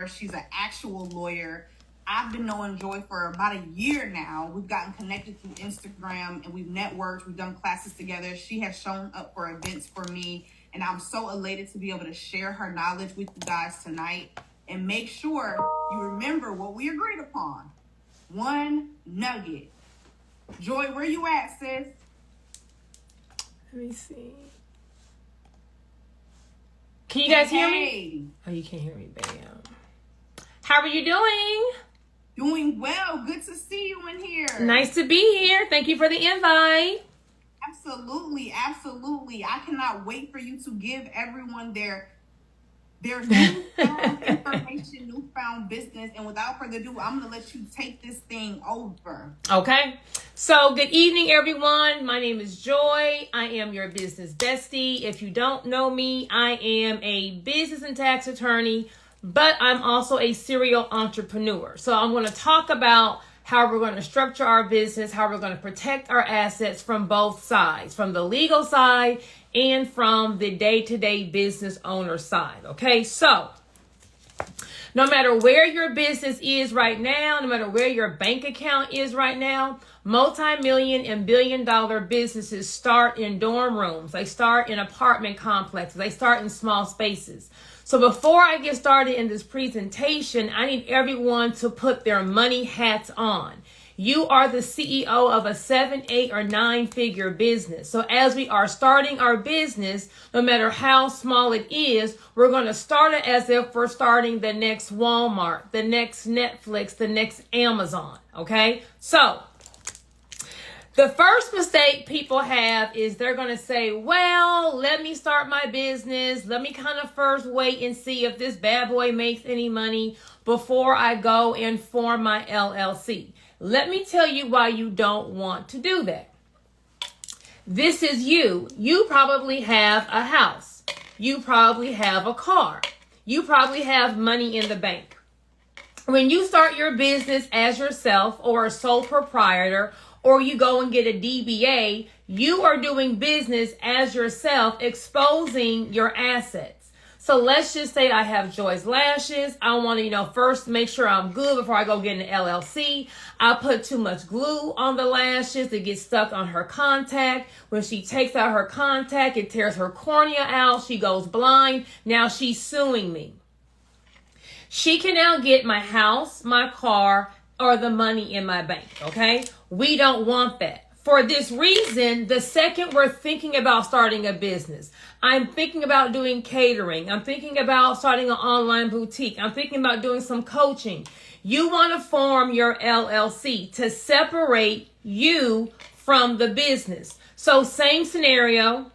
She's an actual lawyer. I've been knowing Joy for about a year now. We've gotten connected through Instagram and we've networked. We've done classes together. She has shown up for events for me. And I'm so elated to be able to share her knowledge with you guys tonight. And make sure you remember what we agreed upon. One nugget. Joy, where you at, sis? Let me see. Can you guys hear me? Oh, you can't hear me, bam. How are you doing? Doing well. Good to see you in here. Nice to be here. Thank you for the invite. Absolutely, absolutely. I cannot wait for you to give everyone their newfound information, newfound business. And without further ado, I'm going to let you take this thing over. Okay. So good evening, everyone. My name is Joy. I am your business bestie. If you don't know me, I am a business and tax attorney, but I'm also a serial entrepreneur. So I'm going to talk about how we're going to structure our business, how we're going to protect our assets from both sides, from the legal side and from the day-to-day business owner side. Okay, so no matter where your business is right now, no matter where your bank account is right now, multi-million and billion-dollar businesses start in dorm rooms. They start in apartment complexes. They start in small spaces. So before I get started in this presentation, I need everyone to put their money hats on. You are the CEO of a 7, 8, or 9-figure business. So as we are starting our business, no matter how small it is, we're going to start it as if we're starting the next Walmart, the next Netflix, the next Amazon. Okay? So the first mistake people have is they're going to say, well, let me start my business. Let me kind of first wait and see if this bad boy makes any money before I go and form my LLC. Let me tell you why you don't want to do that. This is you. You probably have a house. You probably have a car. You probably have money in the bank. When you start your business as yourself or a sole proprietor, or you go and get a DBA, you are doing business as yourself, exposing your assets. So let's just say I have Joy's lashes. I want to, first make sure I'm good before I go get an LLC. I put too much glue on the lashes. It gets stuck on her contact. When she takes out her contact, it tears her cornea out. She goes blind. Now she's suing me. She can now get my house, my car, or the money in my bank, okay? We don't want that. For this reason, the second we're thinking about starting a business, I'm thinking about doing catering, I'm thinking about starting an online boutique, I'm thinking about doing some coaching. You want to form your LLC to separate you from the business. So same scenario.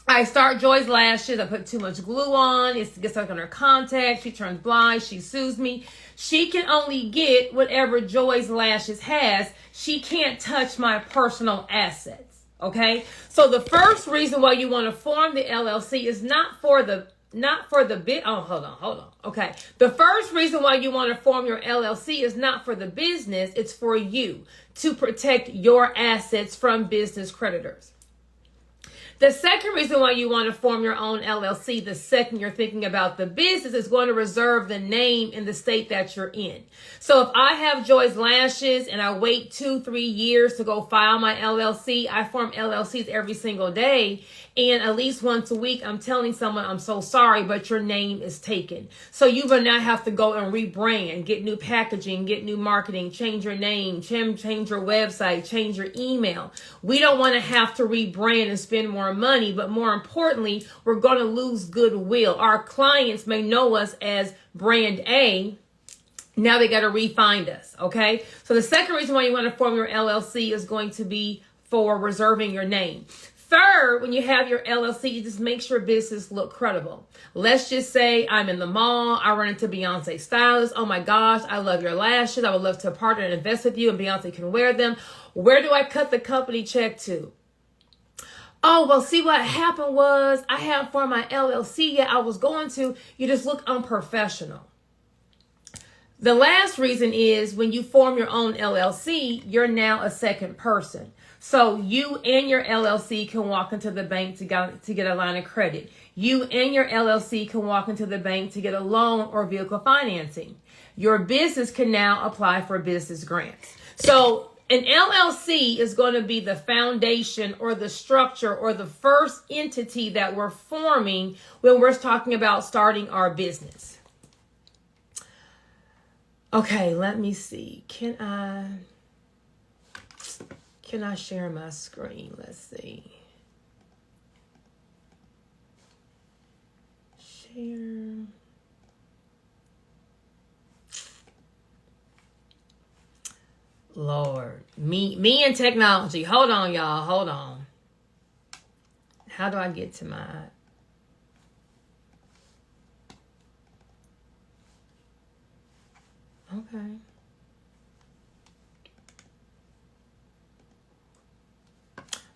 I start Joy's lashes. I put too much glue on. It gets stuck on her contact. She turns blind. She sues me. She can only get whatever Joy's lashes has. She can't touch my personal assets. Okay. So the first reason why you want to form the LLC is not for the bit. Oh, hold on. Okay. The first reason why you want to form your LLC is not for the business. It's for you to protect your assets from business creditors. The second reason why you want to form your own LLC, the second you're thinking about the business, is going to reserve the name in the state that you're in. So if I have Joy's Lashes and I wait 2-3 years to go file my LLC, I form LLCs every single day. And at least once a week, I'm telling someone, I'm so sorry, but your name is taken. So you will not have to go and rebrand, get new packaging, get new marketing, change your name, change your website, change your email. We don't want to have to rebrand and spend more money, but more importantly, we're going to lose goodwill. Our clients may know us as brand A. Now they got to re-find us. Okay. So the second reason why you want to form your LLC is going to be for reserving your name. Third, when you have your LLC, you just make sure business look credible. Let's just say I'm in the mall. I run into Beyonce stylist. Oh my gosh, I love your lashes. I would love to partner and invest with you, and Beyonce can wear them. Where do I cut the company check to? Oh, well, see, what happened was I haven't formed my LLC yet. I was going to. You just look unprofessional. The last reason is when you form your own LLC, you're now a second person. So you and your LLC can walk into the bank to get a line of credit. You and your LLC can walk into the bank to get a loan or vehicle financing. Your business can now apply for business grants. So an LLC is going to be the foundation or the structure or the first entity that we're forming when we're talking about starting our business. Okay, let me see. Can I share my screen? Let's see. Share. Lord, me and technology. Hold on, y'all. Hold on. How do I get to my... Okay.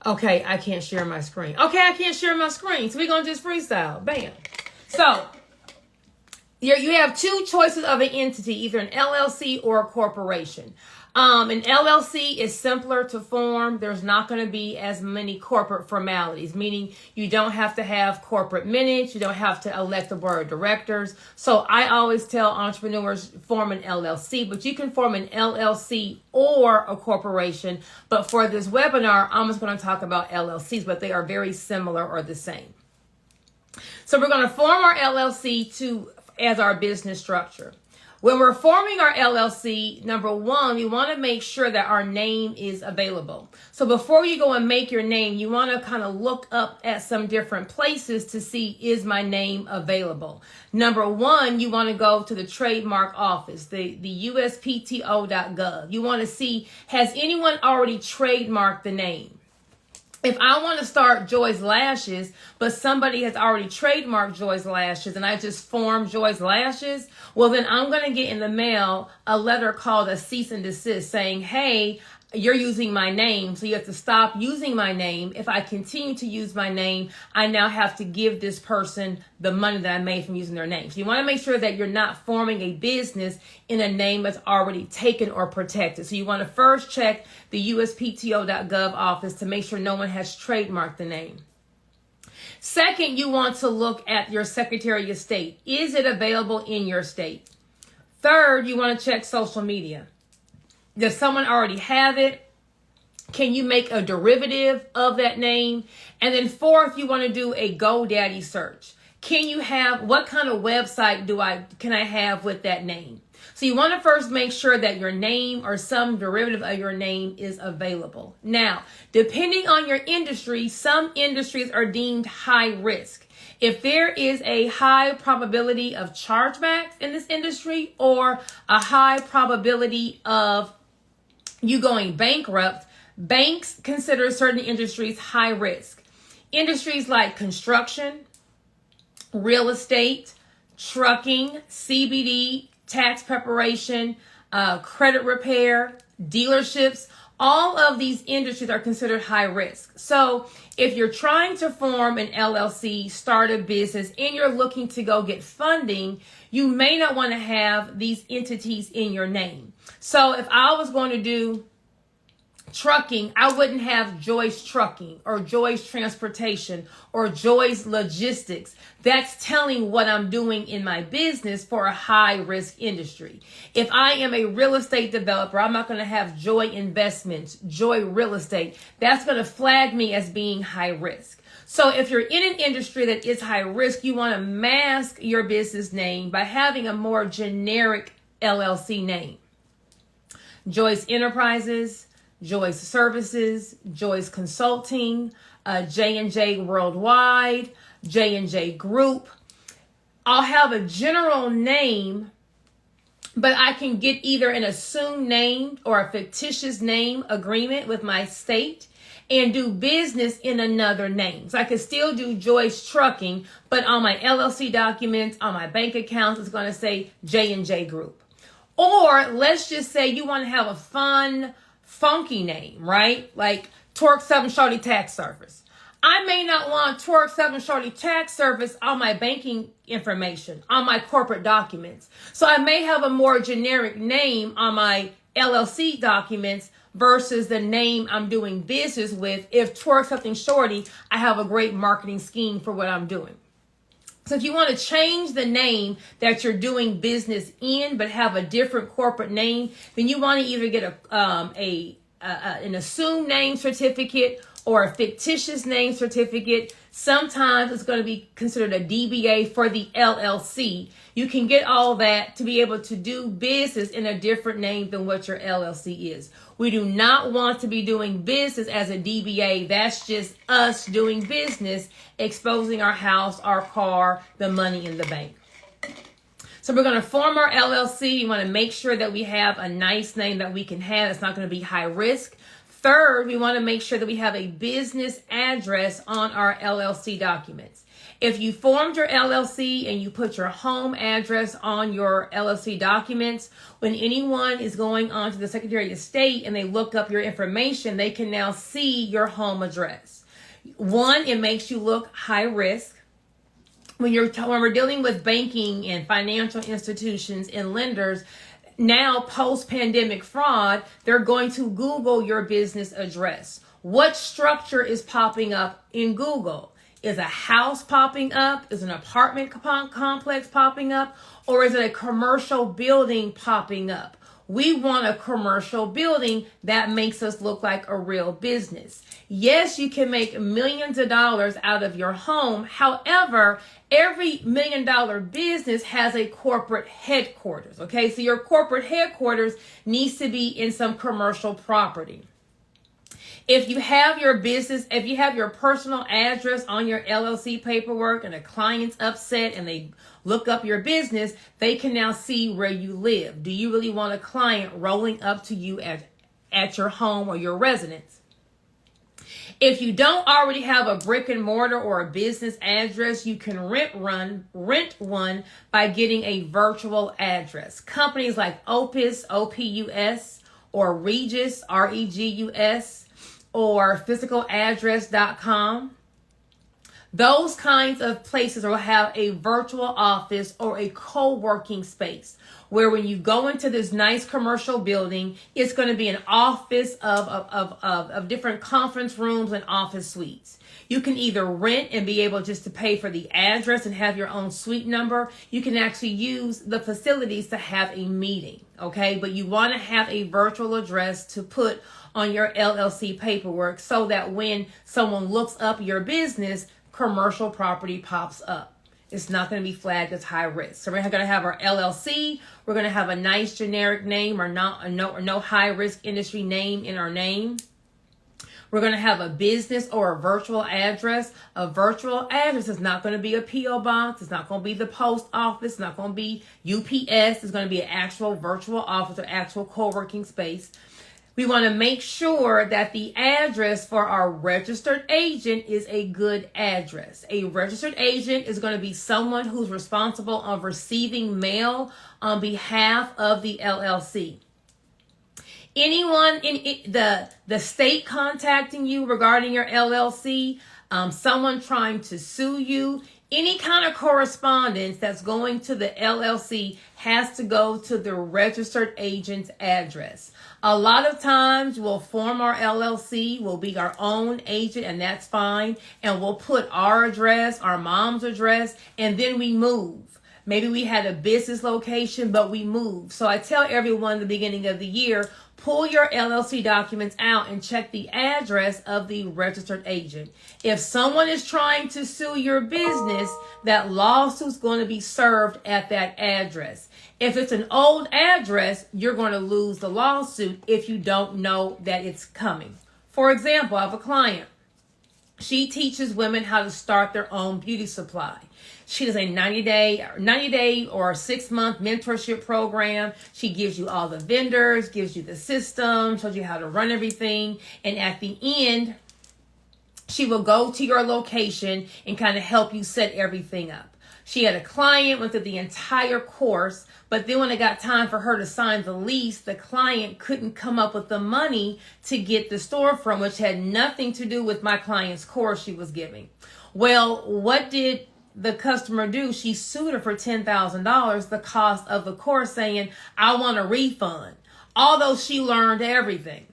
Okay, I can't share my screen. Okay, I can't share my screen. So we're going to just freestyle. Bam. So you have two choices of an entity, either an LLC or a corporation. An LLC is simpler to form. There's not going to be as many corporate formalities, meaning you don't have to have corporate minutes. You don't have to elect the board of directors. So I always tell entrepreneurs, form an LLC, but you can form an LLC or a corporation. But for this webinar, I'm just going to talk about LLCs, but they are very similar or the same. So we're going to form our LLC as our business structure. When we're forming our LLC, number one, we want to make sure that our name is available. So before you go and make your name, you want to kind of look up at some different places to see, is my name available? Number one, you want to go to the trademark office, the USPTO.gov. You want to see, has anyone already trademarked the name? If I want to start Joy's Lashes, but somebody has already trademarked Joy's Lashes and I just formed Joy's Lashes, well, then I'm going to get in the mail a letter called a cease and desist saying, hey, you're using my name, so you have to stop using my name. If I continue to use my name, I now have to give this person the money that I made from using their name. So you want to make sure that you're not forming a business in a name that's already taken or protected. So you want to first check the USPTO.gov office to make sure no one has trademarked the name. Second, you want to look at your Secretary of State. Is it available in your state? Third, you want to check social media. Does someone already have it? Can you make a derivative of that name? And then fourth, you want to do a GoDaddy search. Can you have, what kind of website can I have with that name? So you want to first make sure that your name or some derivative of your name is available. Now, depending on your industry, some industries are deemed high risk. If there is a high probability of chargebacks in this industry or a high probability of you going bankrupt, banks consider certain industries high risk. Industries like construction, real estate, trucking, CBD, tax preparation, credit repair, dealerships, all of these industries are considered high risk. So if you're trying to form an LLC, start a business, and you're looking to go get funding, you may not want to have these entities in your name. So if I was going to do trucking, I wouldn't have Joy's Trucking or Joy's Transportation or Joy's Logistics. That's telling what I'm doing in my business for a high risk industry. If I am a real estate developer, I'm not going to have Joy Investments, Joy Real Estate. That's going to flag me as being high risk. So if you're in an industry that is high risk, you want to mask your business name by having a more generic LLC name. Joy's Enterprises, Joy's Services, Joy's Consulting, J&J Worldwide, J&J Group. I'll have a general name, but I can get either an assumed name or a fictitious name agreement with my state and do business in another name. So I can still do Joy's Trucking, but on my LLC documents, on my bank accounts, it's going to say J&J Group. Or let's just say you want to have a fun, funky name, right? Like Torque 7 Shorty Tax Service. I may not want Twerk 7 Shorty tax service on my banking information, on my corporate documents. So I may have a more generic name on my LLC documents versus the name I'm doing business with. If Twerk Something Shorty, I have a great marketing scheme for what I'm doing. So if you want to change the name that you're doing business in, but have a different corporate name, then you want to either get an assumed name certificate or a fictitious name certificate. Sometimes it's going to be considered a DBA for the LLC. You can get all that to be able to do business in a different name than what your LLC is. We do not want to be doing business as a DBA. That's just us doing business, exposing our house, our car, the money in the bank. So we're going to form our LLC. You want to make sure that we have a nice name that we can have. It's not going to be high risk. Third, we want to make sure that we have a business address on our LLC documents. If you formed your LLC and you put your home address on your LLC documents, when anyone is going on to the Secretary of State and they look up your information, they can now see your home address. One, it makes you look high risk. When we're dealing with banking and financial institutions and lenders, now post-pandemic fraud, they're going to Google your business address. What structure is popping up in Google? Is a house popping up? Is an apartment complex popping up? Or is it a commercial building popping up? We want a commercial building that makes us look like a real business. Yes, you can make millions of dollars out of your home. However, every $1 million business has a corporate headquarters. Okay, so your corporate headquarters needs to be in some commercial property. If you have your business, if you have your personal address on your LLC paperwork and a client's upset and they look up your business, they can now see where you live. Do you really want a client rolling up to you at your home or your residence? If you don't already have a brick and mortar or a business address, you can rent one by getting a virtual address. Companies like Opus, OPUS, or Regus, REGUS, or physicaladdress.com. Those kinds of places will have a virtual office or a co-working space where when you go into this nice commercial building, it's going to be an office of different conference rooms and office suites. You can either rent and be able just to pay for the address and have your own suite number. You can actually use the facilities to have a meeting, okay? But you want to have a virtual address to put on your LLC paperwork so that when someone looks up your business, commercial property pops up. It's not going to be flagged as high risk. So we're going to have our LLC. We're going to have a nice generic name or no high risk industry name in our name. We're going to have a business or a virtual address. A virtual address is not going to be a P.O. box. It's not going to be the post office. It's not going to be UPS. It's going to be an actual virtual office or actual co-working space. We want to make sure that the address for our registered agent is a good address. A registered agent is going to be someone who's responsible of receiving mail on behalf of the LLC. Anyone in the state contacting you regarding your LLC, someone trying to sue you, any kind of correspondence that's going to the LLC has to go to the registered agent's address. A lot of times we'll form our LLC, we'll be our own agent, and that's fine. And we'll put our address, our mom's address, and then we move. Maybe we had a business location, but we moved. So I tell everyone at the beginning of the year, pull your LLC documents out and check the address of the registered agent. If someone is trying to sue your business, that lawsuit's going to be served at that address. If it's an old address, you're going to lose the lawsuit if you don't know that it's coming. For example, I have a client. She teaches women how to start their own beauty supply. She does a 90-day or 6-month mentorship program. She gives you all the vendors, gives you the system, shows you how to run everything. And at the end, she will go to your location and kind of help you set everything up. She had a client, went through the entire course, but then when it got time for her to sign the lease, the client couldn't come up with the money to get the storefront, which had nothing to do with my client's course she was giving. Well, what did the customer do? She sued her for $10,000, the cost of the course, saying, I want a refund, although she learned everything.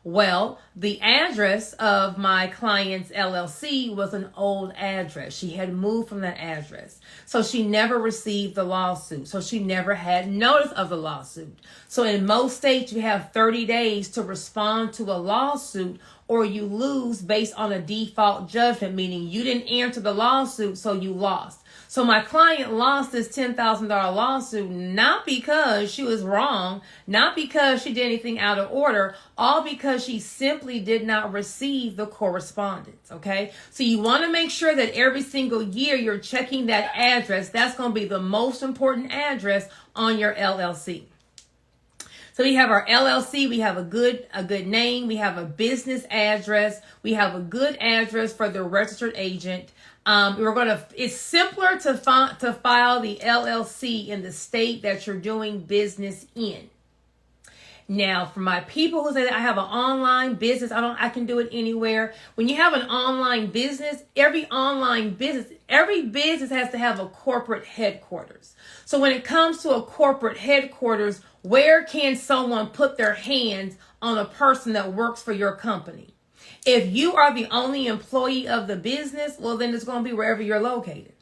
Well, the address of my client's LLC was an old address. She had moved from that address. So she never received the lawsuit. So she never had notice of the lawsuit. So in most states, you have 30 days to respond to a lawsuit, or you lose based on a default judgment, meaning you didn't answer the lawsuit, so you lost. So my client lost this $10,000 lawsuit, not because she was wrong, not because she did anything out of order, all because she simply did not receive the correspondence, okay? So you want to make sure that every single year you're checking that address. That's going to be the most important address on your LLC. So we have our LLC, we have a good name, we have a business address, we have a good address for the registered agent. It's simpler to file the LLC in the state that you're doing business in. Now, for my people who say that I have an online business, I can do it anywhere. When you have an online business, every business has to have a corporate headquarters. So when it comes to a corporate headquarters, where can someone put their hands on a person that works for your company? If you are the only employee of the business, well, then it's going to be wherever you're located.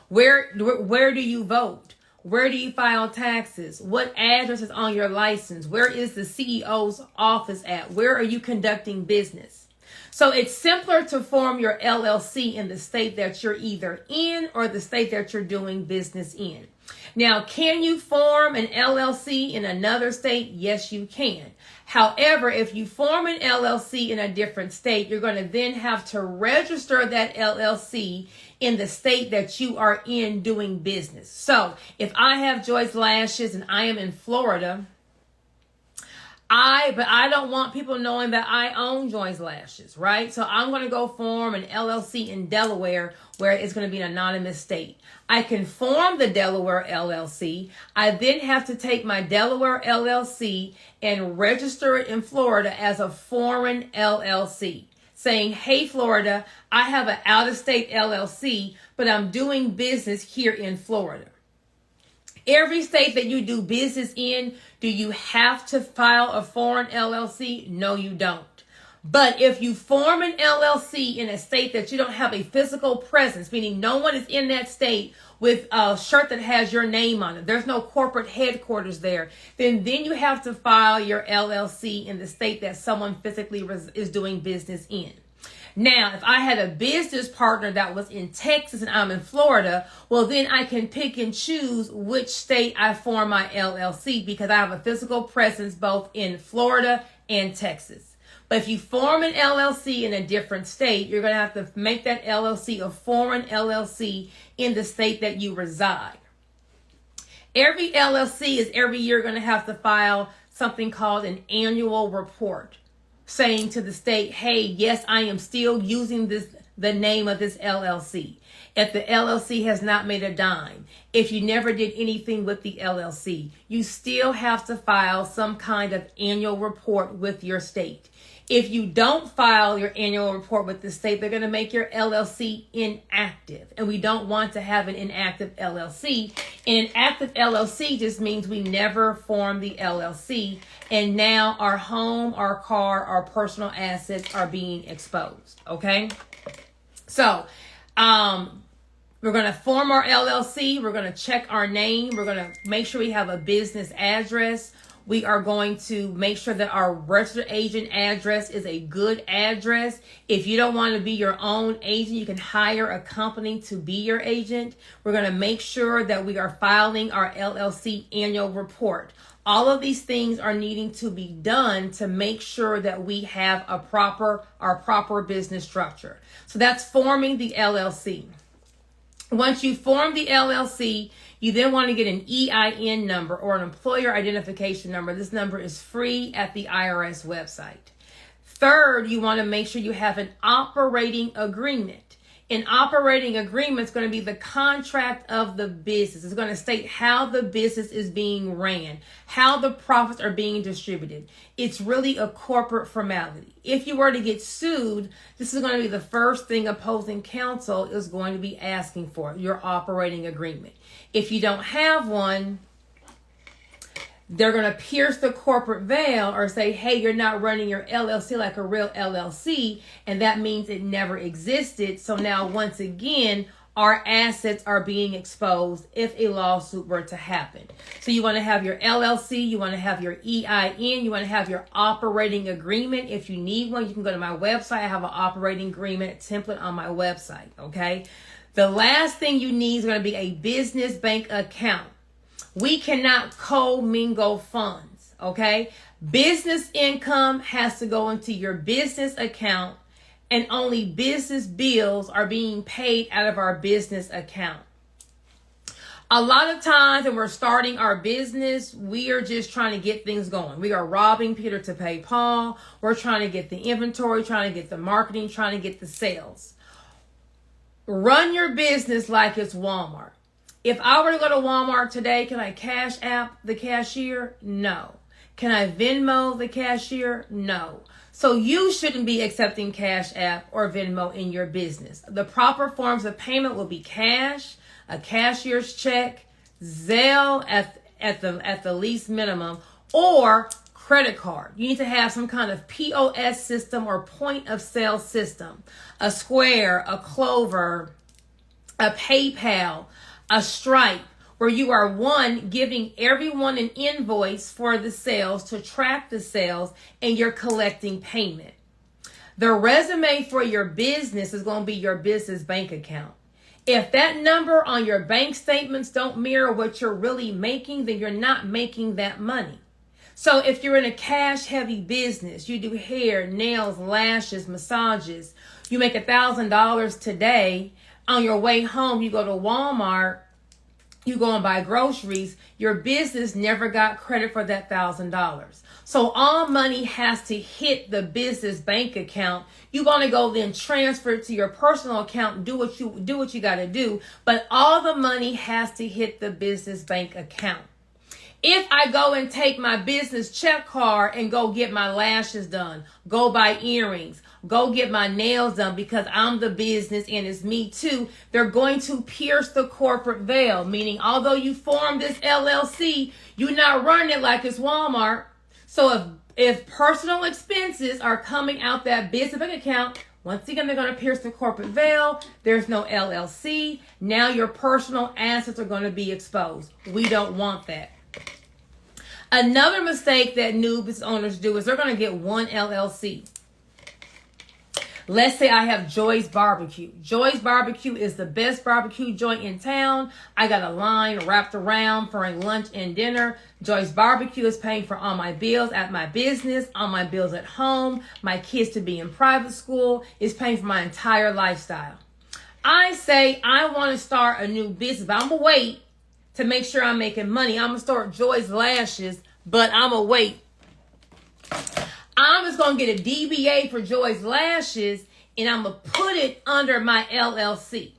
Where do you vote? Where do you file taxes? What address is on your license? Where is the CEO's office at? Where are you conducting business? So it's simpler to form your LLC in the state that you're either in or the state that you're doing business in. Now, can you form an LLC in another state? Yes, you can. However, if you form an LLC in a different state, you're going to then have to register that LLC in the state that you are in doing business. So if I have Joy's Lashes and I am in Florida, but I don't want people knowing that I own Joy's Lashes, right? So I'm going to go form an LLC in Delaware where it's going to be an anonymous state. I can form the Delaware LLC. I then have to take my Delaware LLC and register it in Florida as a foreign LLC, saying, hey, Florida, I have an out-of-state LLC, but I'm doing business here in Florida. Every state that you do business in, do you have to file a foreign LLC? No, you don't. But if you form an LLC in a state that you don't have a physical presence, meaning no one is in that state with a shirt that has your name on it, there's no corporate headquarters there, then you have to file your LLC in the state that someone physically is doing business in. Now, if I had a business partner that was in Texas and I'm in Florida, well, then I can pick and choose which state I form my LLC because I have a physical presence both in Florida and Texas. But if you form an LLC in a different state, you're going to have to make that LLC a foreign LLC in the state that you reside. Every LLC is every year going to have to file something called an annual report, saying to the state, hey, yes, I am still using the name of this LLC. If the LLC has not made a dime, if you never did anything with the LLC, you still have to file some kind of annual report with your state. If you don't file your annual report with the state, they're going to make your LLC inactive. And we don't want to have an inactive LLC. An active LLC just means we never formed the LLC. And now our home, our car, our personal assets are being exposed. Okay? So, we're going to form our LLC. We're going to check our name. We're going to make sure we have a business address. We are going to make sure that our registered agent address is a good address. If you don't want to be your own agent, you can hire a company to be your agent. We're going to make sure that we are filing our LLC annual report. All of these things are needing to be done to make sure that we have our proper business structure. So that's forming the LLC. Once you form the LLC, you then want to get an EIN number or an employer identification number. This number is free at the IRS website. Third, you want to make sure you have an operating agreement. An operating agreement is going to be the contract of the business. It's going to state how the business is being ran, how the profits are being distributed. It's really a corporate formality. If you were to get sued, this is going to be the first thing opposing counsel is going to be asking for, your operating agreement. If you don't have one, they're going to pierce the corporate veil or say, hey, you're not running your LLC like a real LLC, and that means it never existed. So now, once again, our assets are being exposed if a lawsuit were to happen. So you want to have your LLC, you want to have your EIN, you want to have your operating agreement. If you need one, you can go to my website. I have an operating agreement template on my website, okay? The last thing you need is going to be a business bank account. We cannot commingle funds, okay? Business income has to go into your business account, and only business bills are being paid out of our business account. A lot of times when we're starting our business, we are just trying to get things going. We are robbing Peter to pay Paul. We're trying to get the inventory, trying to get the marketing, trying to get the sales. Run your business like it's Walmart. If I were to go to Walmart today, can I cash app the cashier? No. Can I Venmo the cashier? No. So you shouldn't be accepting Cash App or Venmo in your business. The proper forms of payment will be cash, a cashier's check, Zelle at the least minimum, or credit card. You need to have some kind of POS system or point of sale system. A Square, a Clover, a PayPal, a Stripe, where you are, one, giving everyone an invoice for the sales to track the sales, and you're collecting payment. The resume for your business is going to be your business bank account. If that number on your bank statements don't mirror what you're really making, then you're not making that money. So if you're in a cash-heavy business, you do hair, nails, lashes, massages, you make $1,000 today. On your way home, you go to Walmart, you go and buy groceries, your business never got credit for that $1,000. So all money has to hit the business bank account. You're going to go then transfer it to your personal account and do what you got to do. But all the money has to hit the business bank account. If I go and take my business check card and go get my lashes done, go buy earrings, go get my nails done because I'm the business and it's me too, they're going to pierce the corporate veil, meaning although you formed this LLC, you're not running it like it's Walmart. So if personal expenses are coming out that business bank account, once again, they're going to pierce the corporate veil. There's no LLC. Now your personal assets are going to be exposed. We don't want that. Another mistake that new business owners do is they're going to get one LLC. Let's say I have Joy's Barbecue. Joy's Barbecue is the best barbecue joint in town. I got a line wrapped around for a lunch and dinner. Joy's Barbecue is paying for all my bills at my business, all my bills at home, my kids to be in private school. It's paying for my entire lifestyle. I say I want to start a new business, but I'm going to wait to make sure I'm making money. I'm going to start Joy's Lashes, but I'm going to wait. I'm just going to get a DBA for Joy's Lashes, and I'm going to put it under my LLC.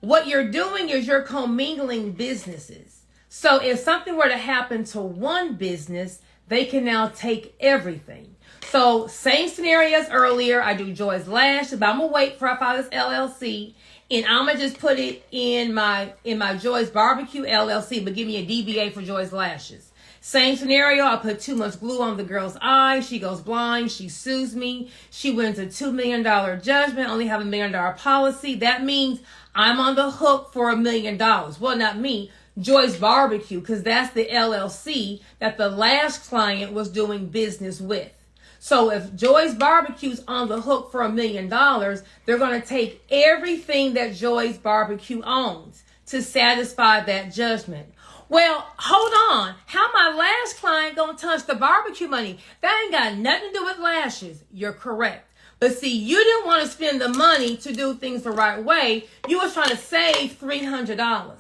What you're doing is you're commingling businesses. So if something were to happen to one business, they can now take everything. So same scenario as earlier. I do Joy's Lashes, but I'm going to wait for I file this LLC. And I'm going to just put it in my Joy's Barbecue LLC, but give me a DBA for Joy's Lashes. Same scenario. I put too much glue on the girl's eye. She goes blind. She sues me. She wins a $2 million judgment, only have $1 million policy. That means I'm on the hook for $1 million. Well, not me. Joy's Barbecue, because that's the LLC that the last client was doing business with. So if Joy's Barbecue's on the hook for $1 million, they're going to take everything that Joy's Barbecue owns to satisfy that judgment. Well, hold on. How my last client going to touch the barbecue money? That ain't got nothing to do with lashes. You're correct. But see, you didn't want to spend the money to do things the right way. You was trying to save $300.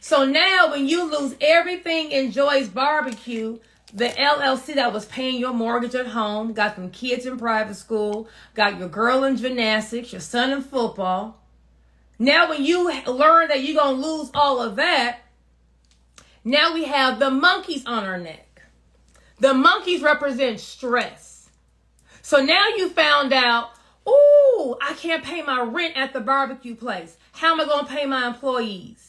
So now when you lose everything in Joy's Barbecue, the LLC that was paying your mortgage at home, got them kids in private school, got your girl in gymnastics, your son in football. Now when you learn that you're going to lose all of that, now we have the monkeys on our neck. The monkeys represent stress. So now you found out, ooh, I can't pay my rent at the barbecue place. How am I going to pay my employees?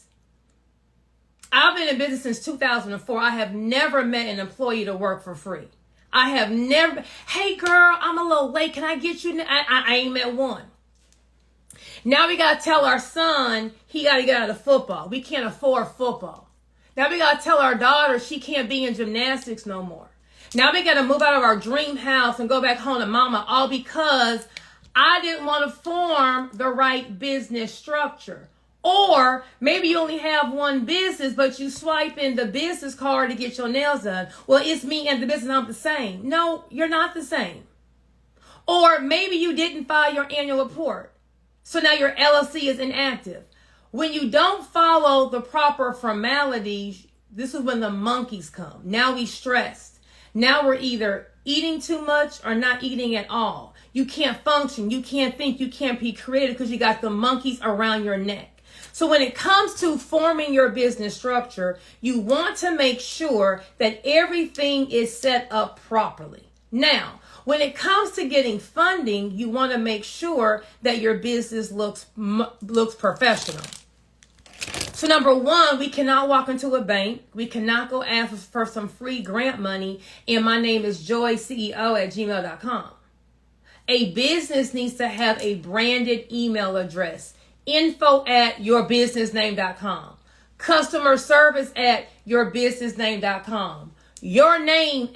I've been in business since 2004. I have never met an employee to work for free. I have never, hey girl, I'm a little late. Can I get you? I ain't met one. Now we got to tell our son he got to get out of football. We can't afford football. Now we got to tell our daughter she can't be in gymnastics no more. Now we got to move out of our dream house and go back home to mama, all because I didn't want to form the right business structure. Or maybe you only have one business, but you swipe in the business card to get your nails done. Well, it's me and the business, I'm the same. No, you're not the same. Or maybe you didn't file your annual report. So now your LLC is inactive. When you don't follow the proper formalities, this is when the monkeys come. Now we stressed. Now we're either eating too much or not eating at all. You can't function. You can't think. You can't be creative because you got the monkeys around your neck. So when it comes to forming your business structure, you want to make sure that everything is set up properly. Now, when it comes to getting funding, you want to make sure that your business looks professional. So number one, we cannot walk into a bank. We cannot go ask for some free grant money. And my name is joyceo@gmail.com. A business needs to have a branded email address. info@yourbusinessname.com. Customer service @yourbusinessname.com. Your name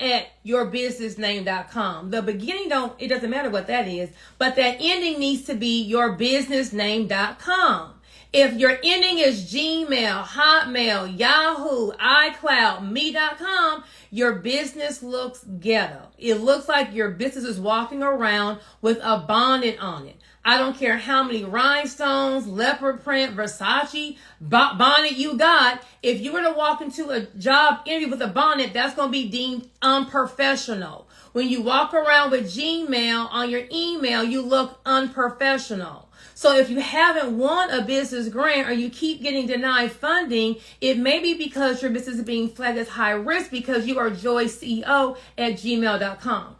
@yourbusinessname.com. The beginning it doesn't matter what that is, but that ending needs to be yourbusinessname.com. If your ending is Gmail, Hotmail, Yahoo, iCloud, me.com, your business looks ghetto. It looks like your business is walking around with a bonnet on it. I don't care how many rhinestones, leopard print, Versace bonnet you got. If you were to walk into a job interview with a bonnet, that's going to be deemed unprofessional. When you walk around with Gmail on your email, you look unprofessional. So if you haven't won a business grant or you keep getting denied funding, it may be because your business is being flagged as high risk because you are joyceo@gmail.com.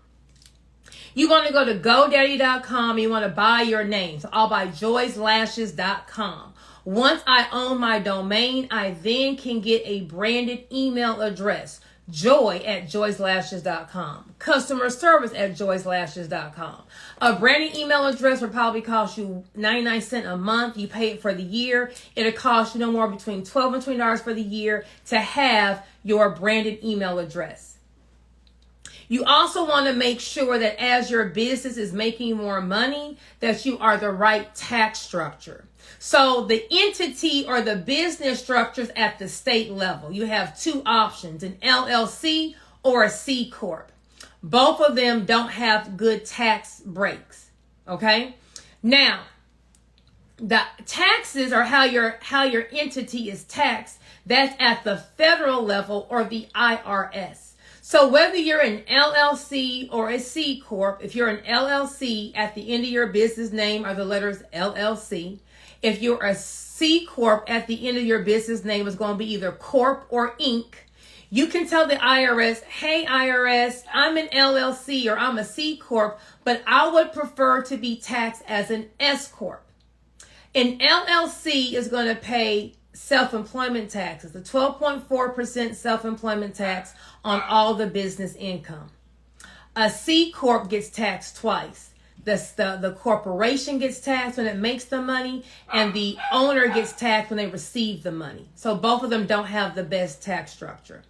You want to go to GoDaddy.com. You want to buy your name. So I'll buy joyslashes.com. Once I own my domain, I then can get a branded email address. joy@joyslashes.com. Customer service @joyslashes.com. A branded email address will probably cost you 99 cents a month. You pay it for the year. It'll cost you no more between $12 and $20 for the year to have your branded email address. You also want to make sure that as your business is making more money, that you are the right tax structure. So the entity or the business structures at the state level, you have two options, an LLC or a C Corp. Both of them don't have good tax breaks. Okay. Now, the taxes or how your entity is taxed, that's at the federal level or the IRS. So whether you're an LLC or a C Corp, if you're an LLC, at the end of your business name are the letters LLC. If you're a C Corp, at the end of your business name is going to be either Corp or Inc. You can tell the IRS, hey IRS, I'm an LLC or I'm a C Corp, but I would prefer to be taxed as an S Corp. An LLC is going to pay self-employment taxes, the 12.4% self-employment tax on all the business income. A C Corp gets taxed twice. The corporation gets taxed when it makes the money, and the owner gets taxed when they receive the money. So both of them don't have the best tax structure.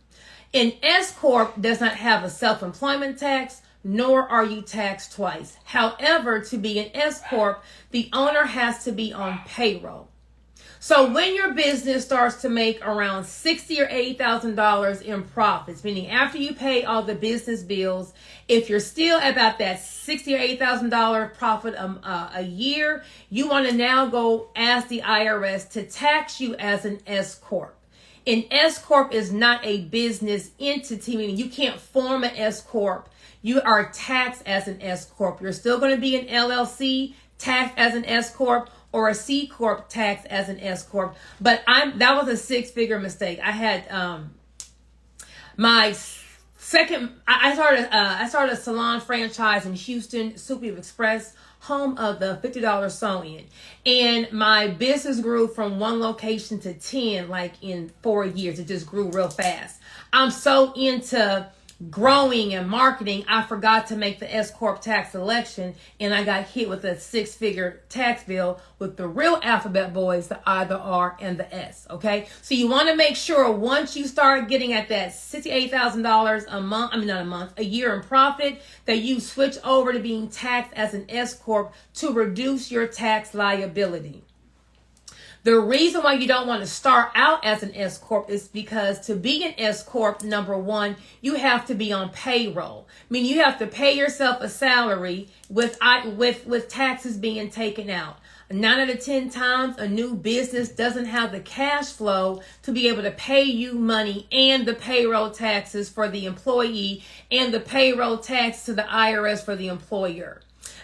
An S Corp does not have a self-employment tax, nor are you taxed twice. However, to be an S Corp, the owner has to be on payroll. So when your business starts to make around $60,000 or $80,000 in profits, meaning after you pay all the business bills, if you're still about that $60,000 or $80,000 profit a year, you want to now go ask the IRS to tax you as an S Corp. An S Corp is not a business entity, meaning you can't form an S Corp. You are taxed as an S Corp. You're still going to be an LLC, taxed as an S Corp, or a C Corp taxed as an S Corp. But that was a six-figure mistake. I had my second, I started a salon franchise in Houston, Supi Express, home of the $50 sew-in. And my business grew from one location to 10, like in 4 years. It just grew real fast. I'm so into growing and marketing, I forgot to make the S Corp tax election, and I got hit with a six-figure tax bill with the real alphabet boys, the I, the R, and the S, okay? So you want to make sure once you start getting at that $68,000 a year in profit, that you switch over to being taxed as an S Corp to reduce your tax liability. The reason why you don't want to start out as an S Corp is because to be an S Corp, number one, you have to be on payroll. Meaning you have to pay yourself a salary with taxes being taken out. 9 out of 10 times, a new business doesn't have the cash flow to be able to pay you money and the payroll taxes for the employee and the payroll tax to the IRS for the employer.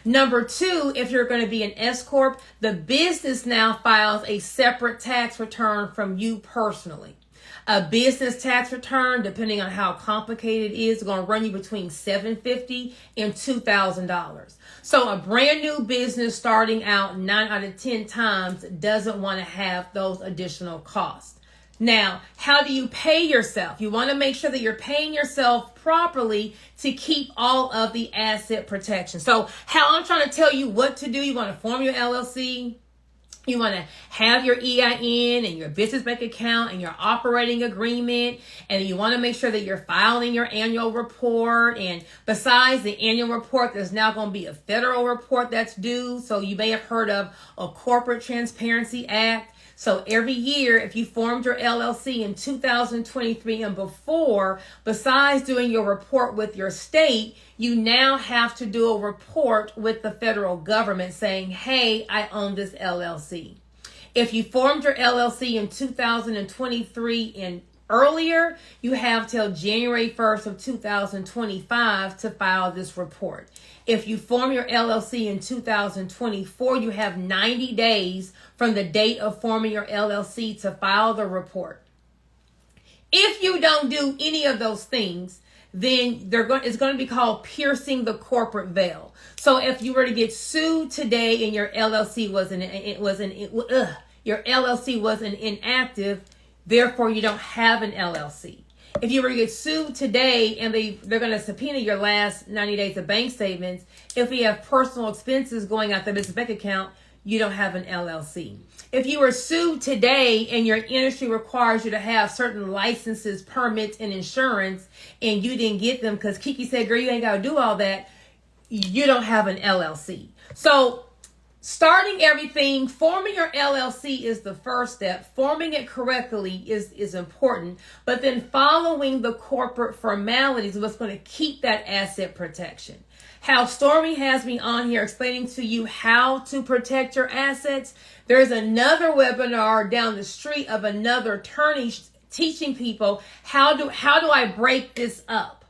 Number two, if you're going to be an S Corp, the business now files a separate tax return from you personally. A business tax return, depending on how complicated it is going to run you between $750 and $2,000. So a brand new business starting out 9 out of 10 times doesn't want to have those additional costs. Now, how do you pay yourself? You want to make sure that you're paying yourself properly to keep all of the asset protection. So how I'm trying to tell you what to do, you want to form your LLC. You want to have your EIN and your business bank account and your operating agreement. And you want to make sure that you're filing your annual report. And besides the annual report, there's now going to be a federal report that's due. So you may have heard of a Corporate Transparency Act. So every year, if you formed your LLC in 2023 and before, besides doing your report with your state, you now have to do a report with the federal government saying, hey, I own this LLC. If you formed your LLC in 2023 and earlier, you have till January 1st of 2025 to file this report. If you form your LLC in 2024, you have 90 days from the date of forming your LLC to file the report. If you don't do any of those things, then it's going to be called piercing the corporate veil. So if you were to get sued today and your LLC wasn't inactive, therefore you don't have an LLC. If you were to get sued today and they're going to subpoena your last 90 days of bank statements, if you have personal expenses going out the business bank account, you don't have an LLC. If you were sued today and your industry requires you to have certain licenses, permits, and insurance, and you didn't get them because Kiki said, girl, you ain't got to do all that, you don't have an LLC. So starting everything, forming your LLC is the first step. Forming it correctly is important, but then following the corporate formalities is what's going to keep that asset protection. How Stormy has me on here explaining to you how to protect your assets. There's another webinar down the street of another attorney teaching people how do I break this up.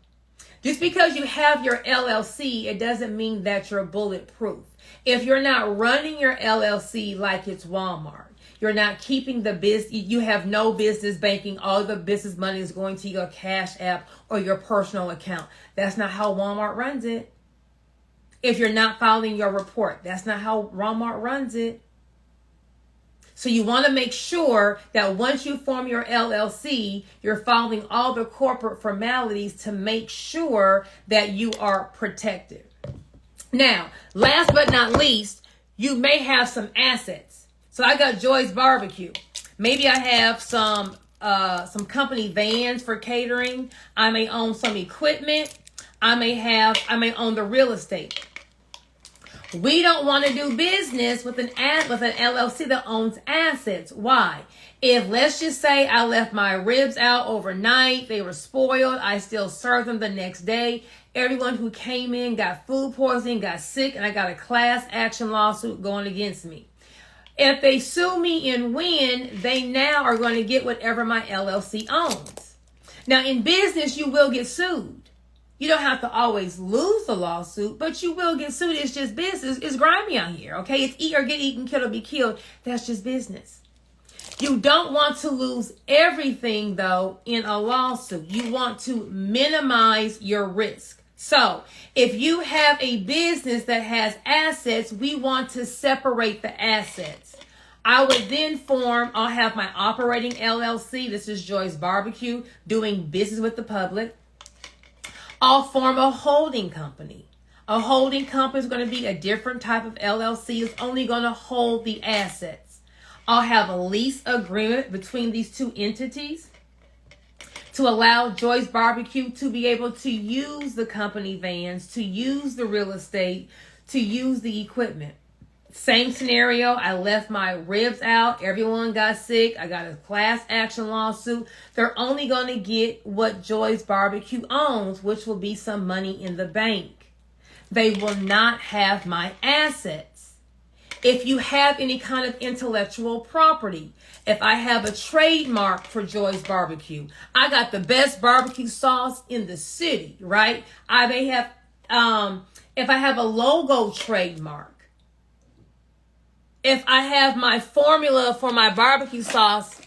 Just because you have your LLC, it doesn't mean that you're bulletproof. If you're not running your LLC like it's Walmart, you're not keeping the business, you have no business banking, all the business money is going to your Cash App or your personal account. That's not how Walmart runs it. If you're not filing your report, that's not how Walmart runs it. So you want to make sure that once you form your LLC, you're following all the corporate formalities to make sure that you are protected. Now, last but not least, you may have some assets. So I got Joy's Barbecue. Maybe I have some company vans for catering. I may own some equipment. I may own the real estate. We don't want to do business with an LLC that owns assets. Why? If, let's just say, I left my ribs out overnight, they were spoiled, I still served them the next day. Everyone who came in got food poisoning, got sick, and I got a class action lawsuit going against me. If they sue me and win, they now are going to get whatever my LLC owns. Now, in business, you will get sued. You don't have to always lose the lawsuit, but you will get sued. It's just business. It's grimy out here, okay? It's eat or get eaten, kill or be killed. That's just business. You don't want to lose everything, though, in a lawsuit. You want to minimize your risk. So, if you have a business that has assets, we want to separate the assets. I would then I'll have my operating LLC. This is Joy's Barbecue, doing business with the public. I'll form a holding company. A holding company is going to be a different type of LLC. It's only going to hold the assets. I'll have a lease agreement between these two entities to allow Joy's Barbecue to be able to use the company vans, to use the real estate, to use the equipment. Same scenario. I left my ribs out. Everyone got sick. I got a class action lawsuit. They're only going to get what Joy's Barbecue owns, which will be some money in the bank. They will not have my assets. If you have any kind of intellectual property, if I have a trademark for Joy's Barbecue, I got the best barbecue sauce in the city, right? I may have, if I have a logo trademark, if I have my formula for my barbecue sauce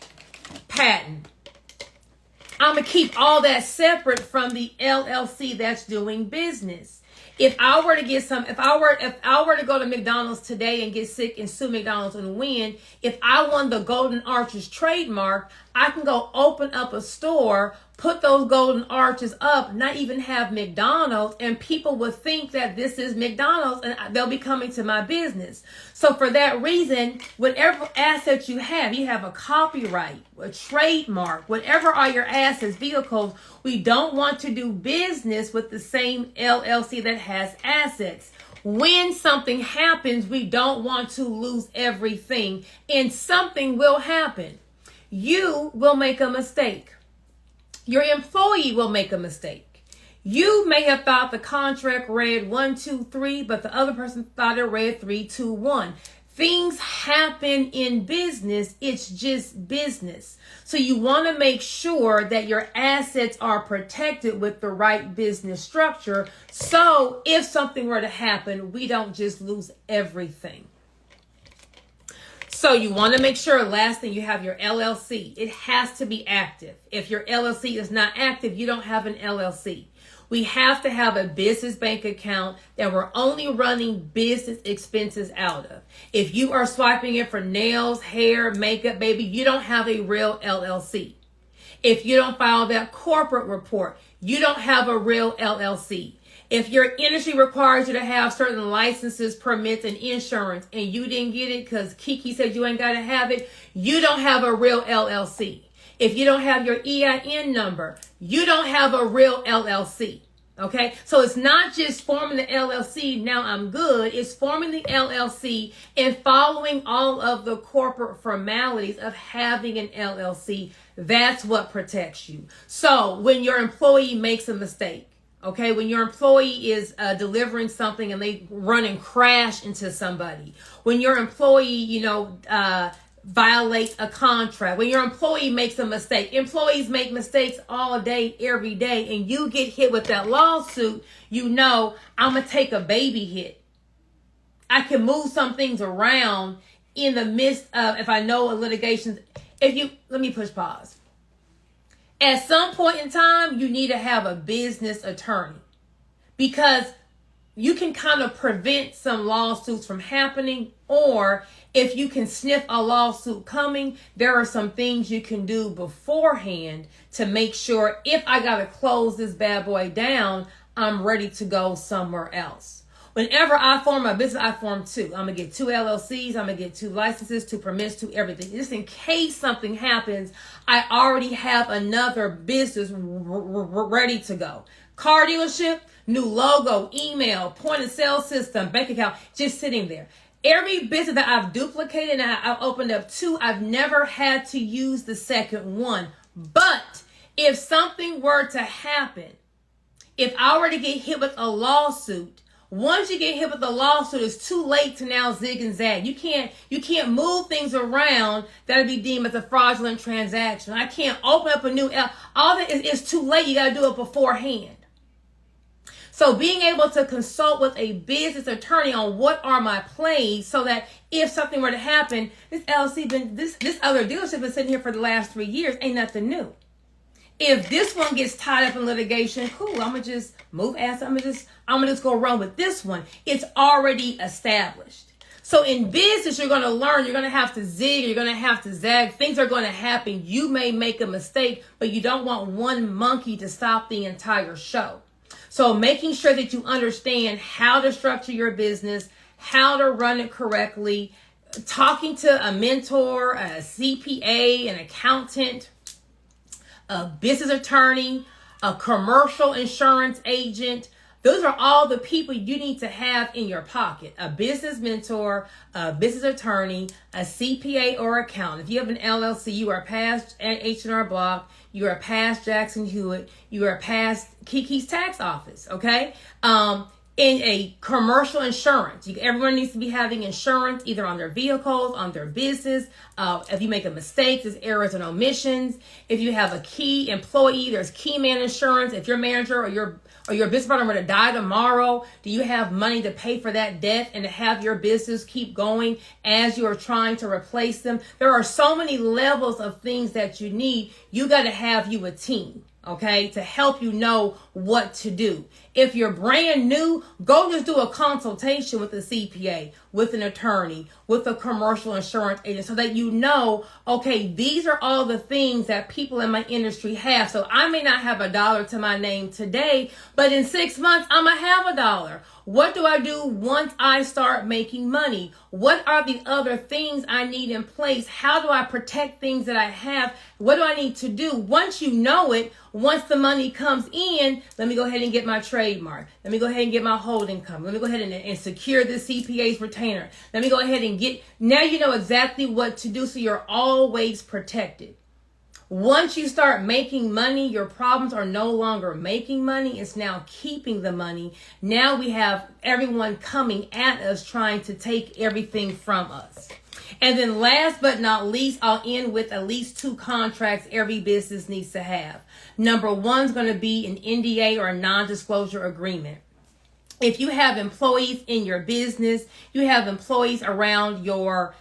patent, I'm going to keep all that separate from the LLC that's doing business. If I were to to go to McDonald's today and get sick and sue McDonald's and win, if I won the Golden Arches trademark, I can go open up a store, put those golden arches up, not even have McDonald's, and people will think that this is McDonald's and they'll be coming to my business. So for that reason, whatever assets you have a copyright, a trademark, whatever are your assets, vehicles, we don't want to do business with the same LLC that has assets. When something happens, we don't want to lose everything, and something will happen. You will make a mistake. Your employee will make a mistake. You may have thought the contract read 1, 2, 3, but the other person thought it read 3, 2, 1. Things happen in business. It's just business. So you want to make sure that your assets are protected with the right business structure. So if something were to happen, we don't just lose everything. So you want to make sure, last thing, you have your LLC. It has to be active. If your LLC is not active, you don't have an LLC. We have to have a business bank account that we're only running business expenses out of. If you are swiping it for nails, hair, makeup, baby, you don't have a real LLC. If you don't file that corporate report, you don't have a real LLC. If your industry requires you to have certain licenses, permits, and insurance, and you didn't get it because Kiki said you ain't got to have it, you don't have a real LLC. If you don't have your EIN number, you don't have a real LLC. Okay, so it's not just forming the LLC, now I'm good. It's forming the LLC and following all of the corporate formalities of having an LLC. That's what protects you. So when your employee makes a mistake, okay, when your employee is delivering something and they run and crash into somebody, when your employee, violates a contract, when your employee makes a mistake, employees make mistakes all day, every day, and you get hit with that lawsuit, I'm going to take a baby hit. I can move some things around in the midst of, if I know a litigation, let me push pause. At some point in time, you need to have a business attorney because you can kind of prevent some lawsuits from happening, or if you can sniff a lawsuit coming, there are some things you can do beforehand to make sure if I got to close this bad boy down, I'm ready to go somewhere else. Whenever I form a business, I form 2. I'm going to get 2 LLCs. I'm going to get 2 licenses, 2 permits, 2 everything. Just in case something happens, I already have another business ready to go. Car dealership, new logo, email, point of sale system, bank account, just sitting there. Every business that I've duplicated and I've opened up 2, I've never had to use the second one. But if something were to happen, if I were to get hit with a lawsuit, Once you get hit with a lawsuit, it's too late to now zig and zag. You can't move things around that'll be deemed as a fraudulent transaction. I can't open up a new all that is too late. You got to do it beforehand. So being able to consult with a business attorney on what are my plays, so that if something were to happen, this other dealership been sitting here for the last 3 years, ain't nothing new. If this one gets tied up in litigation, cool, I'm gonna just move assets. I'm gonna just go run with this one. It's already established. So in business, you're gonna learn. You're gonna have to zig. You're gonna have to zag. Things are gonna happen. You may make a mistake, but you don't want one monkey to stop the entire show. So making sure that you understand how to structure your business, how to run it correctly, talking to a mentor, a CPA, an accountant, a business attorney, a commercial insurance agent. Those are all the people you need to have in your pocket. A business mentor, a business attorney, a CPA or accountant. If you have an LLC, you are past H&R Block, you are past Jackson Hewitt, you are past Kiki's tax office, okay? In a commercial insurance, everyone needs to be having insurance either on their vehicles, on their business. If you make a mistake, there's errors and omissions. If you have a key employee, there's key man insurance. If your manager or your business partner were to die tomorrow, do you have money to pay for that debt and to have your business keep going as you are trying to replace them? There are so many levels of things that you need. You got to have you a team, okay, to help you know what to do. If you're brand new, go just do a consultation with a CPA, with an attorney, with a commercial insurance agent, so that you know, okay, these are all the things that people in my industry have. So I may not have $1 to my name today, but in 6 months, I'm going to have $1. What do I do once I start making money? What are the other things I need in place? How do I protect things that I have? What do I need to do? Once you know it, once the money comes in, let me go ahead and get my trademark. Let me go ahead and get my holding company. Let me go ahead and secure the CPA's retainer. Let me go ahead and now you know exactly what to do, so you're always protected. Once you start making money, your problems are no longer making money. It's now keeping the money. Now we have everyone coming at us trying to take everything from us. And then last but not least, I'll end with at least 2 contracts every business needs to have. Number 1 is going to be an NDA, or a non-disclosure agreement. If you have employees in your business, you have employees around your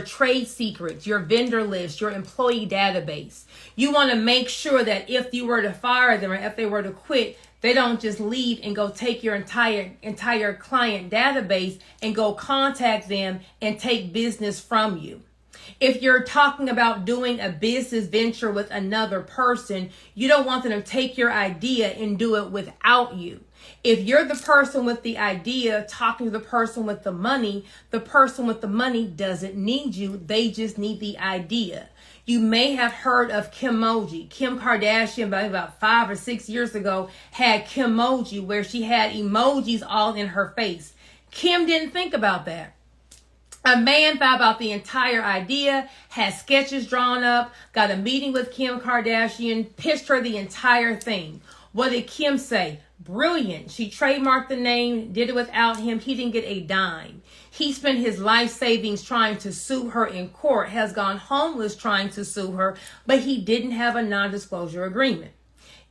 trade secrets, your vendor list, your employee database. You want to make sure that if you were to fire them or if they were to quit, they don't just leave and go take your entire client database and go contact them and take business from you. If you're talking about doing a business venture with another person, you don't want them to take your idea and do it without you. If you're the person with the idea talking to the person with the money doesn't need you. They just need the idea. You may have heard of Kimoji. Kim Kardashian, about 5 or 6 years ago, had Kimoji, where she had emojis all in her face. Kim didn't think about that. A man thought about the entire idea, had sketches drawn up, got a meeting with Kim Kardashian, pitched her the entire thing. What did Kim say? Brilliant. She trademarked the name, did it without him. He didn't get a dime. He spent his life savings trying to sue her in court, has gone homeless trying to sue her, but he didn't have a non-disclosure agreement.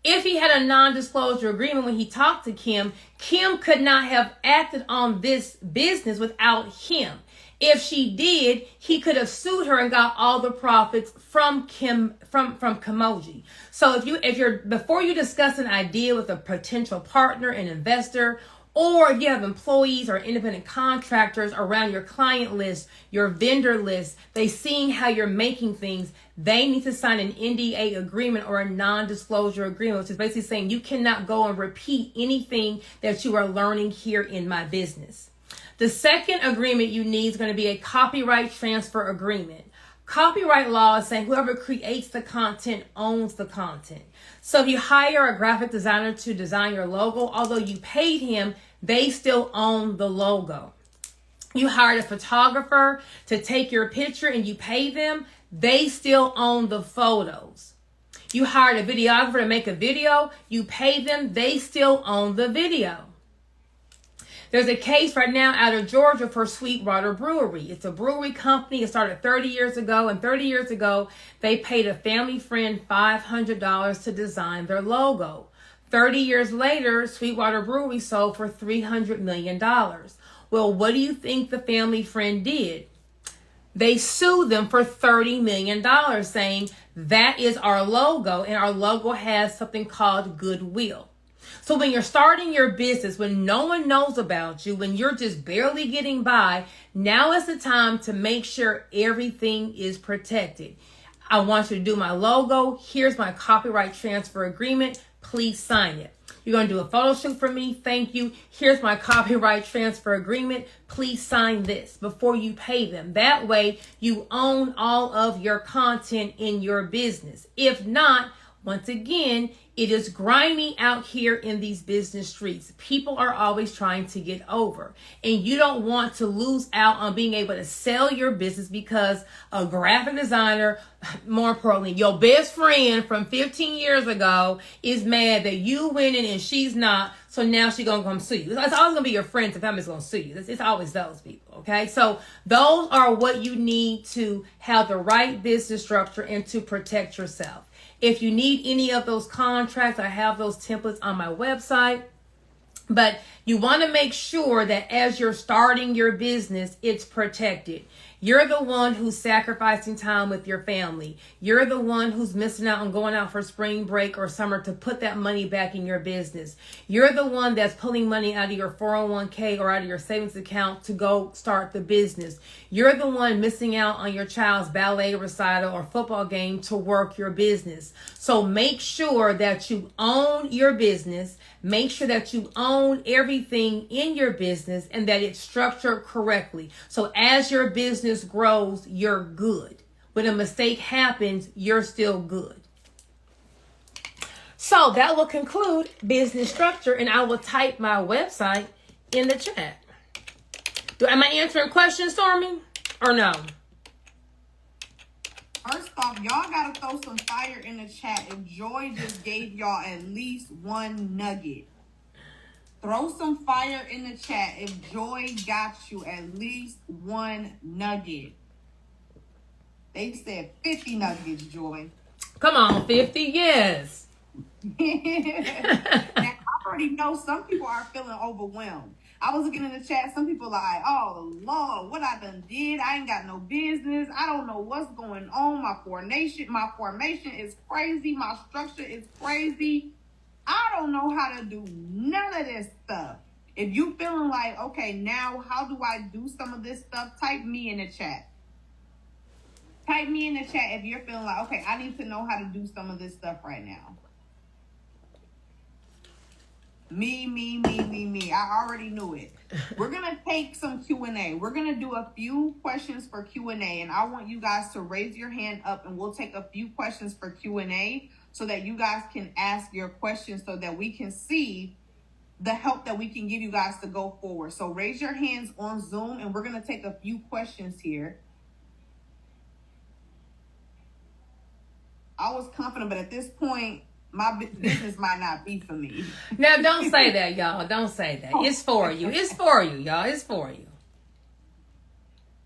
If he had a non-disclosure agreement when he talked to Kim, Kim could not have acted on this business without him. If she did, he could have sued her and got all the profits from Kimoji. So if you're before you discuss an idea with a potential partner, an investor, or if you have employees or independent contractors around your client list, your vendor list, they seeing how you're making things, they need to sign an NDA agreement or a non-disclosure agreement, which is basically saying you cannot go and repeat anything that you are learning here in my business. The second agreement you need is going to be a copyright transfer agreement. Copyright law is saying whoever creates the content owns the content. So if you hire a graphic designer to design your logo, although you paid him, they still own the logo. You hired a photographer to take your picture and you pay them, they still own the photos. You hired a videographer to make a video, you pay them, they still own the video. There's a case right now out of Georgia for Sweetwater Brewery. It's a brewery company. It started 30 years ago. And 30 years ago, they paid a family friend $500 to design their logo. 30 years later, Sweetwater Brewery sold for $300 million. Well, what do you think the family friend did? They sued them for $30 million, saying that is our logo, and our logo has something called goodwill. So when you're starting your business, when no one knows about you, when you're just barely getting by, now is the time to make sure everything is protected. I want you to do my logo. Here's my copyright transfer agreement. Please sign it. You're going to do a photo shoot for me. Thank you. Here's my copyright transfer agreement. Please sign this before you pay them. That way you own all of your content in your business. If not, once again, it is grimy out here in these business streets. People are always trying to get over. And you don't want to lose out on being able to sell your business because a graphic designer, more importantly, your best friend from 15 years ago is mad that you winning and she's not. So now she's going to come sue you. It's always going to be your friends and family's going to sue you. It's always those people, okay? So those are what you need to have the right business structure and to protect yourself. If you need any of those contracts, I have those templates on my website. But you want to make sure that as you're starting your business, it's protected. You're the one who's sacrificing time with your family. You're the one who's missing out on going out for spring break or summer to put that money back in your business. You're the one that's pulling money out of your 401k or out of your savings account to go start the business. You're the one missing out on your child's ballet recital or football game to work your business. So make sure that you own your business. Make sure that you own everything in your business and that it's structured correctly. So as your business grows, you're good. When a mistake happens, you're still good. So that will conclude business structure, and I will type my website in the chat. Am I answering questions, Stormy, or no? First off, y'all gotta throw some fire in the chat if Joy just gave y'all at least one nugget. Throw some fire in the chat if Joy got you at least one nugget. They said 50 nuggets, Joy. Come on, 50, yes. Now, I already know some people are feeling overwhelmed. I was looking in the chat. Some people like, oh, Lord, what I done did. I ain't got no business. I don't know what's going on. My formation is crazy. My structure is crazy. I don't know how to do none of this stuff. If you feeling like, okay, now how do I do some of this stuff? Type me in the chat. Type me in the chat if you're feeling like, okay, I need to know how to do some of this stuff right now. Me. I already knew it. We're going to take some Q&A. We're going to do a few questions for Q&A, and I want you guys to raise your hand up, and we'll take a few questions for Q&A so that you guys can ask your questions so that we can see the help that we can give you guys to go forward. So raise your hands on Zoom, and we're going to take a few questions here. I was confident, but at this point, my business might not be for me. Now, don't say that, y'all. Don't say that. It's for you. It's for you, y'all. It's for you.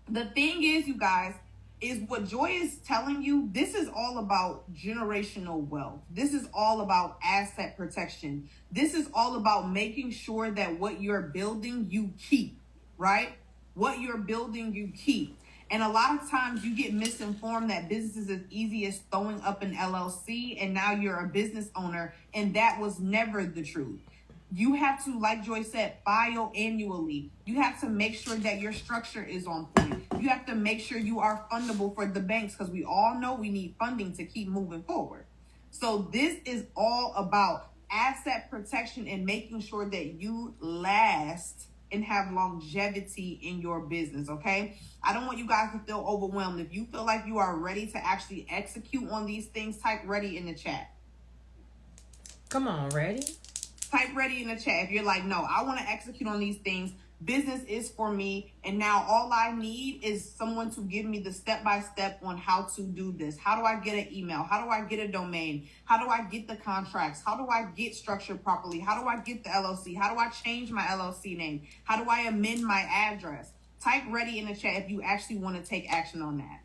The thing is, you guys, is what Joy is telling you, this is all about generational wealth. This is all about asset protection. This is all about making sure that what you're building, you keep, right? What you're building, you keep. And a lot of times you get misinformed that business is as easy as throwing up an LLC and now you're a business owner, and that was never the truth. You have to, like Joy said, file annually. You have to make sure that your structure is on point. You have to make sure you are fundable for the banks because we all know we need funding to keep moving forward. So this is all about asset protection and making sure that you last and have longevity in your business, okay? I don't want you guys to feel overwhelmed. If you feel like you are ready to actually execute on these things, type ready in the chat. Come on, ready? Type ready in the chat. If you're like, no, I want to execute on these things, business is for me, and now all I need is someone to give me the step-by-step on how to do this. How do I get an email? How do I get a domain? How do I get the contracts? How do I get structured properly? How do I get the LLC? How do I change my LLC name? How do I amend my address? Type ready in the chat if you actually want to take action on that.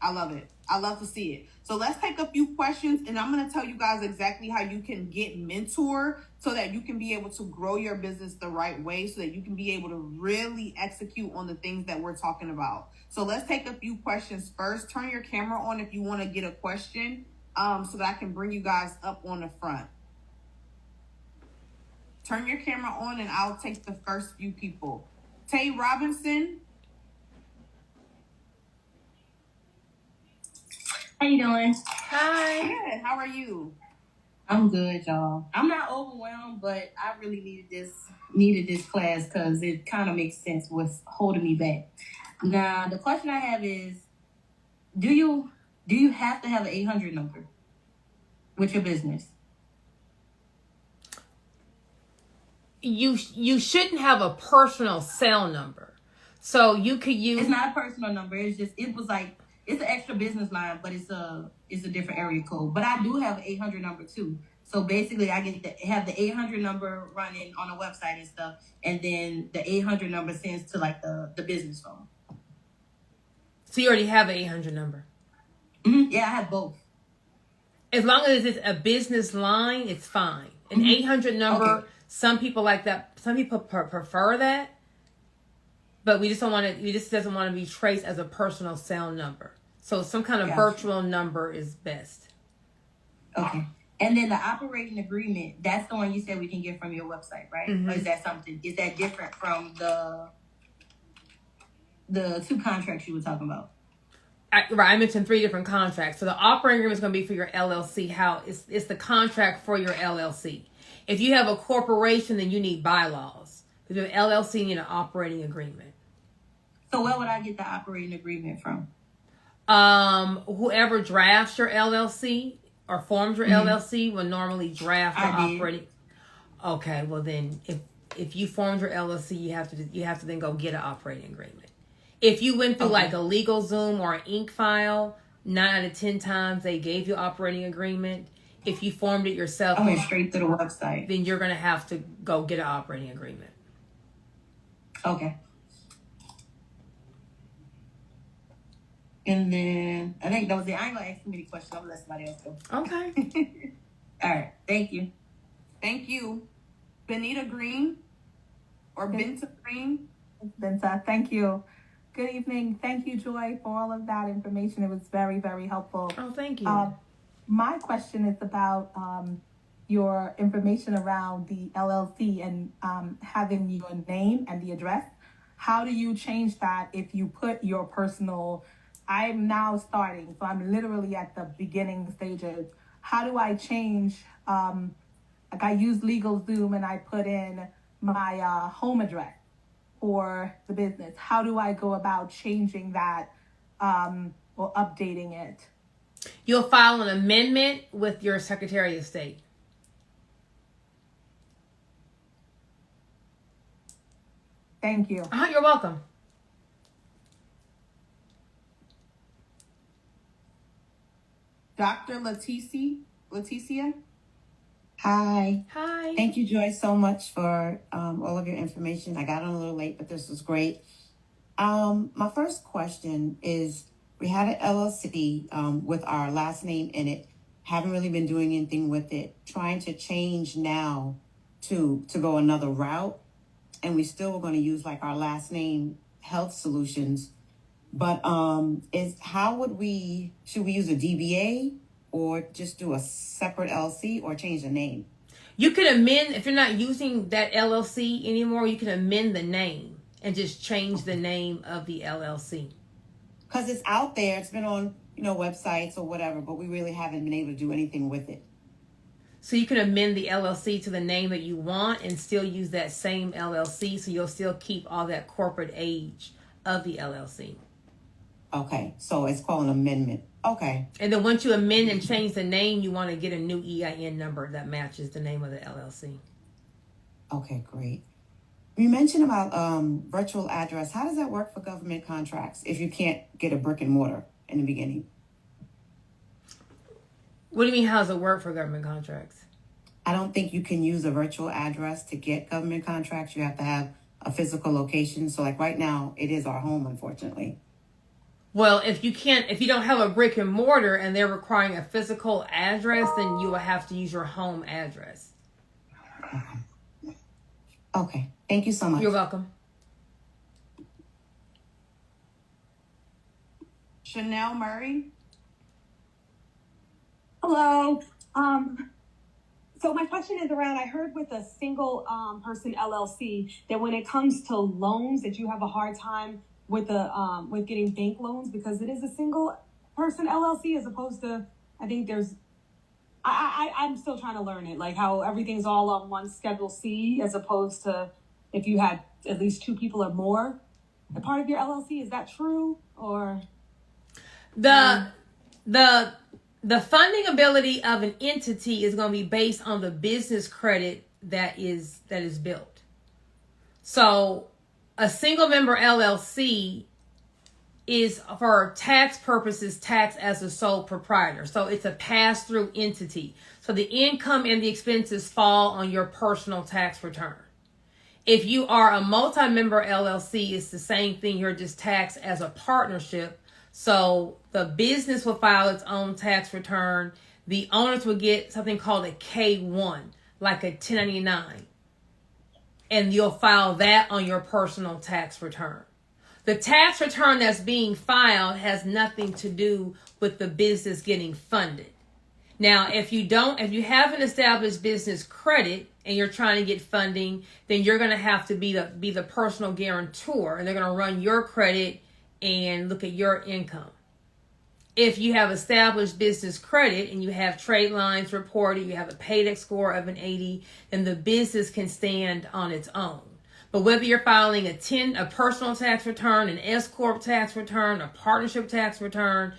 I love it. I love to see it. So let's take a few questions, and I'm going to tell you guys exactly how you can get mentor so that you can be able to grow your business the right way, so that you can be able to really execute on the things that we're talking about. So let's take a few questions first. Turn your camera on if you want to get a question, so that I can bring you guys up on the front. Turn your camera on, and I'll take the first few people. Tay Robinson. How you doing? Hi. Good. How are you? I'm good, y'all. I'm not overwhelmed, but I really needed this class because it kind of makes sense what's holding me back. Now, the question I have is, do you have to have an 800 number with your business? You shouldn't have a personal cell number, so you could use. It's not a personal number. It's an extra business line, but it's a different area code. But I do have an 800 number too. So basically, I get to have the 800 number running on a website and stuff, and then the 800 number sends to like the business phone. So you already have an 800 number. Mm-hmm. Yeah, I have both. As long as it's a business line, it's fine. An 800 number. Okay. Some people like that. Some people prefer that. But we just don't want to. It just doesn't want to be traced as a personal cell number. So some kind of virtual number is best. Okay. And then the operating agreement, that's the one you said we can get from your website, right? Mm-hmm. Or is that different from the two contracts you were talking about? I mentioned 3 different contracts. So the operating agreement is going to be for your LLC. How it's the contract for your LLC. If you have a corporation, then you need bylaws. If you have an LLC, you need an operating agreement. So where would I get the operating agreement from? Whoever drafts your LLC or forms your LLC will normally draft the operating. Okay, well then, if you formed your LLC, you have to then go get an operating agreement. If you went through like a LegalZoom or an Inc. file, 9 out of 10 times they gave you operating agreement. If you formed it yourself, I went straight to the website. Then you're gonna have to go get an operating agreement. Okay. And then I think that was it. I ain't gonna ask too many questions. I'm gonna let somebody else go. Okay. All right. Thank you. Thank you. Benita Green or Benta Green. Benta, thank you. Good evening. Thank you, Joy, for all of that information. It was very, very helpful. Oh, thank you. My question is about your information around the LLC and having your name and the address. How do you change that if you put your personal? I'm now starting, so I'm literally at the beginning stages. How do I change? Like I use LegalZoom and I put in my home address for the business. How do I go about changing that or updating it? You'll file an amendment with your Secretary of State. Thank you. You're welcome. Dr. Leticia. Hi. Hi. Thank you, Joy, so much for all of your information. I got on a little late, but this was great. My first question is, we had an LLC with our last name in it. Haven't really been doing anything with it. Trying to change now to go another route. And we still were going to use like our last name, Health Solutions. But should we use a DBA or just do a separate LLC or change the name? You can amend, if you're not using that LLC anymore, you can amend the name and just change the name of the LLC. Because it's out there. It's been on, websites or whatever, but we really haven't been able to do anything with it. So you can amend the LLC to the name that you want and still use that same LLC, so you'll still keep all that corporate age of the LLC. Okay, so it's called an amendment. Okay. And then once you amend and change the name, you want to get a new EIN number that matches the name of the LLC. Okay, great. You mentioned about virtual address. How does that work for government contracts if you can't get a brick and mortar in the beginning? What do you mean, how does it work for government contracts? I don't think you can use a virtual address to get government contracts. You have to have a physical location. So like right now, it is our home, unfortunately. Well, if you don't have a brick and mortar and they're requiring a physical address, then you will have to use your home address. Okay. Thank you so much. You're welcome. Chanel Murray. Hello. So my question is around, I heard with a single person LLC that when it comes to loans that you have a hard time with getting bank loans because it is a single person LLC as opposed to, I think I'm still trying to learn it, like how everything's all on one Schedule C as opposed to if you had at least two people or more a part of your LLC. Is that true? Or the funding ability of an entity is going to be based on the business credit that is built. So a single member LLC is for tax purposes taxed as a sole proprietor. So it's a pass-through entity. So the income and the expenses fall on your personal tax return. If you are a multi-member LLC, it's the same thing. You're just taxed as a partnership. So the business will file its own tax return. The owners will get something called a K-1, like a 1099. And you'll file that on your personal tax return. The tax return that's being filed has nothing to do with the business getting funded. Now, if you have an established business credit and you're trying to get funding, then you're going to have to be the personal guarantor, and they're going to run your credit and look at your income. If you have established business credit and you have trade lines reported, you have a paycheck score of an 80, then the business can stand on its own. But whether you're filing a personal tax return, an S Corp tax return, a partnership tax return,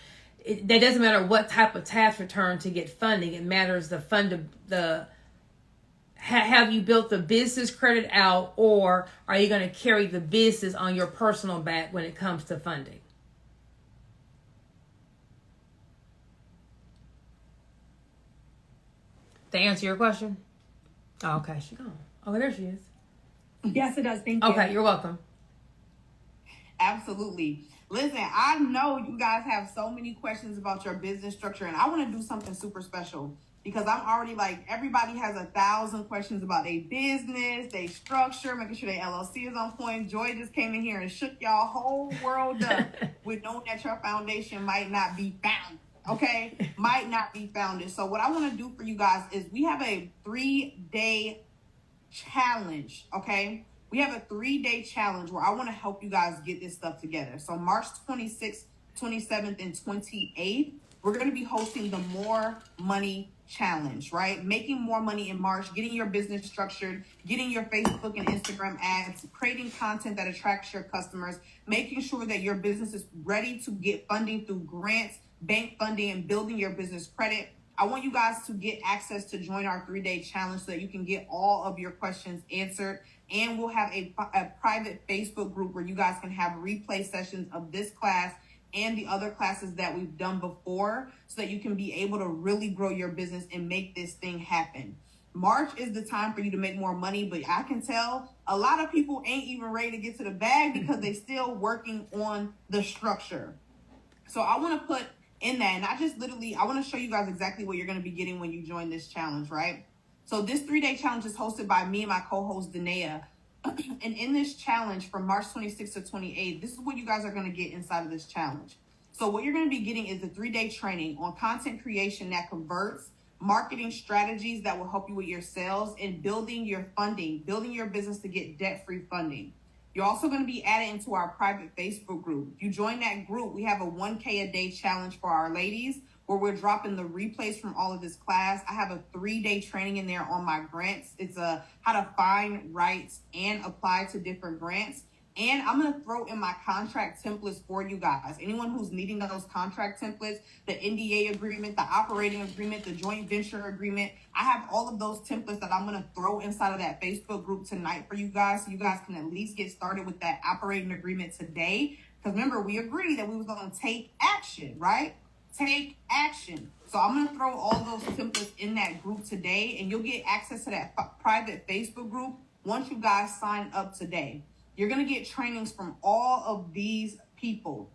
that doesn't matter what type of tax return to get funding. It matters have you built the business credit out, or are you going to carry the business on your personal back when it comes to funding? To answer your question? Oh, okay, she's gone. Oh, there she is. yes, it does. Thank you. Okay, you're welcome. Absolutely. Listen, I know you guys have so many questions about your business structure, and I want to do something super special because I'm already like, everybody has 1,000 questions about their business, their structure, making sure their LLC is on point. Joy just came in here and shook y'all whole world up with knowing that your foundation might not be found. Okay? Might not be founded. So what I want to do for you guys is we have a 3-day challenge. Okay? We have a 3-day challenge where I want to help you guys get this stuff together. So March 26th, 27th, and 28th, we're going to be hosting the More Money Challenge, right? Making more money in March, getting your business structured, getting your Facebook and Instagram ads, creating content that attracts your customers, making sure that your business is ready to get funding through grants, bank funding, and building your business credit. I want you guys to get access to join our 3-day challenge so that you can get all of your questions answered. And we'll have a private Facebook group where you guys can have replay sessions of this class and the other classes that we've done before so that you can be able to really grow your business and make this thing happen. March is the time for you to make more money, but I can tell a lot of people ain't even ready to get to the bag because they're still working on the structure. So I want to put in that, and I want to show you guys exactly what you're going to be getting when you join this challenge, right? So this 3-day challenge is hosted by me and my co-host, Danae. And in this challenge from March 26th to 28th, this is what you guys are going to get inside of this challenge. So what you're going to be getting is a 3-day training on content creation that converts, marketing strategies that will help you with your sales, and building your funding, building your business to get debt-free funding. You're also going to be added into our private Facebook group. If you join that group, we have a 1K a day challenge for our ladies where we're dropping the replays from all of this class. I have a 3-day training in there on my grants. It's how to find, write, and apply to different grants. And I'm going to throw in my contract templates for you guys. Anyone who's needing those contract templates, the NDA agreement, the operating agreement, the joint venture agreement, I have all of those templates that I'm going to throw inside of that Facebook group tonight for you guys, so you guys can at least get started with that operating agreement today. Because remember, we agreed that we was going to take action, right? Take action. So I'm going to throw all those templates in that group today, and you'll get access to that private Facebook group once you guys sign up today. You're going to get trainings from all of these people.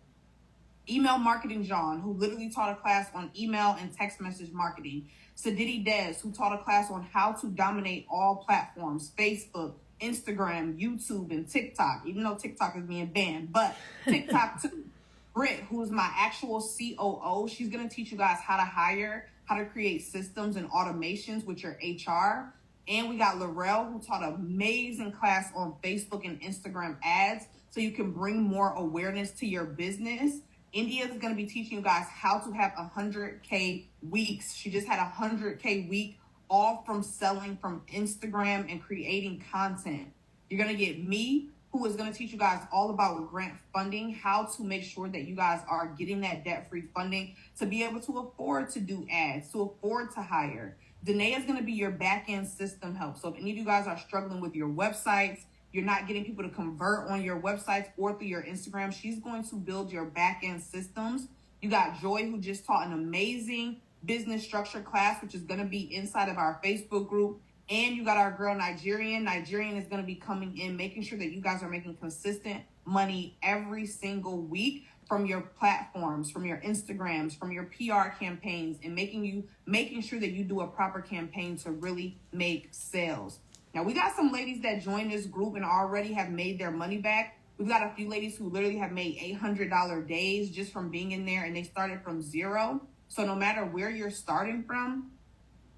Email Marketing John, who literally taught a class on email and text message marketing. Sadidi Des, who taught a class on how to dominate all platforms, Facebook, Instagram, YouTube, and TikTok, even though TikTok is being banned, but TikTok too. Britt, who is my actual COO, she's going to teach you guys how to hire, how to create systems and automations with your HR. And we got Laurel, who taught an amazing class on Facebook and Instagram ads, so you can bring more awareness to your business. India is going to be teaching you guys how to have 100K weeks. She just had a 100K week, all from selling from Instagram and creating content. You're going to get me, who is going to teach you guys all about grant funding, how to make sure that you guys are getting that debt-free funding to be able to afford to do ads, to afford to hire. Danae is going to be your back-end system help. So if any of you guys are struggling with your websites, you're not getting people to convert on your websites or through your Instagram, she's going to build your back-end systems. You got Joy, who just taught an amazing business structure class, which is going to be inside of our Facebook group. And you got our girl Nigerian. Nigerian is going to be coming in, making sure that you guys are making consistent money every single week from your platforms, from your Instagrams, from your PR campaigns, and making sure that you do a proper campaign to really make sales. Now, we got some ladies that joined this group and already have made their money back. We've got a few ladies who literally have made $800 days just from being in there, and they started from zero. So no matter where you're starting from,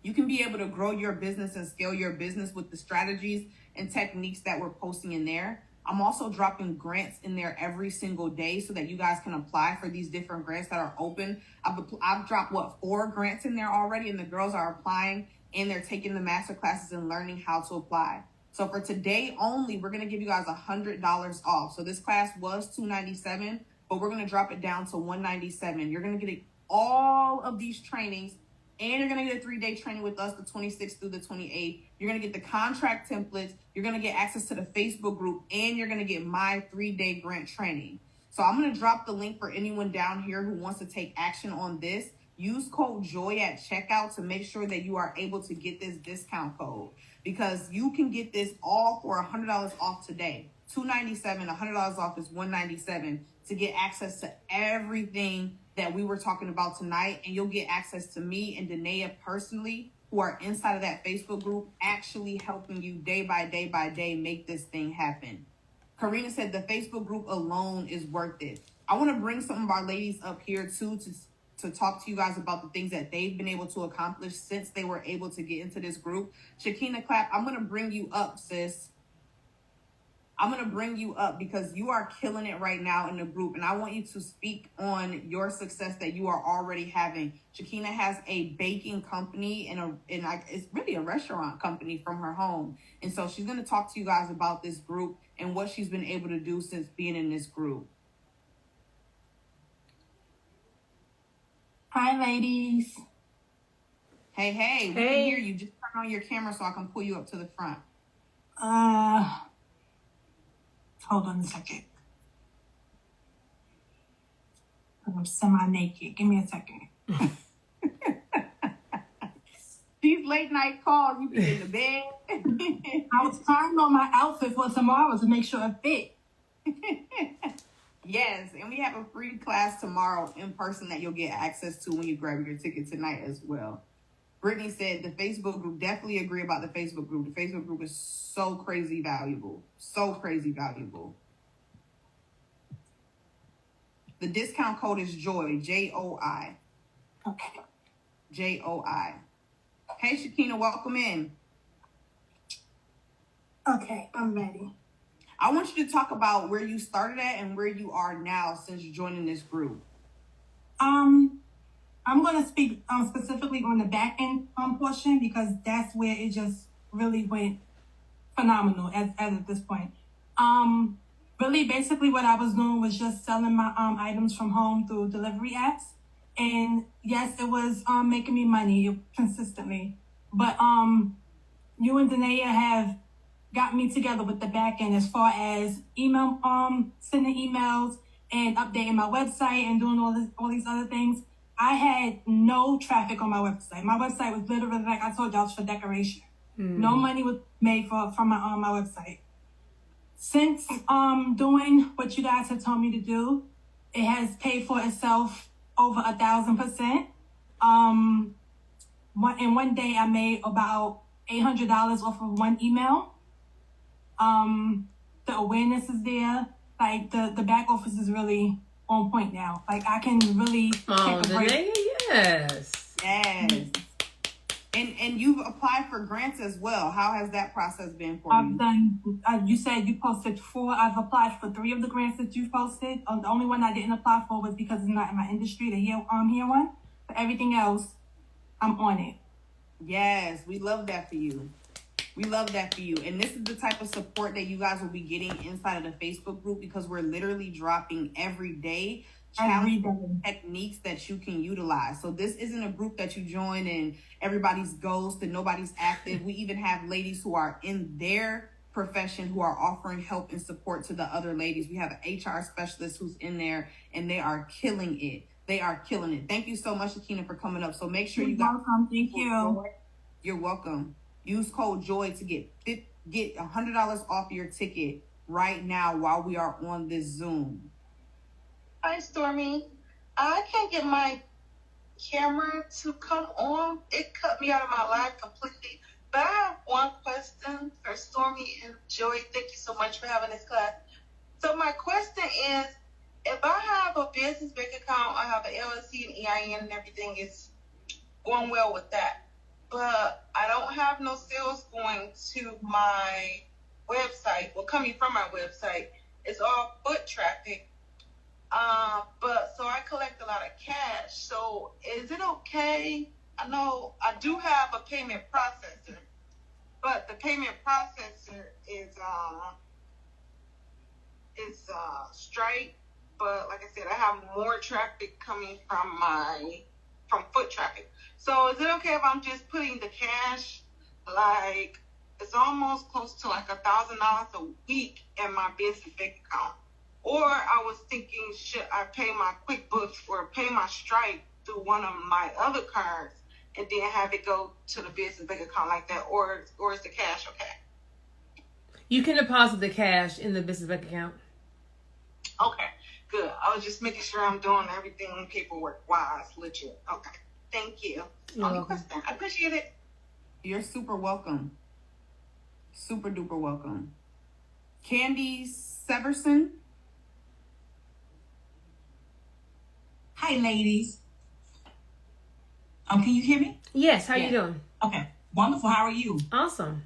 you can be able to grow your business and scale your business with the strategies and techniques that we're posting in there. I'm also dropping grants in there every single day so that you guys can apply for these different grants that are open. I've dropped 4 grants in there already, and the girls are applying and they're taking the master classes and learning how to apply. So for today only, we're going to give you guys $100 off. So this class was $297, but we're going to drop it down to $197. You're going to get all of these trainings, and you're going to get a 3-day training with us, the 26th through the 28th. You're going to get the contract templates. You're going to get access to the Facebook group, and you're going to get my 3-day grant training. So I'm going to drop the link for anyone down here who wants to take action on this. Use code JOY at checkout to make sure that you are able to get this discount code, because you can get this all for $100 off today. $297, $100 off is $197 to get access to everything that we were talking about tonight. And you'll get access to me and Danae personally, who are inside of that Facebook group, actually helping you day by day by day make this thing happen. Karina said the Facebook group alone is worth it. I want to bring some of our ladies up here too to talk to you guys about the things that they've been able to accomplish since they were able to get into this group. Shakina Clapp, I'm going to bring you up, sis. I'm going to bring you up because you are killing it right now in the group, and I want you to speak on your success that you are already having. Shakina has a baking company and it's really a restaurant company from her home. And so she's going to talk to you guys about this group and what she's been able to do since being in this group. Hi, ladies. Hey, we can hear you. Just turn on your camera so I can pull you up to the front. Hold on a second. I'm semi-naked. Give me a second. These late night calls, you be in the bed. I was trying on my outfit for tomorrow to make sure it fit. Yes, and we have a free class tomorrow in person that you'll get access to when you grab your ticket tonight as well. Brittany said the Facebook group, definitely agree about the Facebook group. The Facebook group is so crazy valuable. So crazy valuable. The discount code is JOY, J-O-I. Okay. J-O-I. Hey, Shakina, welcome in. Okay, I'm ready. I want you to talk about where you started at and where you are now since joining this group. I'm going to speak specifically on the back end portion because that's where it just really went phenomenal as at this point. really basically what I was doing was just selling my items from home through delivery apps. And yes, it was making me money consistently. But you and Danae have got me together with the back end as far as email, sending emails and updating my website and doing all these other things. I had no traffic on my website. My website was literally, like I told y'all, for decoration. No money was made from my website. Since doing what you guys have told me to do, it has paid for itself over 1,000%. In one day I made about $800 off of one email. The awareness is there. Like the back office is really on point now. Like I can really take a break. Yes. Yes. And you've applied for grants as well. How has that process been for you? I've done. You said you posted 4. I've applied for 3 of the grants that you posted. The only one I didn't apply for was because it's not in my industry. The here one. But everything else, I'm on it. Yes, we love that for you. We love that for you. And this is the type of support that you guys will be getting inside of the Facebook group, because we're literally dropping every day challenging techniques that you can utilize. So this isn't a group that you join and everybody's ghost and nobody's active. We even have ladies who are in their profession who are offering help and support to the other ladies. We have an HR specialist who's in there and they are killing it. They are killing it. Thank you so much, Akina, for coming up. So make sure You're welcome. Thank you. You're welcome. Use code JOY to get $100 off your ticket right now while we are on this Zoom. Hi, Stormy. I can't get my camera to come on. It cut me out of my live completely. But I have one question for Stormy and Joy. Thank you so much for having this class. So my question is, if I have a business bank account, I have an LLC and EIN and everything is going well with that, but I don't have no sales going to my website, well, coming from my website. It's all foot traffic. But so I collect a lot of cash. So is it okay? I know I do have a payment processor, but the payment processor is Stripe. But like I said, I have more traffic coming from foot traffic. So is it okay if I'm just putting the cash, like it's almost close to like $1,000 a week in my business bank account? Or I was thinking, should I pay my QuickBooks or pay my Stripe through one of my other cards and then have it go to the business bank account like that? Or is the cash okay? You can deposit the cash in the business bank account. Okay, good. I was just making sure I'm doing everything paperwork-wise, legit. Okay, thank you. Only question. I appreciate it. You're super welcome. Super duper welcome. Candy Severson. Hi, ladies. Can you hear me? Yes. How you doing? Okay. Wonderful. How are you? Awesome.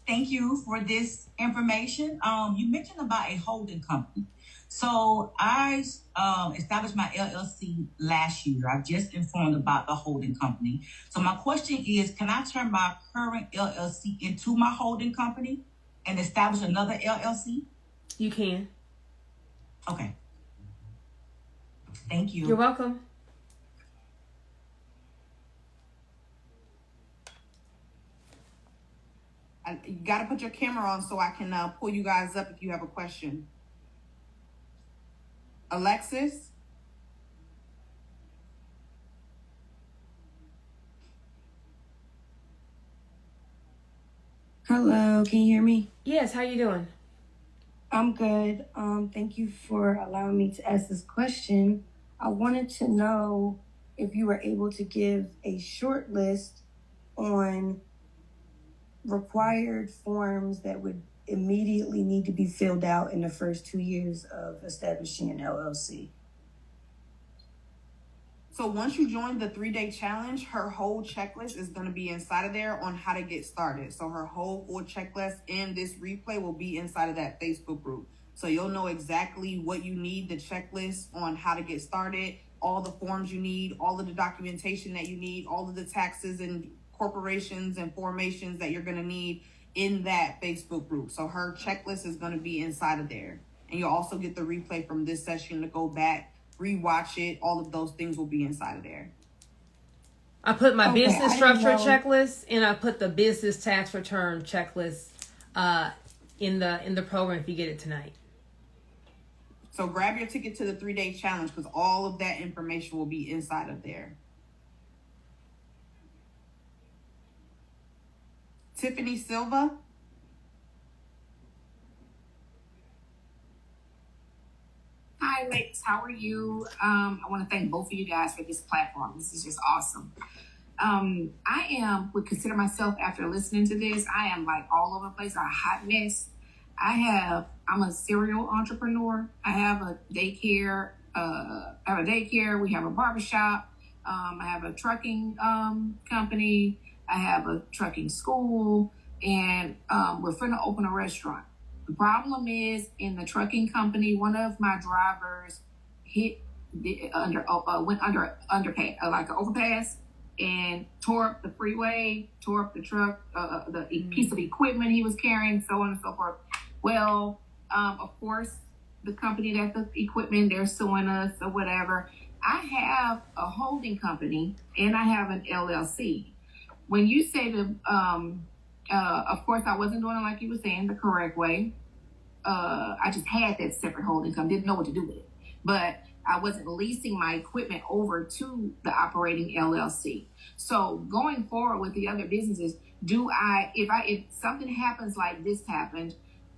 Thank you for this information. You mentioned about a holding company. So I established my LLC last year. I've just informed about the holding company. So my question is, can I turn my current LLC into my holding company and establish another LLC? You can. Okay. Thank you. You're welcome. You got to put your camera on so I can pull you guys up if you have a question. Alexis? Hello, can you hear me? Yes, how you doing? I'm good. Thank you for allowing me to ask this question. I wanted to know if you were able to give a short list on required forms that would immediately need to be filled out in the first 2 years of establishing an LLC. So once you join the 3-day challenge, her whole checklist is going to be inside of there on how to get started. So her whole full checklist and this replay will be inside of that Facebook group. So you'll know exactly what you need, the checklist on how to get started, all the forms you need, all of the documentation that you need, all of the taxes and corporations and formations that you're going to need in that Facebook group. So her checklist is going to be inside of there. And you'll also get the replay from this session to go back, rewatch it. All of those things will be inside of there. I put my Okay, business I structure didn't know- checklist, and I put the business tax return checklist in the program if you get it tonight. So grab your ticket to the 3-day challenge because all of that information will be inside of there. Tiffany Silva. Hi, ladies. How are you? I want to thank both of you guys for this platform. This is just awesome. would consider myself, after listening to this, I am like all over the place, a hot mess. I'm a serial entrepreneur. I have a daycare. We have a barbershop. I have a trucking company. I have a trucking school, and we're finna open a restaurant. The problem is, in the trucking company, one of my drivers went under underpass, like an overpass, and tore up the freeway, tore up the truck, the piece of equipment he was carrying, so on and so forth. Well, of course, the company that the equipment, they're suing us or whatever. I have a holding company and I have an LLC. When you say of course, I wasn't doing it like you were saying the correct way. I just had that separate holding company, didn't know what to do with it. But I wasn't leasing my equipment over to the operating LLC. So going forward with the other businesses, if something happens like this happened,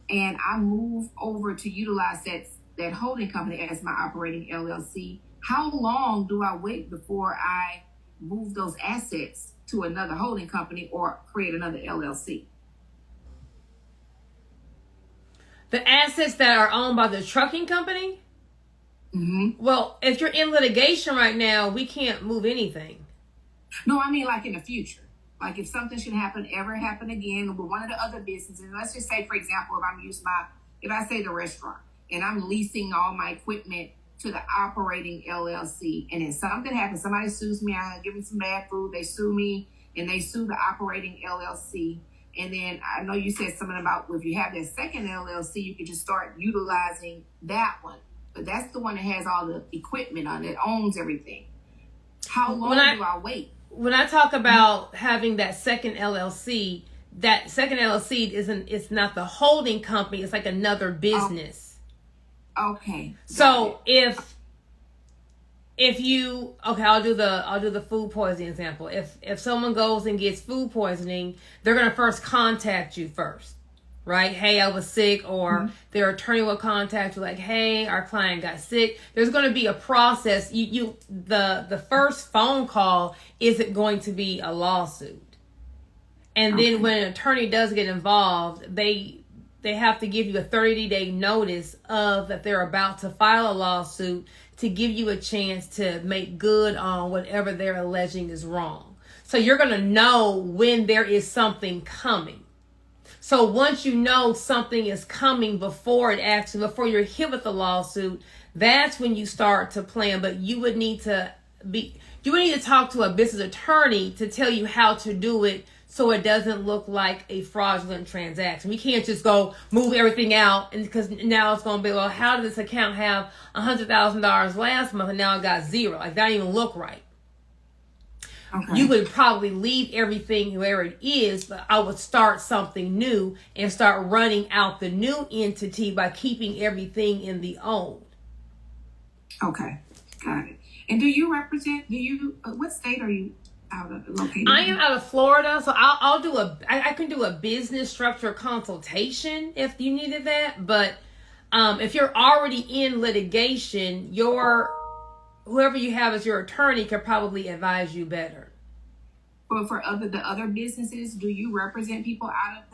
and I move over to utilize that holding company as my operating LLC, how long do I wait before I move those assets to another holding company or create another LLC? The assets that are owned by the trucking company? Mm-hmm. Well, if you're in litigation right now, we can't move anything. No, I mean like in the future. Like if something should ever happen again with one of the other businesses, let's just say, for example, if I say the restaurant and I'm leasing all my equipment to the operating LLC, and then something happens, somebody sues me, I give them some bad food, they sue me, and they sue the operating LLC. And then I know you said something about if you have that second LLC, you can just start utilizing that one. But that's the one that has all the equipment on it, owns everything. How long do I wait? When I talk about having that second LLC it's not the holding company, it's like another business. Okay. So if you, I'll do the food poisoning example. If someone goes and gets food poisoning, they're going to first contact you first. Right? Hey, I was sick, or their attorney will contact you like, hey, our client got sick. There's going to be a process. The first phone call isn't going to be a lawsuit. And then when an attorney does get involved, they have to give you a 30-day notice of that they're about to file a lawsuit to give you a chance to make good on whatever they're alleging is wrong. So you're going to know when there is something coming. So once you know something is coming before you're hit with the lawsuit, that's when you start to plan. But you would need to talk to a business attorney to tell you how to do it so it doesn't look like a fraudulent transaction. We can't just go move everything out, and because now it's going to be, well, how did this account have $100,000 last month and now it got zero? Like that didn't even look right. Okay. You would probably leave everything where it is, but I would start something new and start running out the new entity by keeping everything in the old. Okay, got it. And what state are you located? I am out of Florida, so I can do a business structure consultation if you needed that. But if you're already in litigation, whoever you have as your attorney could probably advise you better. But for the other businesses, do you represent people out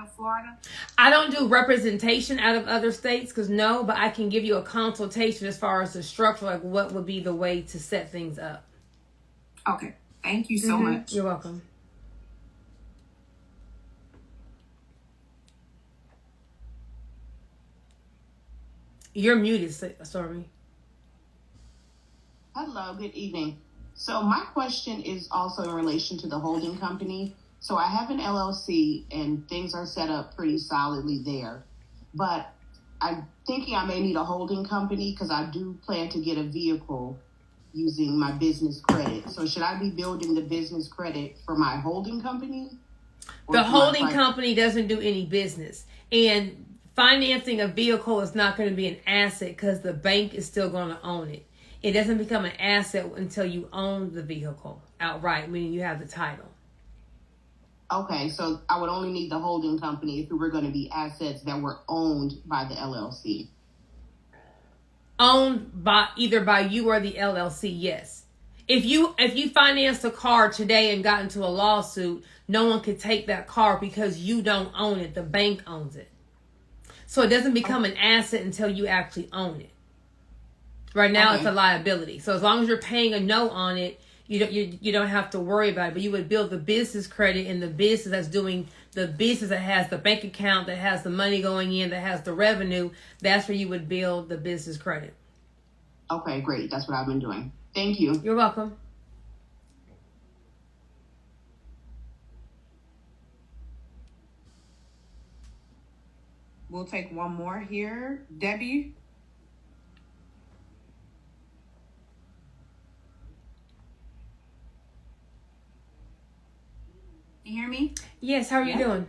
of Florida? I don't do representation out of other states but I can give you a consultation as far as the structure, like what would be the way to set things up. Okay. Thank you so much. You're welcome. You're muted, Stormy. Hello, good evening. So my question is also in relation to the holding company. So I have an LLC and things are set up pretty solidly there. But I'm thinking I may need a holding company because I do plan to get a vehicle using my business credit. So should I be building the business credit for my holding company? The holding company doesn't do any business. And financing a vehicle is not going to be an asset because the bank is still going to own it. It doesn't become an asset until you own the vehicle outright, meaning you have the title. Okay, so I would only need the holding company if it were going to be assets that were owned by the LLC. Owned by either by you or the LLC, yes. If you financed a car today and got into a lawsuit, no one could take that car because you don't own it. The bank owns it. So it doesn't become an asset until you actually own it. Right now, It's a liability. So as long as you're paying a note on it, you don't have to worry about it. But you would build the business credit in the business that's doing the business that has the bank account, that has the money going in, that has the revenue. That's where you would build the business credit. Okay, great. That's what I've been doing. Thank you. You're welcome. We'll take one more here. Debbie? Can you hear me? Yes, how are you doing?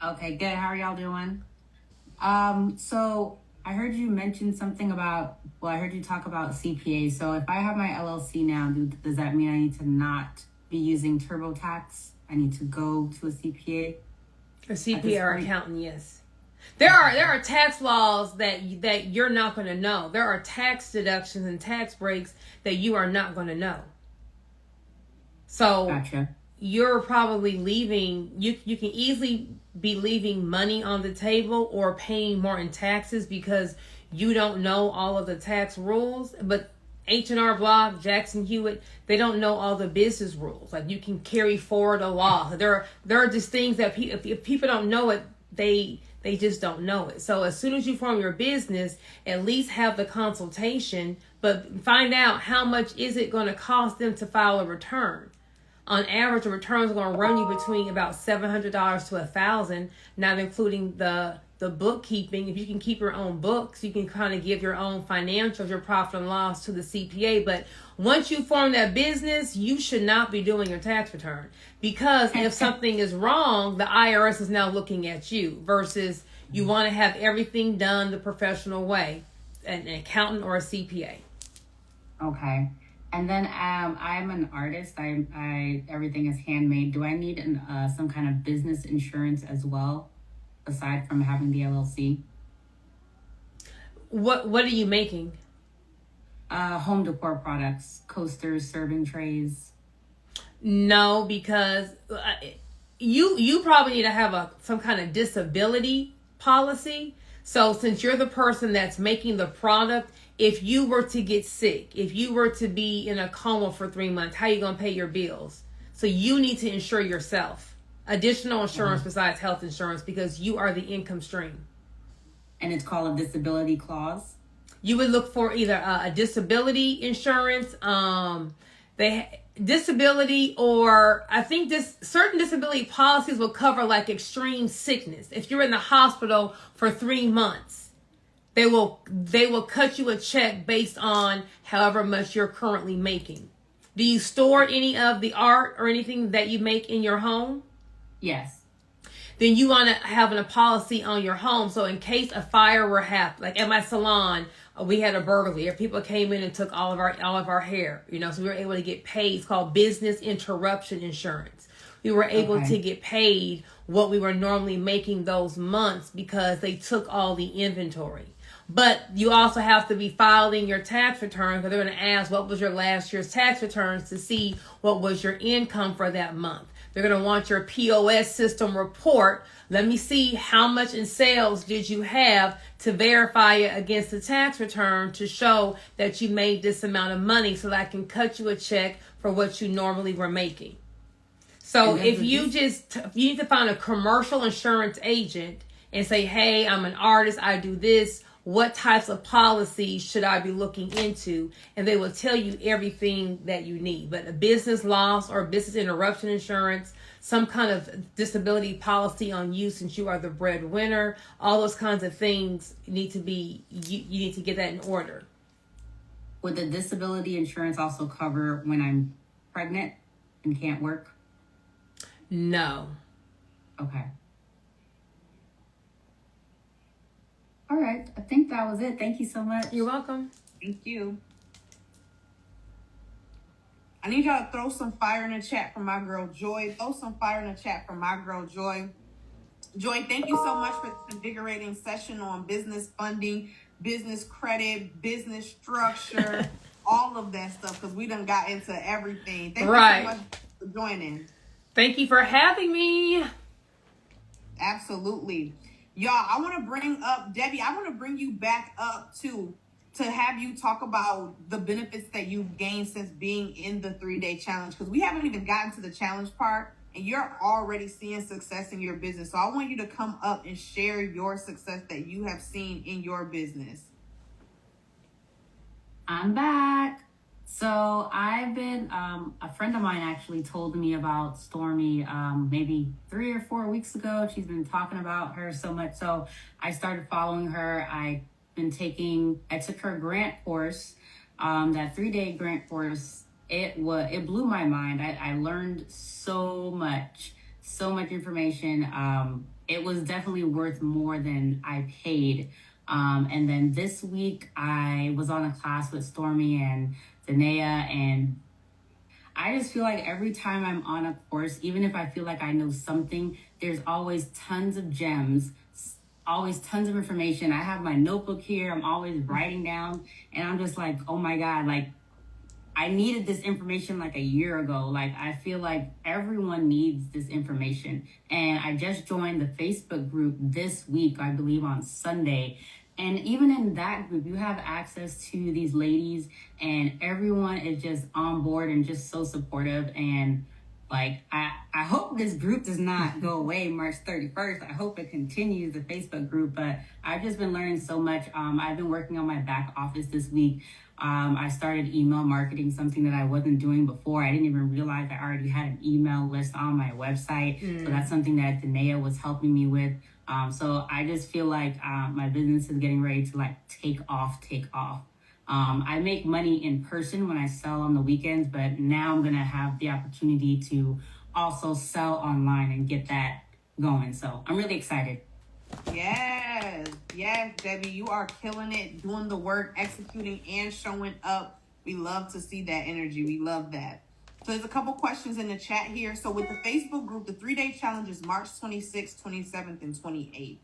Okay, good. How are y'all doing? So I heard you mention something about, I heard you talk about CPA. So if I have my LLC now, does that mean I need to not be using TurboTax? I need to go to a CPA? A CPA or accountant, yes. There are tax laws that you're not going to know. There are tax deductions and tax breaks that you are not going to know. So Gotcha. You're probably leaving, you can easily be leaving money on the table or paying more in taxes because you don't know all of the tax rules. But H&R Block, Jackson Hewitt, they don't know all the business rules. Like you can carry forward a law. There are just things that if people don't know it, they just don't know it. So as soon as you form your business, at least have the consultation, but find out how much is it going to cost them to file a return. On average, a return is going to run you between about $700 to $1,000, not including the bookkeeping. If you can keep your own books, you can kind of give your own financials, your profit and loss to the CPA. But once you form that business, you should not be doing your tax return because if something is wrong, the IRS is now looking at you versus you want to have everything done the professional way, an accountant or a CPA. Okay. And then I'm an artist. I everything is handmade. Do I need some kind of business insurance as well, aside from having the LLC? What are you making? Home decor products, coasters, serving trays. No, because you probably need to have some kind of disability policy. So since you're the person that's making the product, if you were to get sick, if you were to be in a coma for 3 months, how are you going to pay your bills? So you need to insure yourself. Additional insurance besides health insurance because you are the income stream. And it's called a disability clause? You would look for either a disability insurance, disability, or I think certain disability policies will cover like extreme sickness. If you're in the hospital for 3 months, they will cut you a check based on however much you're currently making. Do you store any of the art or anything that you make in your home? Yes. Then you want to have a policy on your home. So in case a fire were happen, like at my salon, we had a burglary. People came in and took all of our hair. So we were able to get paid. It's called business interruption insurance. We were able to get paid what we were normally making those months because they took all the inventory. But you also have to be filing your tax returns because they're going to ask what was your last year's tax returns to see what was your income for that month. They're going to want your POS system report. Let me see how much in sales did you have to verify it against the tax return to show that you made this amount of money so that I can cut you a check for what you normally were making. So if you need to find a commercial insurance agent and say, hey, I'm an artist, I do this, what types of policies should I be looking into, and they will tell you everything that you need. But a business loss or business interruption insurance, some kind of disability policy on you since you are the breadwinner, all those kinds of things need to be, you need to get that in order. Would the disability insurance also cover when I'm pregnant and can't work? No. Okay. All right. I think that was it. Thank you so much. You're welcome. Thank you. I need y'all to throw some fire in the chat for my girl Joy. Throw some fire in the chat for my girl Joy. Joy, thank you so much for this invigorating session on business funding, business credit, business structure, all of that stuff, because we done got into everything. Thank you so much for joining. Thank you for having me. Absolutely. Y'all, I want to bring up, Debbie, I want to bring you back up too, to have you talk about the benefits that you've gained since being in the 3-day challenge, because we haven't even gotten to the challenge part, and you're already seeing success in your business. So I want you to come up and share your success that you have seen in your business. I'm back. So I've been, a friend of mine actually told me about Stormy maybe 3 or 4 weeks ago. She's been talking about her so much. So I started following her. I took her grant course, that 3-day grant course. It blew my mind. I learned so much information. It was definitely worth more than I paid. And then this week I was on a class with Stormy and Danae, and I just feel like every time I'm on a course, even if I feel like I know something, there's always tons of gems, always tons of information. I have my notebook here. I'm always writing down, and I'm just like, oh my God, like I needed this information like a year ago. Like I feel like everyone needs this information. And I just joined the Facebook group this week, I believe on Sunday. And even in that group, you have access to these ladies, and everyone is just on board and just so supportive. And like, I hope this group does not go away March 31st. I hope it continues, the Facebook group, but I've just been learning so much. I've been working on my back office this week. I started email marketing, something that I wasn't doing before. I didn't even realize I already had an email list on my website. So that's something that Danae was helping me with. So I just feel like my business is getting ready to like take off. I make money in person when I sell on the weekends, but now I'm going to have the opportunity to also sell online and get that going. So I'm really excited. Yes, Debbie, you are killing it, doing the work, executing and showing up. We love to see that energy. We love that. So there's a couple questions in the chat here. So with the Facebook group, the 3-day challenge is March 26th, 27th, and 28th.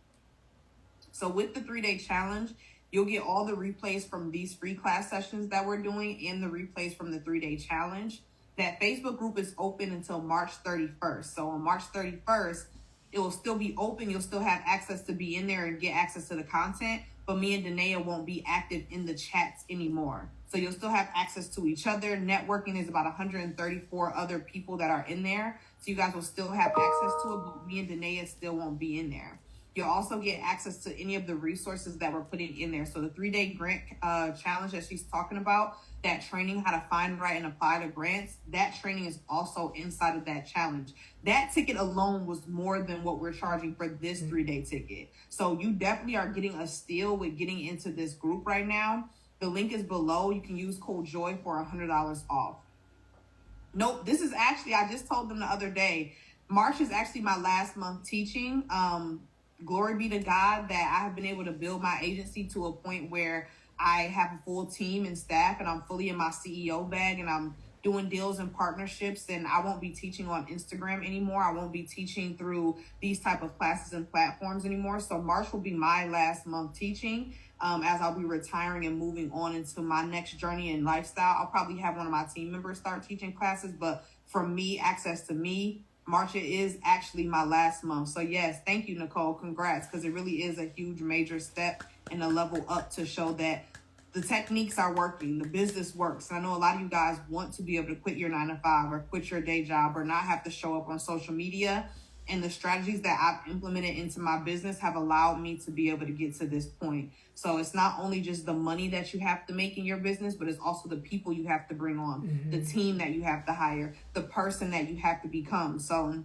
So with the 3-day challenge, you'll get all the replays from these free class sessions that we're doing and the replays from the 3-day challenge. That Facebook group is open until March 31st. So on March 31st, it will still be open. You'll still have access to be in there and get access to the content, but me and Danae won't be active in the chats anymore. So you'll still have access to each other. Networking is about 134 other people that are in there. So you guys will still have access to it, but me and Danae still won't be in there. You'll also get access to any of the resources that we're putting in there. So the 3-day grant challenge that she's talking about, that training, how to find, write, and apply to grants, that training is also inside of that challenge. That ticket alone was more than what we're charging for this 3-day ticket. So you definitely are getting a steal with getting into this group right now. The link is below. You can use code JOY for $100 off. Nope, this is actually, I just told them the other day, March is actually my last month teaching. Glory be to God that I have been able to build my agency to a point where I have a full team and staff, and I'm fully in my CEO bag, and I'm doing deals and partnerships, and I won't be teaching on Instagram anymore. I won't be teaching through these type of classes and platforms anymore. So March will be my last month teaching, as I'll be retiring and moving on into my next journey in lifestyle. I'll probably have one of my team members start teaching classes, but for me, access to me, March is actually my last month. So yes, thank you, Nicole. Congrats, because it really is a huge major step and a level up to show that the techniques are working, the business works. And I know a lot of you guys want to be able to quit your 9-to-5 or quit your day job or not have to show up on social media and the strategies that I've implemented into my business have allowed me to be able to get to this point. So it's not only just the money that you have to make in your business, but it's also the people you have to bring on, the team that you have to hire, the person that you have to become. So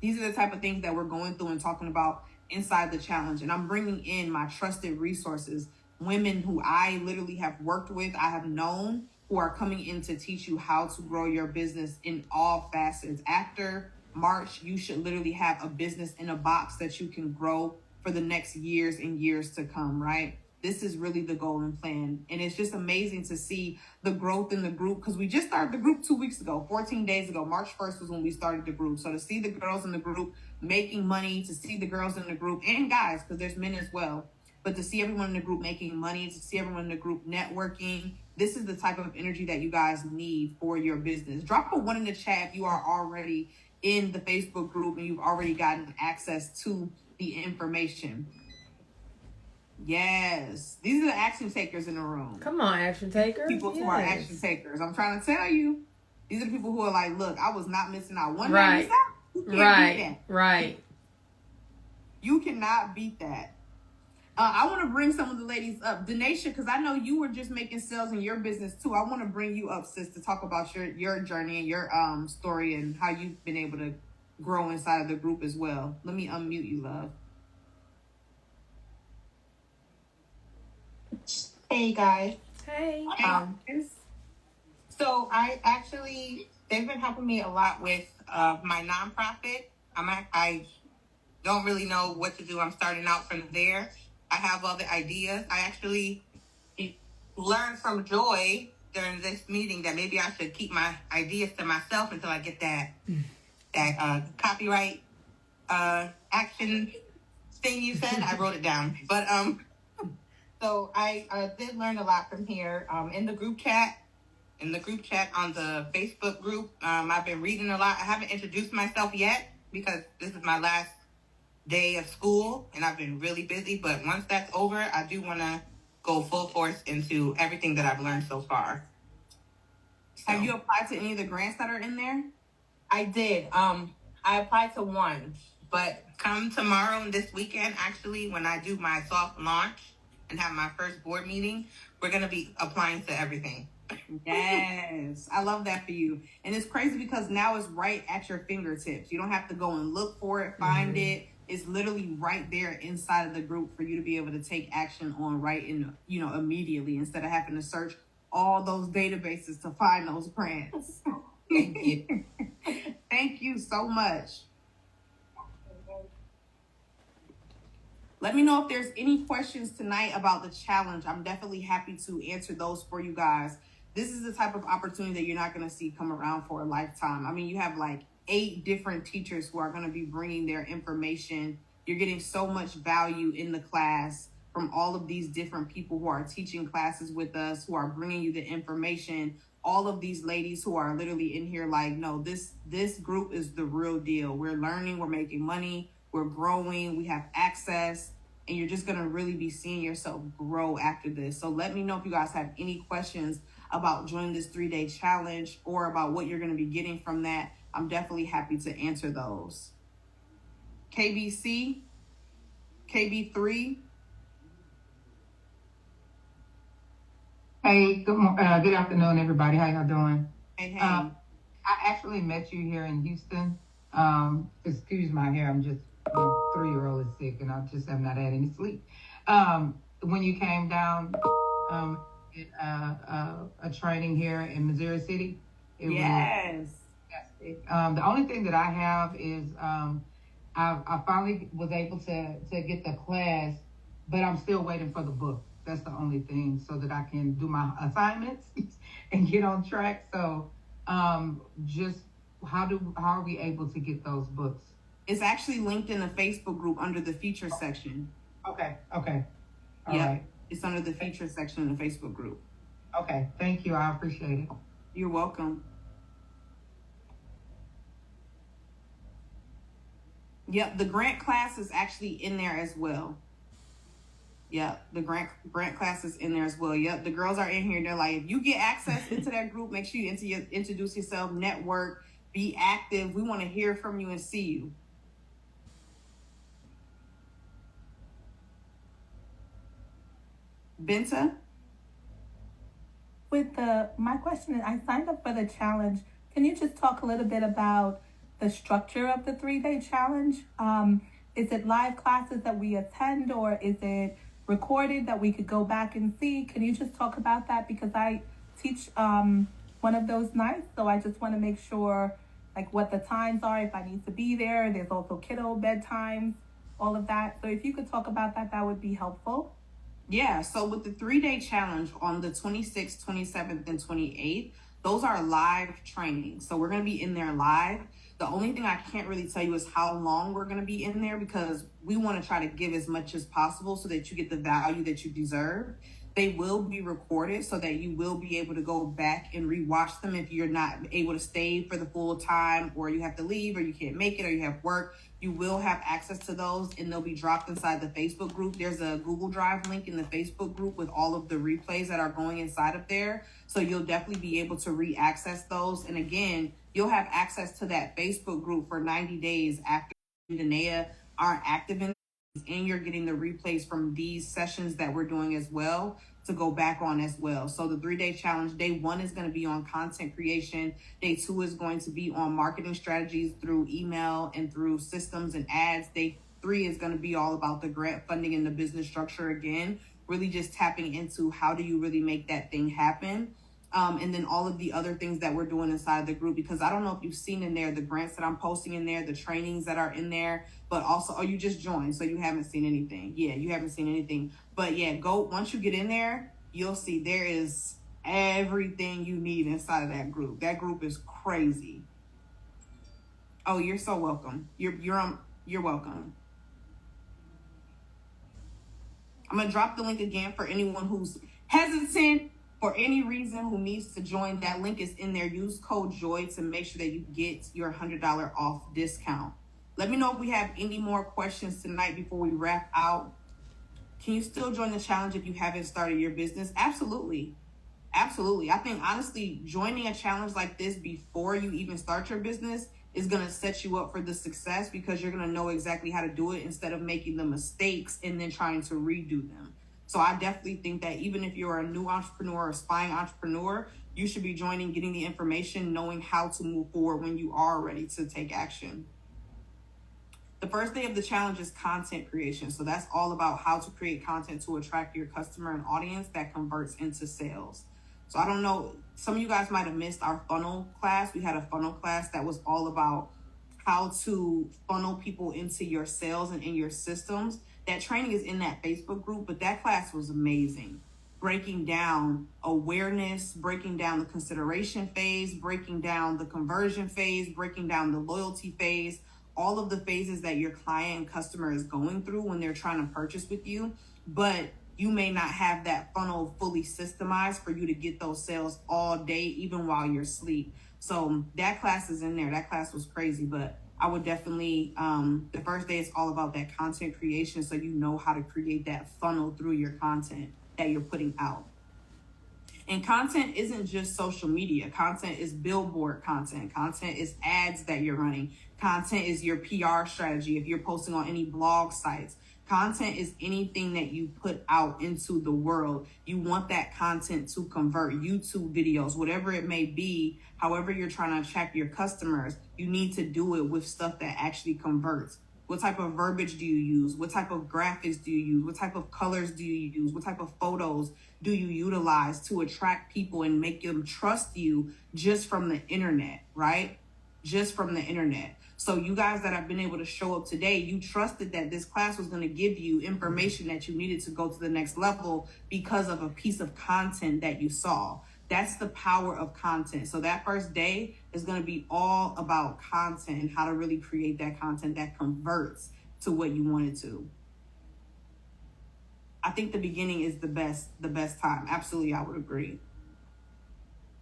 these are the type of things that we're going through and talking about inside the challenge. And I'm bringing in my trusted resources, women who I literally have worked with, I have known, who are coming in to teach you how to grow your business in all facets. After March, you should literally have a business in a box that you can grow for the next years and years to come, right? This is really the goal and plan. And it's just amazing to see the growth in the group, because we just started the group 2 weeks ago, 14 days ago. March 1st was when we started the group. So to see the girls in the group making money, to see the girls in the group, and guys, because there's men as well, but to see everyone in the group making money, to see everyone in the group networking, this is the type of energy that you guys need for your business. Drop a 1 in the chat if you are already in the Facebook group and you've already gotten access to the information. Yes, these are the action takers in the room. Come on, action takers. People who are action takers. I'm trying to tell you, these are the people who are like, look, I was not missing out one right. day. You can't beat that. Right. You cannot beat that. I want to bring some of the ladies up. Denisha, because I know you were just making sales in your business too. I want to bring you up, sis, to talk about your journey and your story and how you've been able to grow inside of the group as well. Let me unmute you, love. Hey guys. Hey. So they've been helping me a lot with my nonprofit. I don't really know what to do. I'm starting out from there. I have all the ideas. I actually learned from Joy during this meeting that maybe I should keep my ideas to myself until I get that copyright action thing you said. I wrote it down. But so I did learn a lot from here. In the group chat on the Facebook group, I've been reading a lot. I haven't introduced myself yet because this is my last day of school and I've been really busy. But once that's over, I do want to go full force into everything that I've learned so far. So, have you applied to any of the grants that are in there? I did. I applied to one, but come tomorrow and this weekend, actually, when I do my soft launch and have my first board meeting, we're going to be applying to everything. Yes, I love that for you. And it's crazy because now it's right at your fingertips. You don't have to go and look for it, find it. It's literally right there inside of the group for you to be able to take action on right in, immediately, instead of having to search all those databases to find those grants. Thank you. Thank you so much. Let me know if there's any questions tonight about the challenge. I'm definitely happy to answer those for you guys. This is the type of opportunity that you're not going to see come around for a lifetime. I mean, you have like 8 different teachers who are going to be bringing their information. You're getting so much value in the class from all of these different people who are teaching classes with us, who are bringing you the information. All of these ladies who are literally in here like, no, this group is the real deal. We're learning, we're making money, we're growing, we have access, and you're just going to really be seeing yourself grow after this. So let me know if you guys have any questions about joining this 3-day challenge or about what you're going to be getting from that. I'm definitely happy to answer those. KBC, KB3. Hey, good afternoon, everybody. How y'all doing? Hey. I actually met you here in Houston. Excuse my hair. I'm just, my 3-year-old is sick and I just have not had any sleep. When you came down a training here in Missouri City. Yes. The only thing that I have is I finally was able to get the class, but I'm still waiting for the book. That's the only thing, so that I can do my assignments and get on track. So just how are we able to get those books? It's actually linked in the Facebook group under the feature section. Okay. All right. It's under the feature section in the Facebook group. Okay. Thank you. I appreciate it. You're welcome. Yep, the grant class is actually in there as well. Yep, the grant class is in there as well. Yep, the girls are in here. They're like, if you get access into that group, make sure you introduce yourself, network, be active. We want to hear from you and see you. Benta? My question is, I signed up for the challenge. Can you just talk a little bit about the structure of the 3-day challenge? Is it live classes that we attend, or is it recorded that we could go back and see? Can you just talk about that? Because I teach one of those nights, so I just want to make sure like what the times are, if I need to be there. There's also kiddo bedtimes, all of that. So if you could talk about that, that would be helpful. Yeah, so with the 3-day challenge on the 26th, 27th, and 28th, those are live trainings. So we're going to be in there live. The only thing I can't really tell you is how long we're going to be in there, because we want to try to give as much as possible so that you get the value that you deserve. They will be recorded so that you will be able to go back and rewatch them if you're not able to stay for the full time, or you have to leave, or you can't make it, or you have work. You will have access to those, and they'll be dropped inside the Facebook group. There's a Google Drive link in the Facebook group with all of the replays that are going inside of there. So you'll definitely be able to re-access those. And again, you'll have access to that Facebook group for 90 days after Danae aren't active in, and you're getting the replays from these sessions that we're doing as well to go back on as well. So the 3-day challenge, day 1 is going to be on content creation. Day 2 is going to be on marketing strategies through email and through systems and ads. Day 3 is going to be all about the grant funding and the business structure again, really just tapping into how do you really make that thing happen. And then all of the other things that we're doing inside of the group, because I don't know if you've seen in there the grants that I'm posting in there, the trainings that are in there, but also, you just joined, so you haven't seen anything. Yeah, you haven't seen anything. But yeah, once you get in there, you'll see there is everything you need inside of that group. That group is crazy. Oh, you're so welcome. You're welcome. I'm gonna drop the link again for anyone who's hesitant for any reason who needs to join. That link is in there. Use code JOY to make sure that you get your $100 off discount. Let me know if we have any more questions tonight before we wrap out. Can you still join the challenge if you haven't started your business? Absolutely. Absolutely. I think honestly, joining a challenge like this before you even start your business is going to set you up for the success, because you're going to know exactly how to do it instead of making the mistakes and then trying to redo them. So I definitely think that even if you're a new entrepreneur or aspiring entrepreneur, you should be joining, getting the information, knowing how to move forward when you are ready to take action. The first day of the challenge is content creation. So that's all about how to create content to attract your customer and audience that converts into sales. So I don't know, some of you guys might have missed our funnel class. We had a funnel class that was all about how to funnel people into your sales and in your systems. That training is in that Facebook group, but that class was amazing. Breaking down awareness, breaking down the consideration phase, breaking down the conversion phase, breaking down the loyalty phase, all of the phases that your client and customer is going through when they're trying to purchase with you. But you may not have that funnel fully systemized for you to get those sales all day, even while you're asleep. So that class is in there. That class was crazy, but I would definitely, the first day is all about that content creation, so you know how to create that funnel through your content that you're putting out. And content isn't just social media. Content is billboard content. Content is ads that you're running. Content is your PR strategy if you're posting on any blog sites. Content is anything that you put out into the world. You want that content to convert. YouTube videos, whatever it may be, however you're trying to attract your customers, you need to do it with stuff that actually converts. What type of verbiage do you use? What type of graphics do you use? What type of colors do you use? What type of photos do you utilize to attract people and make them trust you just from the internet, right? Just from the internet. So you guys that have been able to show up today, you trusted that this class was going to give you information that you needed to go to the next level because of a piece of content that you saw. That's the power of content. So that first day is going to be all about content and how to really create that content that converts to what you want it to. I think the beginning is the best time. Absolutely, I would agree.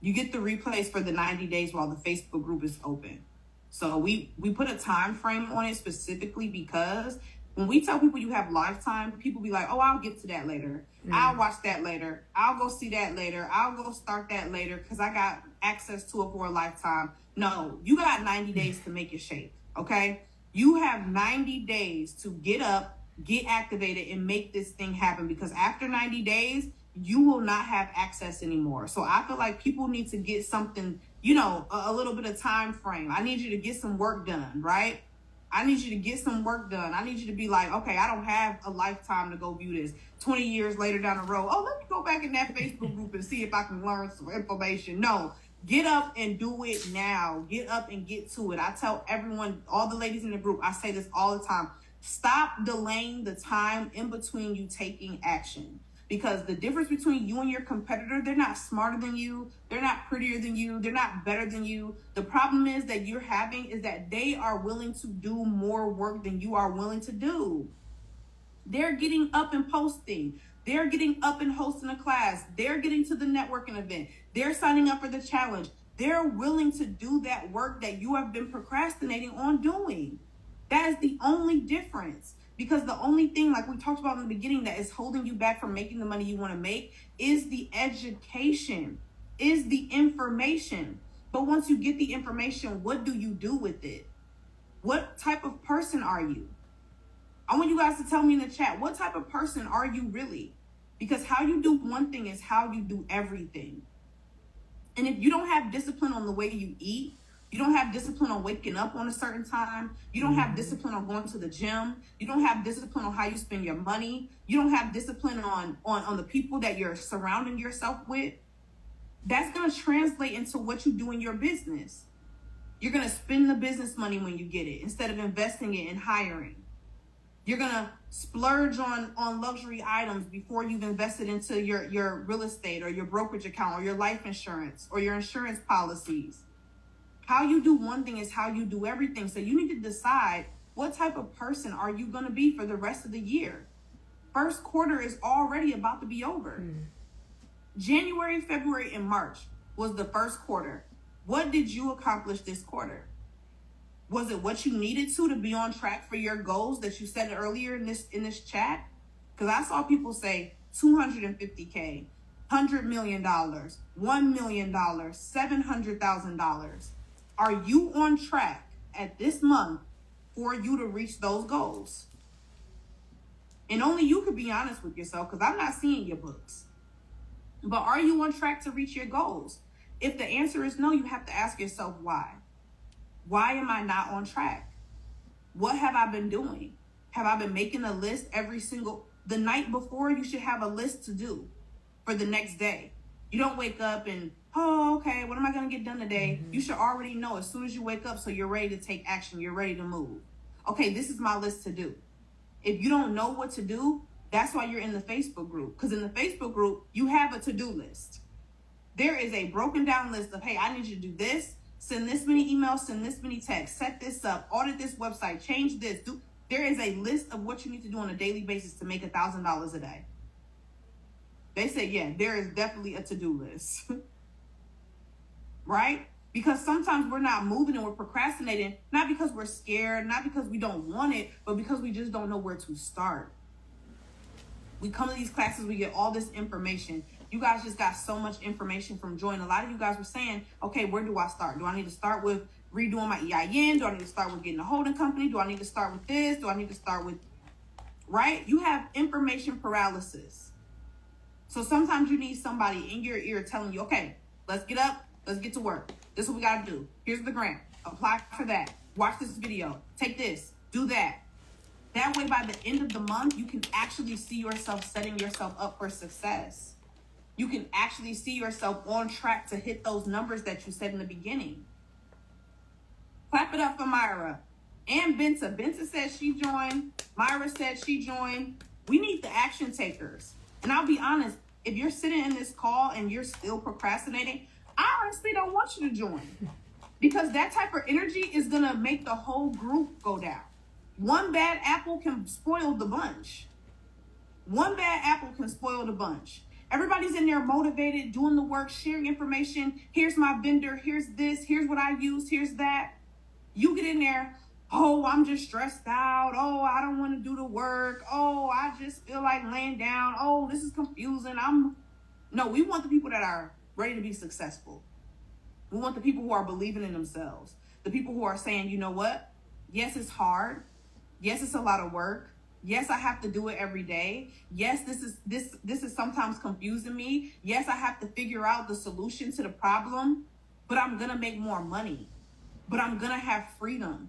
You get the replays for the 90 days while the Facebook group is open. So we put a time frame on it specifically because when we tell people you have lifetime, people be like, oh, I'll get to that later. I'll watch that later. I'll go see that later. I'll go start that later because I got access to it for a lifetime. No, you got 90 days to make it shape, okay? You have 90 days to get up, get activated and make this thing happen, because after 90 days, you will not have access anymore. So I feel like people need to get something, a little bit of time frame. I need you to get some work done, right? I need you to get some work done. I need you to be like, okay, I don't have a lifetime to go view this. 20 years later down the road, let me go back in that Facebook group and see if I can learn some information. No, get up and do it now. Get up and get to it. I tell everyone, all the ladies in the group, I say this all the time. Stop delaying the time in between you taking action. Because the difference between you and your competitor, they're not smarter than you. They're not prettier than you. They're not better than you. The problem is that you're having is that they are willing to do more work than you are willing to do. They're getting up and posting. They're getting up and hosting a class. They're getting to the networking event. They're signing up for the challenge. They're willing to do that work that you have been procrastinating on doing. That is the only difference. Because the only thing, like we talked about in the beginning, that is holding you back from making the money you want to make is the education, is the information. But once you get the information, what do you do with it? What type of person are you? I want you guys to tell me in the chat, what type of person are you really? Because how you do one thing is how you do everything. And if you don't have discipline on the way you eat, you don't have discipline on waking up on a certain time, you don't have discipline on going to the gym, you don't have discipline on how you spend your money, you don't have discipline on the people that you're surrounding yourself with, that's going to translate into what you do in your business. You're going to spend the business money when you get it instead of investing it in hiring. You're going to splurge on luxury items before you've invested into your real estate or your brokerage account or your life insurance or your insurance policies. How you do one thing is how you do everything. So you need to decide, what type of person are you going to be for the rest of the year? First quarter is already about to be over. January, February, and March was the first quarter. What did you accomplish this quarter? Was it what you needed to be on track for your goals that you said earlier in this chat? Because I saw people say 250K, $100 million, $1 million, $700,000. Are you on track at this month for you to reach those goals? And only you could be honest with yourself, because I'm not seeing your books. But are you on track to reach your goals? If the answer is no, you have to ask yourself why. Why am I not on track? What have I been doing? Have I been making a list the night before? You should have a list to do for the next day. You don't wake up and, okay, what am I going to get done today? You should already know as soon as you wake up, so you're ready to take action. You're ready to move. Okay, this is my list to do. If you don't know what to do, that's why you're in the Facebook group. Because in the Facebook group, you have a to-do list. There is a broken down list of, hey, I need you to do this, send this many emails, send this many texts, set this up, audit this website, change this. There is a list of what you need to do on a daily basis to make $1,000 a day. They say, yeah, there is definitely a to-do list. Right? Because sometimes we're not moving and we're procrastinating, not because we're scared, not because we don't want it, but because we just don't know where to start. We come to these classes, we get all this information. You guys just got so much information from Joy. And a lot of you guys were saying, okay, where do I start? Do I need to start with redoing my EIN? Do I need to start with getting a holding company? Do I need to start with this? Do I need to start with, right? You have information paralysis. So sometimes you need somebody in your ear telling you, okay, let's get up. Let's get to work. This is what we got to do. Here's the grant. Apply for that. Watch this video. Take this. Do that. That way, by the end of the month, you can actually see yourself setting yourself up for success. You can actually see yourself on track to hit those numbers that you said in the beginning. Clap it up for Myra. And Benta. Benta said she joined. Myra said she joined. We need the action takers. And I'll be honest, if you're sitting in this call and you're still procrastinating, I honestly don't want you to join, because that type of energy is going to make the whole group go down. One bad apple can spoil the bunch. One bad apple can spoil the bunch. Everybody's in there motivated, doing the work, sharing information. Here's my vendor. Here's this. Here's what I use. Here's that. You get in there. Oh, I'm just stressed out. Oh, I don't want to do the work. Oh, I just feel like laying down. Oh, this is confusing. No, we want the people that are ready to be successful. We want the people who are believing in themselves. The people who are saying, you know what? Yes, it's hard. Yes, it's a lot of work. Yes, I have to do it every day. Yes, this is sometimes confusing me. Yes, I have to figure out the solution to the problem, but I'm going to make more money. But I'm going to have freedom.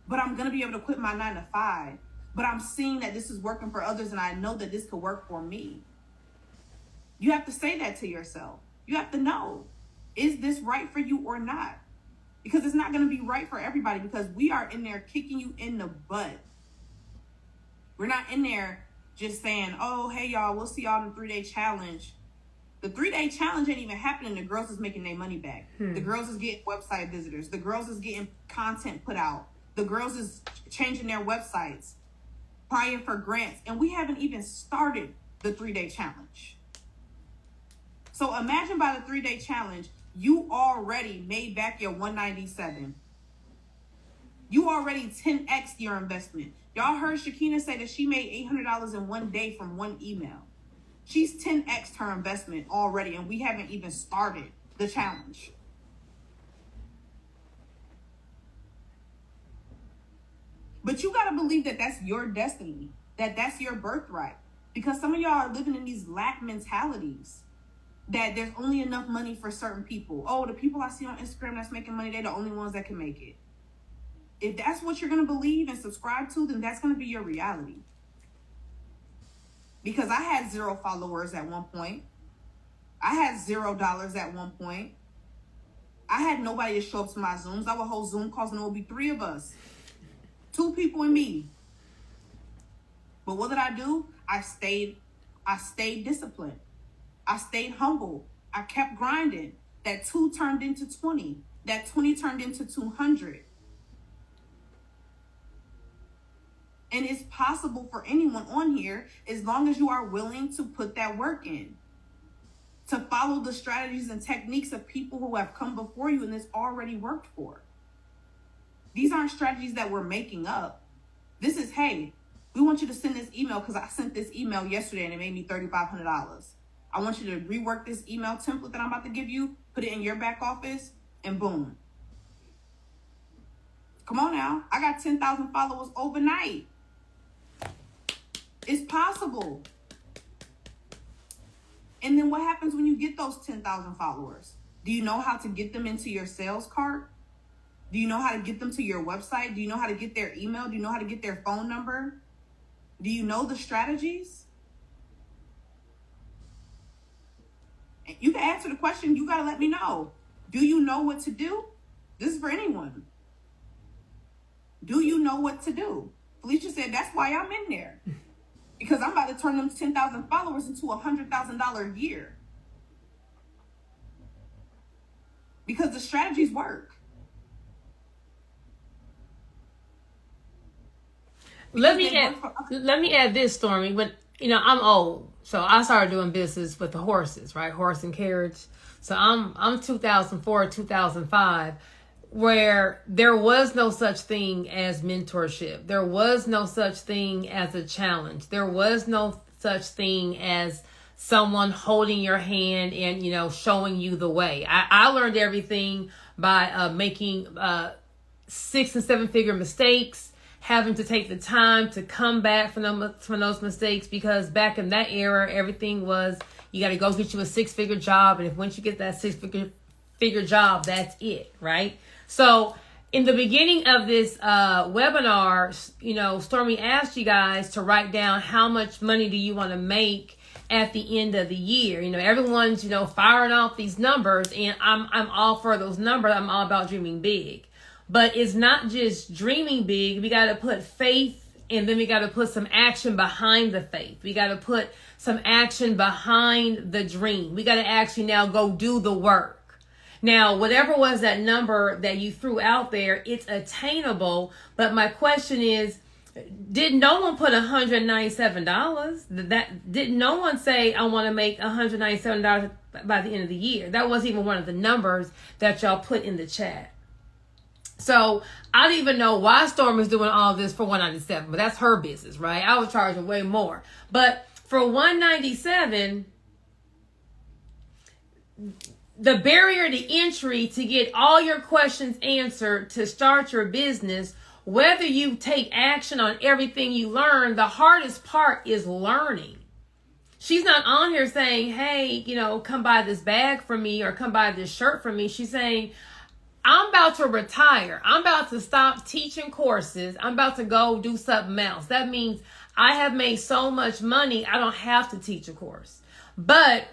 But I'm going to be able to quit my 9 to 5. But I'm seeing that this is working for others, and I know that this could work for me. You have to say that to yourself. You have to know, is this right for you or not? Because it's not going to be right for everybody, because we are in there kicking you in the butt. We're not in there just saying, oh, hey, y'all, we'll see y'all in the 3-day challenge. The 3-day challenge ain't even happening. The girls is making their money back. The girls is getting website visitors. The girls is getting content put out. The girls is changing their websites, applying for grants. And we haven't even started the 3-day challenge. So imagine by the 3-day challenge, you already made back your $197. You already 10x your investment. Y'all heard Shakina say that she made $800 in one day from one email. She's 10x'd her investment already, and we haven't even started the challenge. But you got to believe that that's your destiny, that that's your birthright. Because some of y'all are living in these lack mentalities, that there's only enough money for certain people. Oh, the people I see on Instagram that's making money, they're the only ones that can make it. If that's what you're going to believe and subscribe to, then that's going to be your reality. Because I had 0 followers at one point. I had $0 at one point. I had nobody to show up to my Zooms. I would hold Zoom calls and it would be 3 of us. 2 people and me. But what did I do? I stayed disciplined. I stayed humble. I kept grinding. That 2 turned into 20. That 20 turned into 200. And it's possible for anyone on here, as long as you are willing to put that work in, to follow the strategies and techniques of people who have come before you and it's already worked for. These aren't strategies that we're making up. This is, hey, we want you to send this email because I sent this email yesterday and it made me $3,500. I want you to rework this email template that I'm about to give you, put it in your back office, and boom. Come on now. I got 10,000 followers overnight. It's possible. And then what happens when you get those 10,000 followers? Do you know how to get them into your sales cart? Do you know how to get them to your website? Do you know how to get their email? Do you know how to get their phone number? Do you know the strategies? You can answer the question. You got to let me know. Do you know what to do? This is for anyone. Do you know what to do? Felicia said, that's why I'm in there. Because I'm about to turn them 10,000 followers into $100,000 a year. Because the strategies work. Let me add this, Stormy. When I'm old, so I started doing business with the horses, right? Horse and carriage. So I'm 2004, 2005. Where there was no such thing as mentorship. There was no such thing as a challenge. There was no such thing as someone holding your hand and, showing you the way. I learned everything by making 6 and 7 figure mistakes, having to take the time to come back from those mistakes, because back in that era, everything was, you got to go get you a 6-figure job. And if once you get that 6-figure job, that's it, right? So in the beginning of this webinar, Stormy asked you guys to write down how much money do you want to make at the end of the year. Everyone's, firing off these numbers, and I'm all for those numbers. I'm all about dreaming big. But it's not just dreaming big. We got to put faith, and then we got to put some action behind the faith. We got to put some action behind the dream. We got to actually now go do the work. Now, whatever was that number that you threw out there, it's attainable. But my question is, did no one put $197? Did no one say, I want to make $197 by the end of the year? That wasn't even one of the numbers that y'all put in the chat. So I don't even know why Storm is doing all this for $197, but that's her business, right? I was charging way more. But for $197, the barrier to entry to get all your questions answered to start your business whether you take action on everything you learn, the hardest part is learning. She's not on here saying, hey, come buy this bag for me or come buy this shirt for me. She's saying, I'm about to retire. I'm about to stop teaching courses. I'm about to go do something else. That means I have made so much money, I don't have to teach a course. But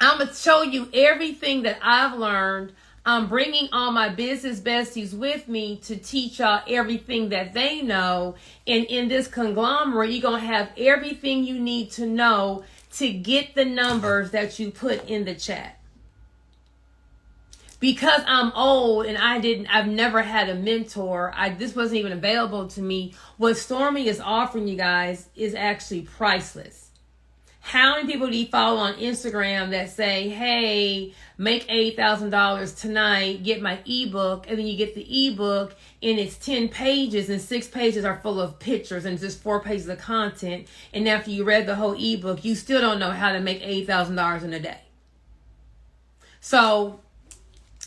I'm going to show you everything that I've learned. I'm bringing all my business besties with me to teach y'all everything that they know. And in this conglomerate, you're going to have everything you need to know to get the numbers that you put in the chat. Because I'm old and I've never had a mentor. This wasn't even available to me. What Stormy is offering you guys is actually priceless. How many people do you follow on Instagram that say, hey, make $8,000 tonight, get my ebook, and then you get the ebook and it's 10 pages and 6 pages are full of pictures and just 4 pages of content. And after you read the whole ebook, you still don't know how to make $8,000 in a day. So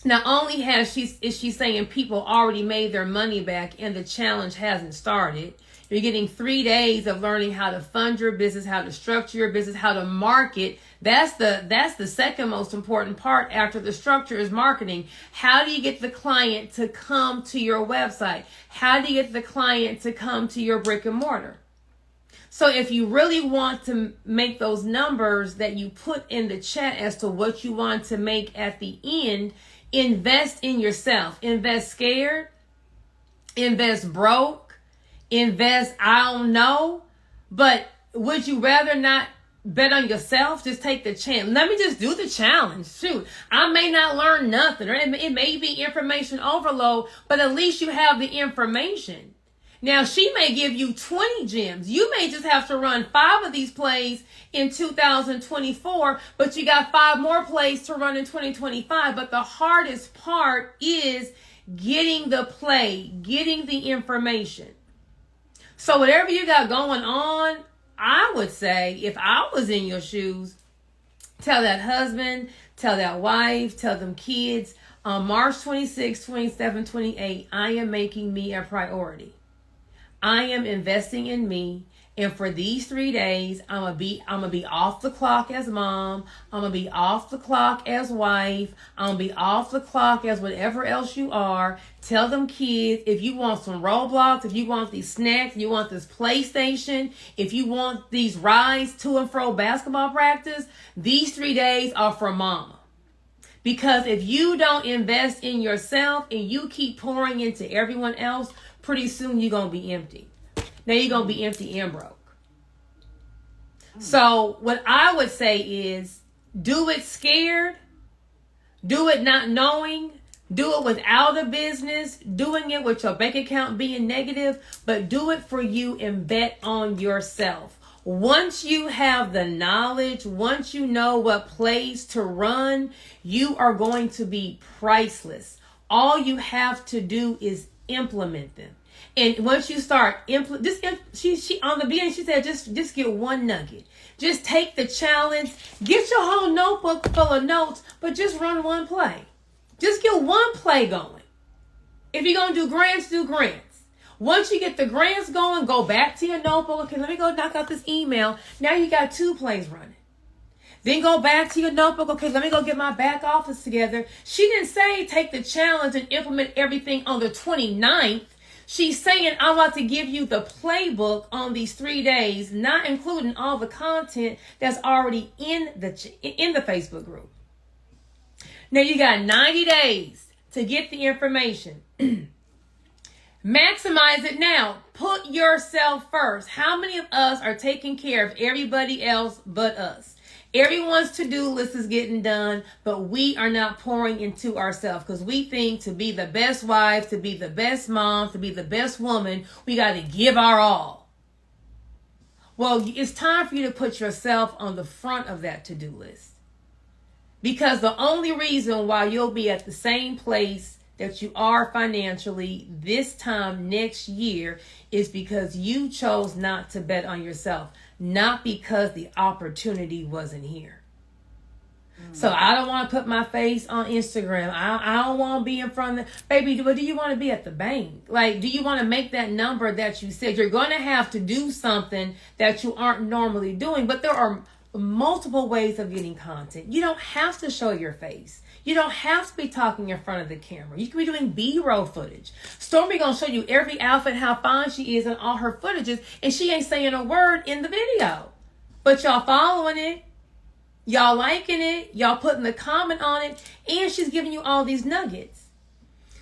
not only is she saying people already made their money back and the challenge hasn't started, you're getting 3 days of learning how to fund your business, how to structure your business, how to market. That's the second most important part after the structure is marketing. How do you get the client to come to your website? How do you get the client to come to your brick and mortar? So if you really want to make those numbers that you put in the chat as to what you want to make at the end, invest in yourself. Invest scared. Invest broke. Invest, I don't know. But would you rather not bet on yourself? Just take the chance. Let me just do the challenge. Shoot, I may not learn nothing, or it may be information overload, but at least you have the information. Now, she may give you 20 gems. You may just have to run 5 of these plays in 2024, but you got 5 more plays to run in 2025. But the hardest part is getting the play, getting the information. So whatever you got going on, I would say, if I was in your shoes, tell that husband, tell that wife, tell them kids, on March 26, 27, 28, I am making me a priority. I am investing in me. And for these 3 days, I'm gonna be off the clock as mom. I'm gonna be off the clock as wife. I'm gonna be off the clock as whatever else you are. Tell them kids, if you want some Roblox, if you want these snacks, you want this PlayStation, if you want these rides to and fro basketball practice, these 3 days are for mama. Because if you don't invest in yourself and you keep pouring into everyone else, pretty soon you're gonna be empty. Now you're going to be empty and broke. So what I would say is do it scared, do it not knowing, do it without a business, doing it with your bank account being negative, but do it for you and bet on yourself. Once you have the knowledge, once you know what plays to run, you are going to be priceless. All you have to do is implement them. And once you start she on the beginning, she said, just get one nugget. Just take the challenge. Get your whole notebook full of notes, but just run one play. Just get one play going. If you're going to do grants, do grants. Once you get the grants going, go back to your notebook. Okay, let me go knock out this email. Now you got 2 plays running. Then go back to your notebook. Okay, let me go get my back office together. She didn't say take the challenge and implement everything on the 29th. She's saying, I'm about to give you the playbook on these 3 days, not including all the content that's already in the Facebook group. Now you got 90 days to get the information. Maximize it now. Put yourself first. How many of us are taking care of everybody else but us? Everyone's to-do list is getting done, but we are not pouring into ourselves because we think to be the best wife, to be the best mom, to be the best woman, we got to give our all. Well, it's time for you to put yourself on the front of that to-do list. Because the only reason why you'll be at the same place that you are financially this time next year is because you chose not to bet on yourself. Not because the opportunity wasn't here. So I don't want to put my face on Instagram. I don't want to be in front of the baby. But do you want to be at the bank? Like, do you want to make that number that you said? You're going to have to do something that you aren't normally doing. But there are multiple ways of getting content. You don't have to show your face. You don't have to be talking in front of the camera. You can be doing B-roll footage. Stormy gonna show you every outfit, how fine she is, and all her footages, and she ain't saying a word in the video. But y'all following it. Y'all liking it, y'all putting the comment on it, and she's giving you all these nuggets.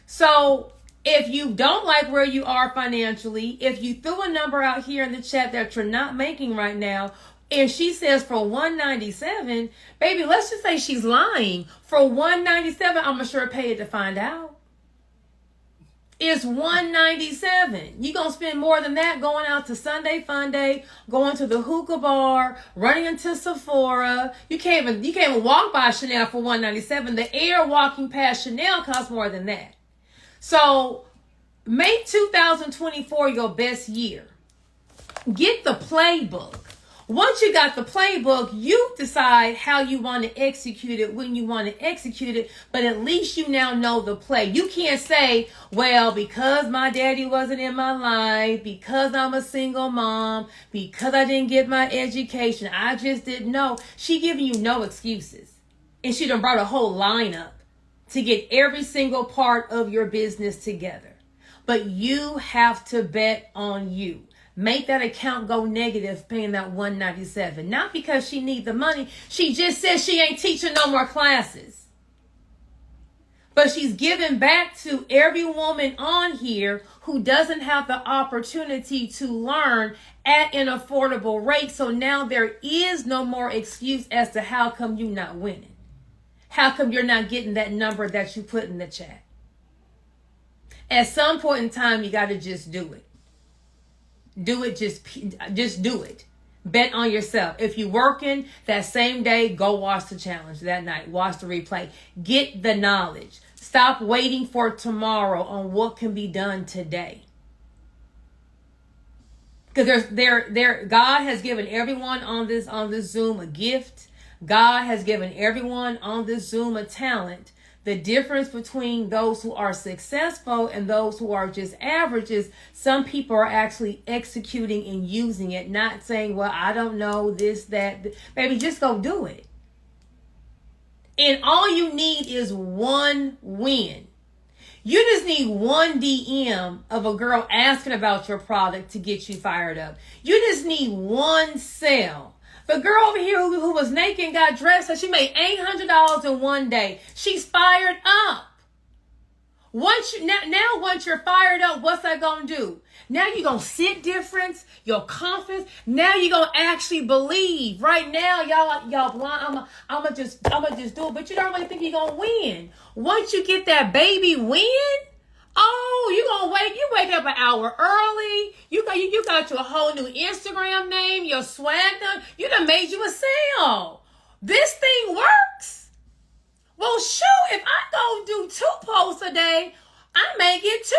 So if you don't like where you are financially, if you threw a number out here in the chat that you're not making right now, and she says for $197, baby, let's just say she's lying. For $197, I'm sure pay it to find out. It's $197. You gonna spend more than that going out to Sunday Fun Day, going to the hookah bar, running into Sephora. You can't even walk by Chanel for $197. The air walking past Chanel costs more than that. So make 2024 your best year. Get the playbook. Once you got the playbook, you decide how you want to execute it, when you want to execute it, but at least you now know the play. You can't say, well, because my daddy wasn't in my life, because I'm a single mom, because I didn't get my education, I just didn't know. She giving you no excuses. And she done brought a whole lineup to get every single part of your business together. But you have to bet on you. Make that account go negative paying that $197. Not because she need the money. She just says she ain't teaching no more classes. But she's giving back to every woman on here who doesn't have the opportunity to learn at an affordable rate. So now there is no more excuse as to how come you're not winning. How come you're not getting that number that you put in the chat? At some point in time, you got to just do it. Do it, just do it. Bet on yourself. If you're working that same day, go watch the challenge that night. Watch the replay. Get the knowledge. Stop waiting for tomorrow on what can be done today. Because God has given everyone on this Zoom a gift. God has given everyone on this Zoom a talent. The difference between those who are successful and those who are just averages, some people are actually executing and using it, not saying, well, I don't know this, that. Baby, just go do it. And all you need is one win. You just need one DM of a girl asking about your product to get you fired up. You just need one sale. The girl over here who was naked and got dressed, she made $800 in one day. She's fired up. Once you're fired up, what's that gonna do? Now you're gonna sit different, your confidence. Now you're gonna actually believe. Right now, y'all blind. I'ma just do it, but you don't really think you're gonna win. Once you get that baby win, oh, you wake up an hour early. You got your whole new Instagram name, your swag done. You done made you a sale. This thing works. Well, shoot, if I go do 2 posts a day, I may get 2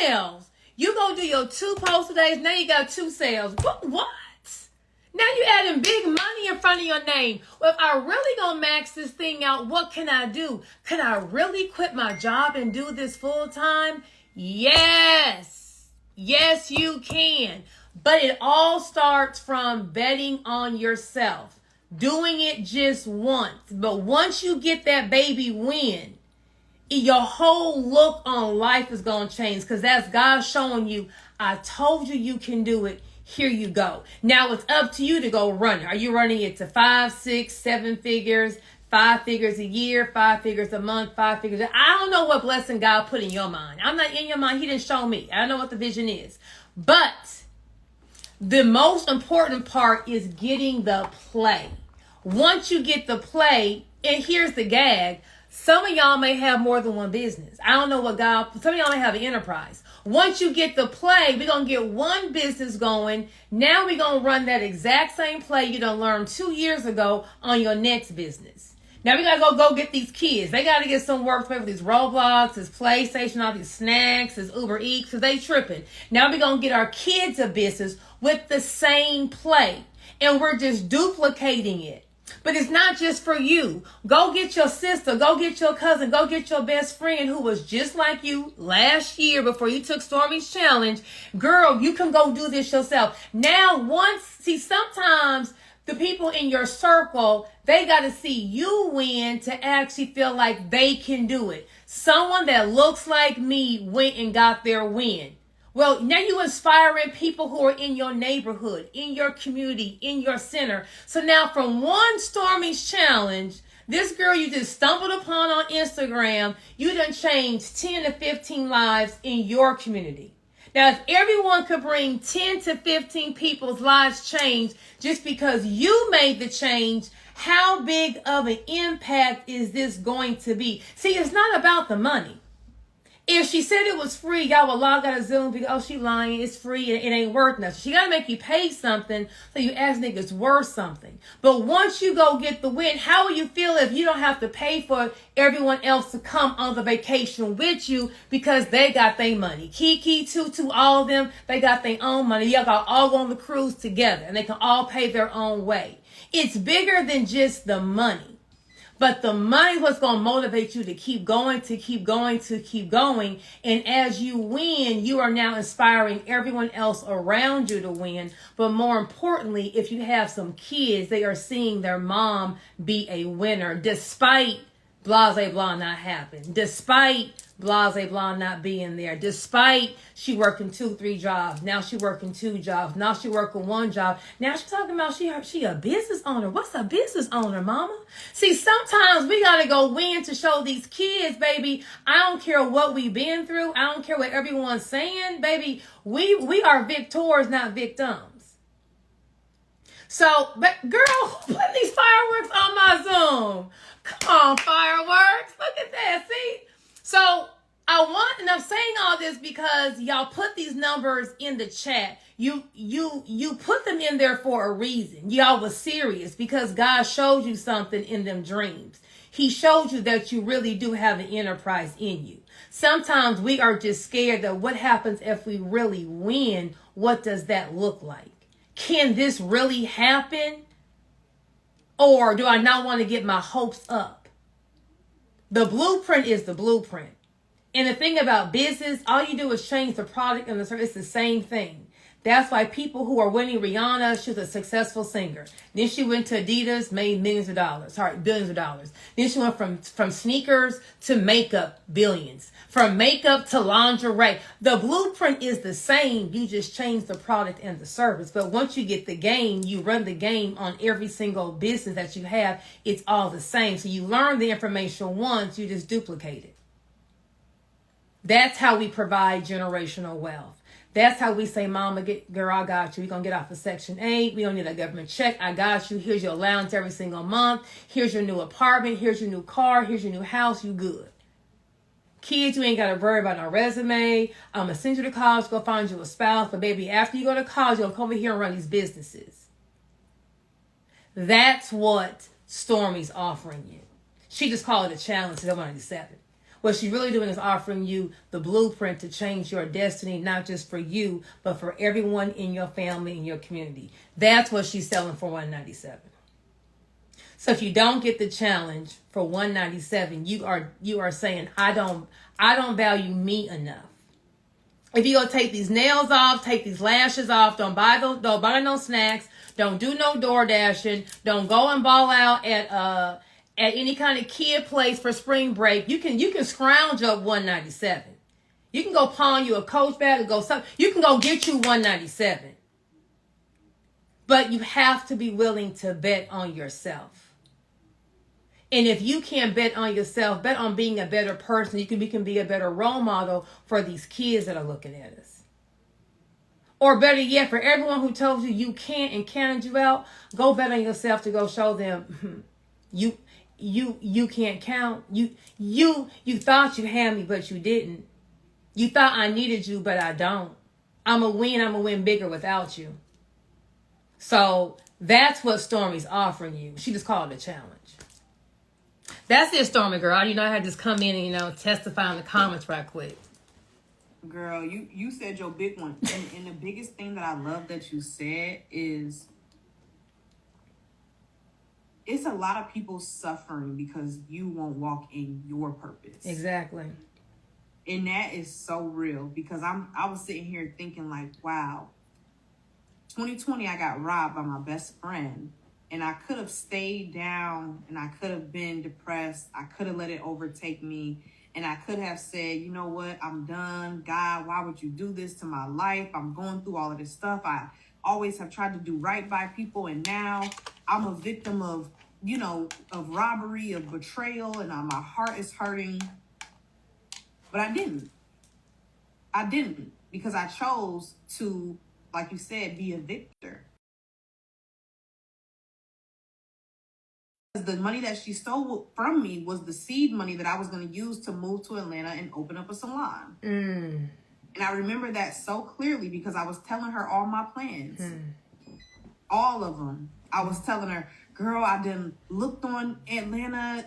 sales. You go do your 2 posts a day, now you got 2 sales. What? Now you adding big money in front of your name. Well, if I really gonna max this thing out, what can I do? Can I really quit my job and do this full time? Yes. Yes, you can. But it all starts from betting on yourself. Doing it just once. But once you get that baby win, your whole look on life is going to change. Because that's God showing you, I told you you can do it. Here you go. Now it's up to you to go run it. Are you running it to 5, 6, 7 figures, 5 figures a year, 5 figures a month, 5 figures? I don't know what blessing God put in your mind. I'm not in your mind. He didn't show me. I don't know what the vision is. But the most important part is getting the play. Once you get the play, and here's the gag, some of y'all may have more than one business. I don't know what God, some of y'all may have an enterprise. Once you get the play, we're going to get one business going. Now we're going to run that exact same play you done learned 2 years ago on your next business. Now we got to go get these kids. They got to get some work for these Roblox, this PlayStation, all these snacks, this Uber Eats, because they tripping. Now we're going to get our kids a business with the same play. And we're just duplicating it. But it's not just for you. Go get your sister, go get your cousin, go get your best friend who was just like you last year before you took Stormy's challenge. Girl, you can go do this yourself. Now, sometimes the people in your circle, they got to see you win to actually feel like they can do it. Someone that looks like me went and got their win. Well, now you're inspiring people who are in your neighborhood, in your community, in your center. So now from one Stormy's challenge, this girl you just stumbled upon on Instagram, you done changed 10 to 15 lives in your community. Now, if everyone could bring 10 to 15 people's lives changed just because you made the change, how big of an impact is this going to be? See, it's not about the money. If she said it was free, y'all would log out of Zoom because, oh, she lying, it's free, and it ain't worth nothing. She got to make you pay something so you ask niggas worth something. But once you go get the win, how will you feel if you don't have to pay for everyone else to come on the vacation with you because they got their money? Kiki, Tutu, all of them, they got their own money. Y'all got all go on the cruise together, and they can all pay their own way. It's bigger than just the money. But the money was going to motivate you to keep going, to keep going, to keep going. And as you win, you are now inspiring everyone else around you to win. But more importantly, if you have some kids, they are seeing their mom be a winner despite blase blah not happen, despite blase blah not being there, despite she working 2-3 jobs, now she working 2 jobs, now she working 1 job, now she's talking about she a business owner. What's a business owner, mama? See, sometimes we gotta go win to show these kids, baby, I don't care what we've been through, I don't care what everyone's saying, baby, we are victors, not victims. So, but girl, who put these fireworks on my Zoom? Come on, fireworks. Look at that. See? So and I'm saying all this because y'all put these numbers in the chat. You put them in there for a reason. Y'all was serious because God showed you something in them dreams. He showed you that you really do have an enterprise in you. Sometimes we are just scared that what happens if we really win? What does that look like? Can this really happen? Or do I not want to get my hopes up? The blueprint is the blueprint. And the thing about business, all you do is change the product and the service. It's the same thing. That's why people who are winning Rihanna, she's a successful singer. Then she went to Adidas, made billions of dollars. Then she went from sneakers to makeup, billions. From makeup to lingerie. The blueprint is the same. You just change the product and the service. But once you get the game, you run the game on every single business that you have. It's all the same. So you learn the information once, you just duplicate it. That's how we provide generational wealth. That's how we say, mama, girl, I got you. You're going to get off of Section 8. We don't need a government check. I got you. Here's your allowance every single month. Here's your new apartment. Here's your new car. Here's your new house. You good. Kids, you ain't got to worry about no resume. I'm going to send you to college, go find you a spouse. But baby, after you go to college, you're going to come over here and run these businesses. That's what Stormy's offering you. She just called it a challenge to 197. What she's really doing is offering you the blueprint to change your destiny, not just for you, but for everyone in your family, in your community. That's what she's selling for $197. So if you don't get the challenge for $197, you are saying, I don't value me enough. If you go take these nails off, take these lashes off, don't buy no snacks, don't do no door dashing, don't go and ball out at any kind of kid place for spring break, you can scrounge up $197. You can go pawn you a Coach bag or you can go get you $197. But you have to be willing to bet on yourself. And if you can't bet on yourself, bet on being a better person. We can be a better role model for these kids that are looking at us. Or better yet, for everyone who told you you can't and counted you out, go bet on yourself to go show them you can't count. You thought you had me, but you didn't. You thought I needed you, but I don't. I'm a win bigger without you. So that's what Stormy's offering you. She just called it a challenge. That's it, Stormy girl. I had to just come in and testify in the comments right quick. Girl, you said your big one. And the biggest thing that I love that you said is it's a lot of people suffering because you won't walk in your purpose. Exactly. And that is so real, because I was sitting here thinking like, wow, 2020, I got robbed by my best friend, and I could have stayed down, and I could have been depressed. I could have let it overtake me, and I could have said, you know what, I'm done. God, why would you do this to my life? I'm going through all of this stuff. I always have tried to do right by people, and now I'm a victim of, of robbery, of betrayal, and my heart is hurting. But I didn't. Because I chose to, like you said, be a victor. The money that she stole from me was the seed money that I was going to use to move to Atlanta and open up a salon. And I remember that so clearly because I was telling her all my plans. All of them. I was telling her, girl, I done looked on Atlanta,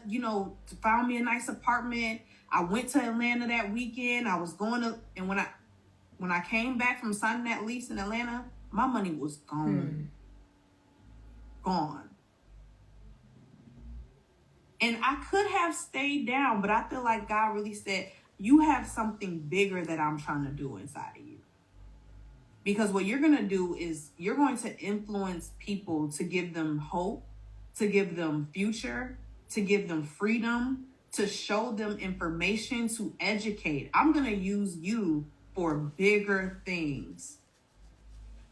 found me a nice apartment. I went to Atlanta that weekend. I was going to, and when I came back from signing that lease in Atlanta, my money was gone. Gone. And I could have stayed down, but I feel like God really said, you have something bigger that I'm trying to do inside of you. Because what you're going to do is you're going to influence people to give them hope, to give them future, to give them freedom, to show them information, to educate. I'm going to use you for bigger things.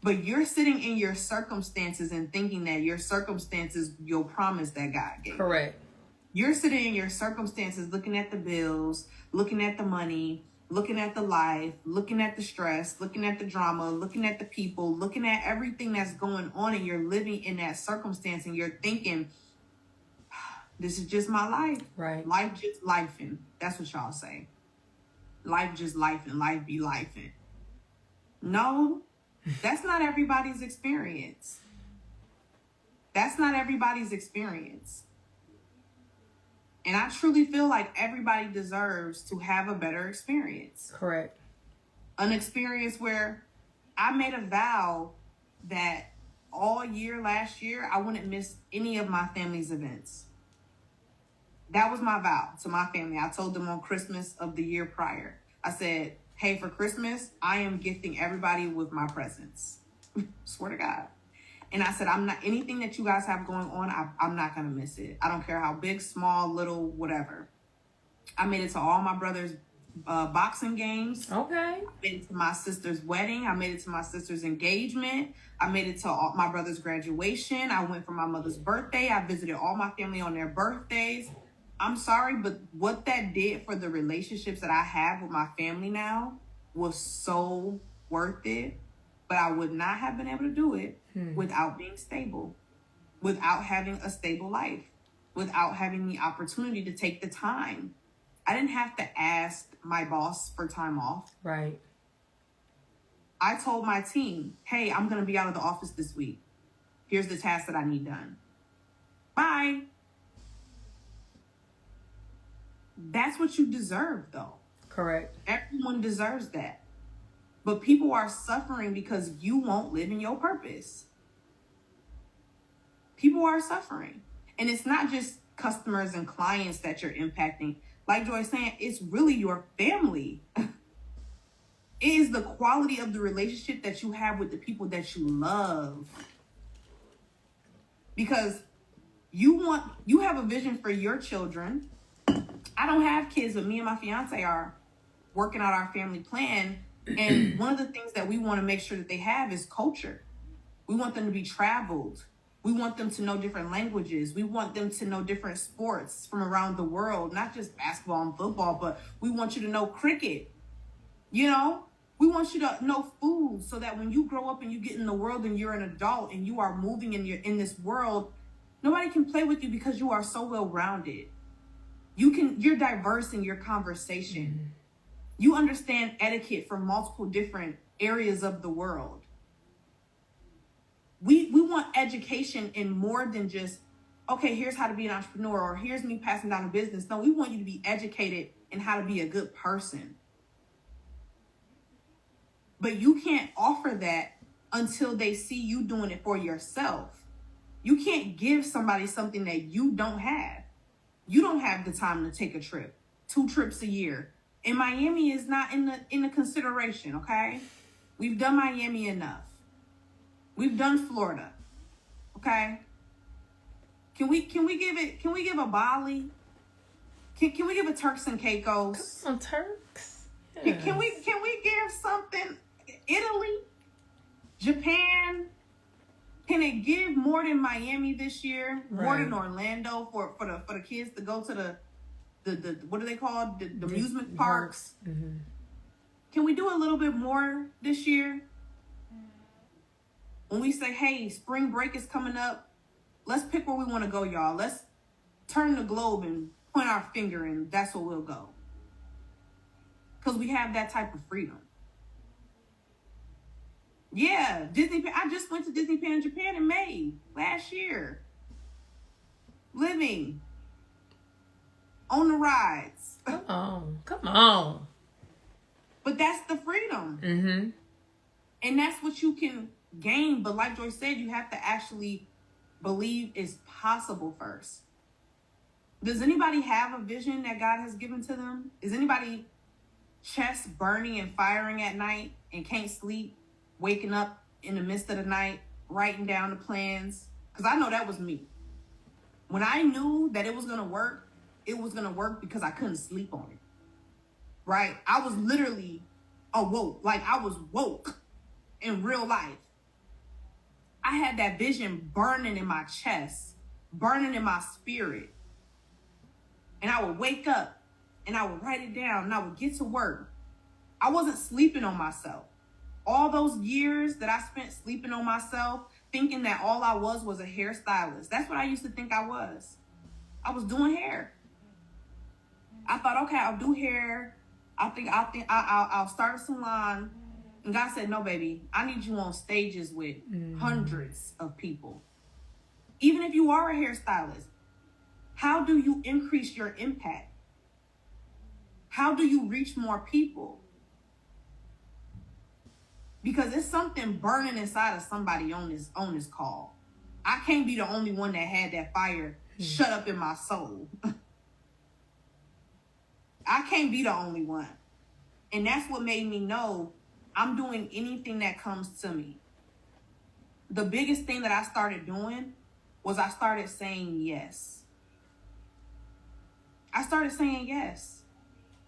But you're sitting in your circumstances and thinking that your circumstances, your promise that God gave. Correct. You're sitting in your circumstances, looking at the bills, looking at the money, looking at the life, looking at the stress, looking at the drama, looking at the people, looking at everything that's going on, and you're living in that circumstance, and you're thinking, this is just my life. Right. Life just lifing. That's what y'all say. Life just lifing. Life be lifing. No, that's not everybody's experience. That's not everybody's experience. And I truly feel like everybody deserves to have a better experience. Correct. An experience where I made a vow that all year last year, I wouldn't miss any of my family's events. That was my vow to my family. I told them on Christmas of the year prior. I said, hey, for Christmas, I am gifting everybody with my presents. Swear to God. And I said, I'm not, anything that you guys have going on, I'm not going to miss it. I don't care how big, small, little, whatever. I made it to all my brother's boxing games. Okay. I made it to my sister's wedding. I made it to my sister's engagement. I made it to all my brother's graduation. I went for my mother's birthday. I visited all my family on their birthdays. I'm sorry, but what that did for the relationships that I have with my family now was so worth it. But I would not have been able to do it without being stable, without having a stable life, without having the opportunity to take the time. I didn't have to ask my boss for time off. Right. I told my team, hey, I'm going to be out of the office this week. Here's the task that I need done. Bye. That's what you deserve, though. Correct. Everyone deserves that. But people are suffering because you won't live in your purpose. People are suffering. And it's not just customers and clients that you're impacting. Like Joy's saying, it's really your family. It is the quality of the relationship that you have with the people that you love. Because you have a vision for your children. I don't have kids, but me and my fiance are working out our family plan. And one of the things that we want to make sure that they have is culture. We want them to be traveled. We want them to know different languages. We want them to know different sports from around the world, not just basketball and football, but we want you to know cricket. We want you to know food so that when you grow up and you get in the world and you're an adult and you are moving in this world, nobody can play with you because you are so well-rounded. You're diverse in your conversation. You understand etiquette from multiple different areas of the world. We want education in more than just, okay, here's how to be an entrepreneur, or here's me passing down a business. No, we want you to be educated in how to be a good person. But you can't offer that until they see you doing it for yourself. You can't give somebody something that you don't have. You don't have the time to take a trip, 2 trips a year. And Miami is not in the consideration, okay? We've done Miami enough. We've done Florida. Okay? Can we give a Bali? Can we give a Turks and Caicos? Come on, Turks. Yes. Can we give something? Italy? Japan? Can it give more than Miami this year? More than Orlando for the kids to go to the what are they called? The amusement parks. Mm-hmm. Can we do a little bit more this year? When we say, hey, spring break is coming up, let's pick where we want to go, y'all. Let's turn the globe and point our finger, and that's where we'll go. Because we have that type of freedom. Yeah, Disney. I just went to Disneyland Japan in May last year. Living on the rides. Come on. But that's the freedom. Mm-hmm. And that's what you can gain. But like Joy said, you have to actually believe it's possible first. Does anybody have a vision that God has given to them? Is anybody chest burning and firing at night and can't sleep, waking up in the midst of the night, writing down the plans? Because I know that was me. When I knew that it was going to work because I couldn't sleep on it. Right? I was literally awoke. Like I was woke in real life. I had that vision burning in my chest, burning in my spirit. And I would wake up and I would write it down and I would get to work. I wasn't sleeping on myself. All those years that I spent sleeping on myself, thinking that all I was a hairstylist. That's what I used to think I was. I was doing hair. I thought, okay, I'll do hair. I'll start a salon. And God said, no, baby, I need you on stages with hundreds of people. Even if you are a hairstylist, how do you increase your impact? How do you reach more people? Because it's something burning inside of somebody on this call. I can't be the only one that had that fire shut up in my soul. I can't be the only one. And that's what made me know I'm doing anything that comes to me. The biggest thing that I started doing was I started saying yes. I started saying yes.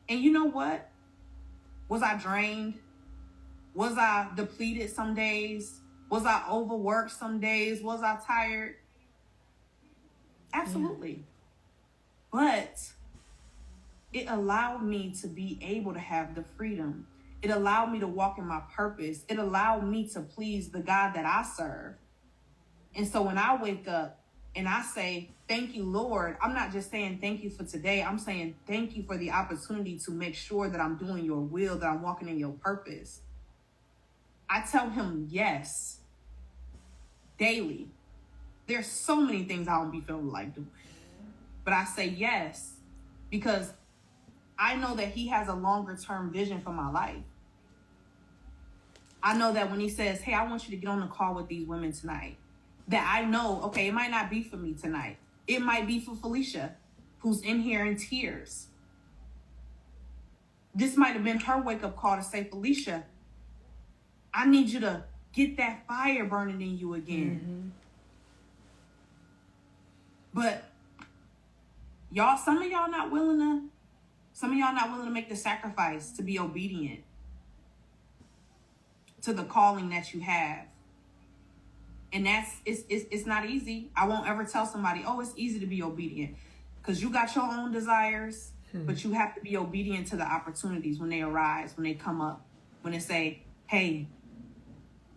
And you know what? Was I drained? Was I depleted some days? Was I overworked some days? Was I tired? Absolutely. But it allowed me to be able to have the freedom. It allowed me to walk in my purpose. It allowed me to please the God that I serve. And so when I wake up and I say, thank you, Lord, I'm not just saying thank you for today. I'm saying thank you for the opportunity to make sure that I'm doing your will, that I'm walking in your purpose. I tell him yes daily. There's so many things I don't be feeling like doing. But I say yes because I know that he has a longer term vision for my life. I know that when he says, hey, I want you to get on the call with these women tonight, that I know, okay, it might not be for me tonight. It might be for Felicia, who's in here in tears. This might have been her wake up call to say, Felicia, I need you to get that fire burning in you again. Mm-hmm. But y'all, some of y'all not willing to make the sacrifice to be obedient to the calling that you have. And it's not easy. I won't ever tell somebody, oh, it's easy to be obedient, because you got your own desires, but you have to be obedient to the opportunities when they arise, when they come up, when they say, hey,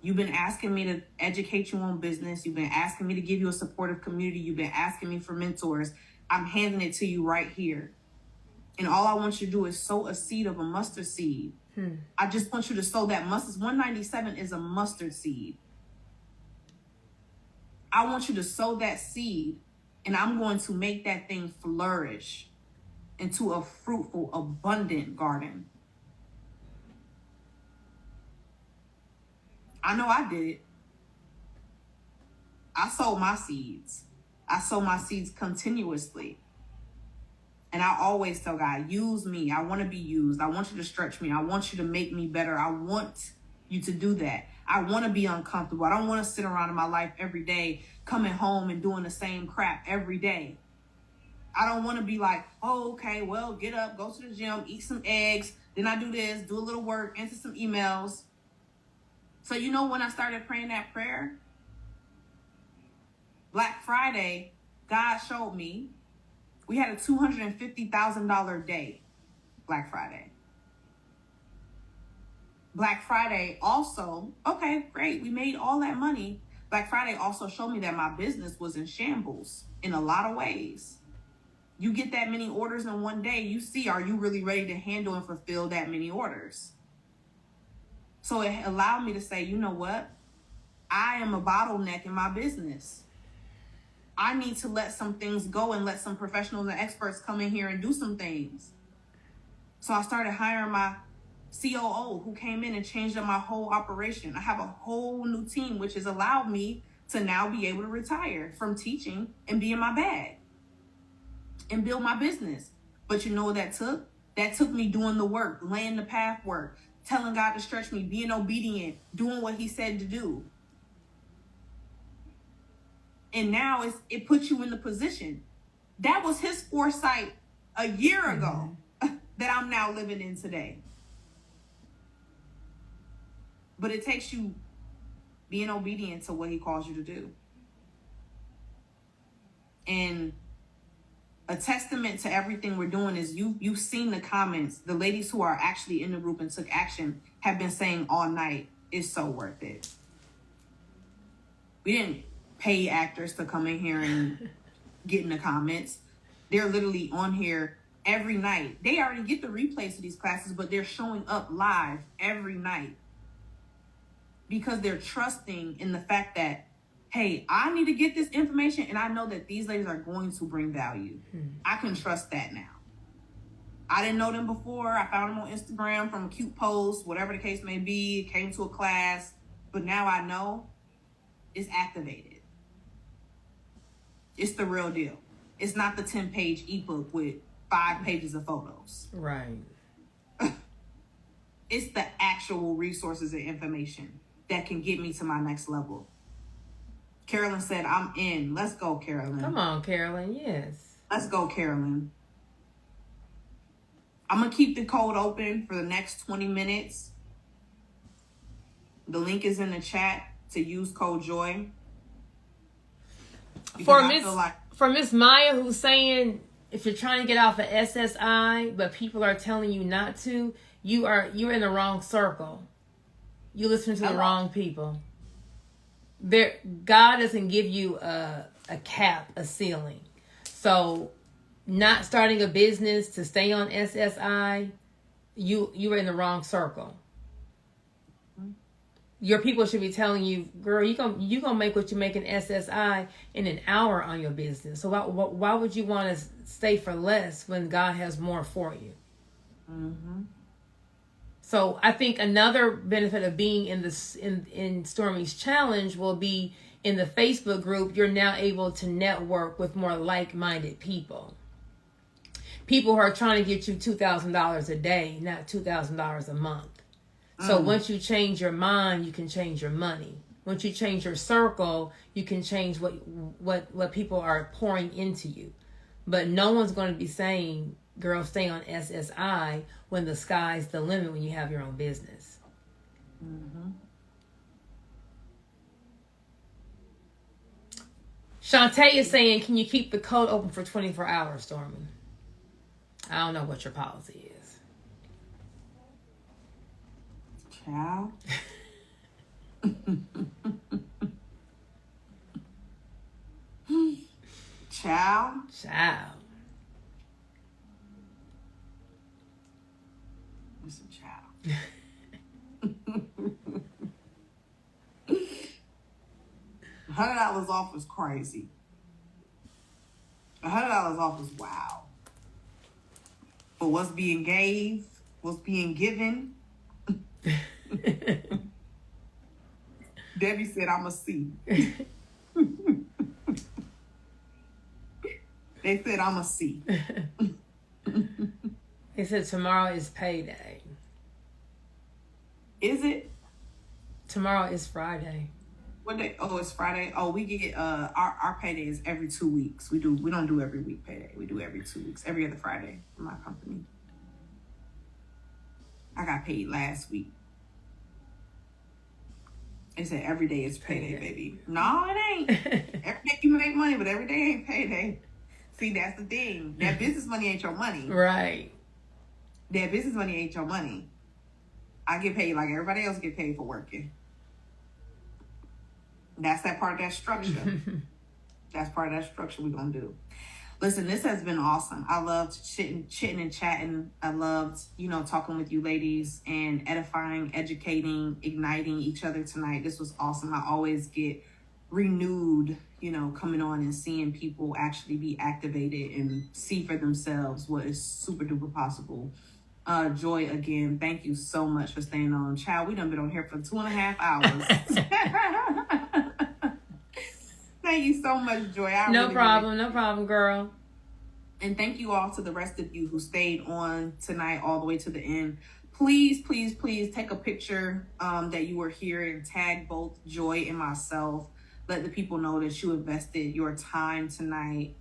you've been asking me to educate you on business. You've been asking me to give you a supportive community. You've been asking me for mentors. I'm handing it to you right here. And all I want you to do is sow a seed of a mustard seed. I just want you to sow that mustard. 197 is a mustard seed. I want you to sow that seed, and I'm going to make that thing flourish into a fruitful, abundant garden. I know I did it. I sow my seeds. I sow my seeds continuously. And I always tell God, use me. I want to be used. I want you to stretch me. I want you to make me better. I want you to do that. I want to be uncomfortable. I don't want to sit around in my life every day, coming home and doing the same crap every day. I don't want to be like, oh, okay, well, get up, go to the gym, eat some eggs. Then I do this, do a little work, answer some emails. So you know when I started praying that prayer? Black Friday, God showed me we had a $250,000 day, Black Friday. Black Friday also, okay, great, we made all that money. Black Friday also showed me that my business was in shambles in a lot of ways. You get that many orders in one day, you see, are you really ready to handle and fulfill that many orders? So it allowed me to say, you know what? I am a bottleneck in my business. I need to let some things go and let some professionals and experts come in here and do some things. So I started hiring my COO who came in and changed up my whole operation. I have a whole new team, which has allowed me to now be able to retire from teaching and be in my bag and build my business. But you know what that took? That took me doing the work, laying the path work, telling God to stretch me, being obedient, doing what he said to do. And now it puts you in the position. That was his foresight a year ago that I'm now living in today. But it takes you being obedient to what he calls you to do. And a testament to everything we're doing is you've seen the comments. The ladies who are actually in the group and took action have been saying all night, it's so worth it. We didn't pay actors to come in here and get in the comments. They're literally on here every night. They already get the replays of these classes, but they're showing up live every night because they're trusting in the fact that, hey, I need to get this information and I know that these ladies are going to bring value. I can trust that now. I didn't know them before. I found them on Instagram from a cute post, whatever the case may be, came to a class, but now I know it's activated. It's the real deal. It's not the 10-page ebook with 5 pages of photos. Right. It's the actual resources and information that can get me to my next level. Carolyn said, I'm in. Let's go, Carolyn. Come on, Carolyn. Yes. Let's go, Carolyn. I'm going to keep the code open for the next 20 minutes. The link is in the chat to use code JOY. For Miss Maya, who's saying if you're trying to get off of SSI, but people are telling you not to, you're in the wrong circle. You listen to the wrong people. God doesn't give you a cap, a ceiling. So not starting a business to stay on SSI, you are in the wrong circle. Your people should be telling you, girl, you gonna make what you make in SSI in an hour on your business. So why would you want to stay for less when God has more for you? Mm-hmm. So I think another benefit of being in Stormy's challenge will be in the Facebook group. You're now able to network with more like-minded people. People who are trying to get you $2,000 a day, not $2,000 a month. So once you change your mind, you can change your money. Once you change your circle, you can change what people are pouring into you. But no one's going to be saying, girl, stay on SSI when the sky's the limit when you have your own business. Mm-hmm. Shantae is saying, can you keep the code open for 24 hours, Stormy? I don't know what your policy is. Child. Child. Listen, child. $100 off is crazy. $100 off is wow. But what's being given. Debbie said, I'm a C. They said I'm a C. They said tomorrow is payday. Is it? Tomorrow is Friday. What day? Oh, it's Friday. Oh, we get our payday is every 2 weeks. We don't do every week payday. We do every 2 weeks, every other Friday in my company. I got paid last week. They said every day is payday, baby. No, it ain't. Every day you make money, but every day ain't payday. See, that's the thing. That business money ain't your money. Right. That business money ain't your money. I get paid like everybody else get paid for working. That's that part of that structure. That's part of that structure we're going to do. Listen, this has been awesome. I loved chitting and chatting. I loved, talking with you ladies and edifying, educating, igniting each other tonight. This was awesome. I always get renewed, coming on and seeing people actually be activated and see for themselves what is super duper possible. Joy, again, thank you so much for staying on. Child, we done been on here for 2.5 hours. Thank you so much, Joy. No problem, girl. And thank you all to the rest of you who stayed on tonight all the way to the end. Please, please, please take a picture that you were here and tag both Joy and myself. Let the people know that you invested your time tonight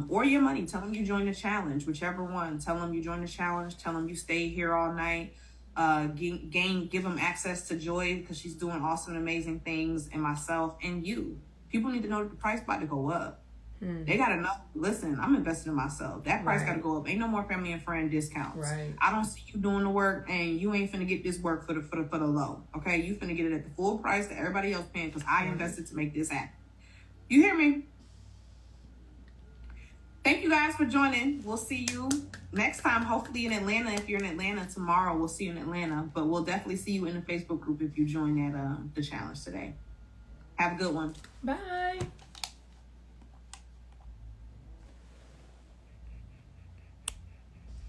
or your money. Tell them you joined the challenge, whichever one. Tell them you joined the challenge. Tell them you stayed here all night. Give them access to Joy because she's doing awesome and amazing things, and myself and you. People need to know that the price about to go up. They got to know, listen, I'm investing in myself. That price got to go up. Ain't no more family and friend discounts. Right. I don't see you doing the work and you ain't finna get this work for the low. Okay? You finna get it at the full price that everybody else paying because I invested to make this happen. You hear me? Thank you guys for joining. We'll see you next time, hopefully in Atlanta. If you're in Atlanta tomorrow, we'll see you in Atlanta. But we'll definitely see you in the Facebook group if you join that the challenge today. Have a good one. Bye.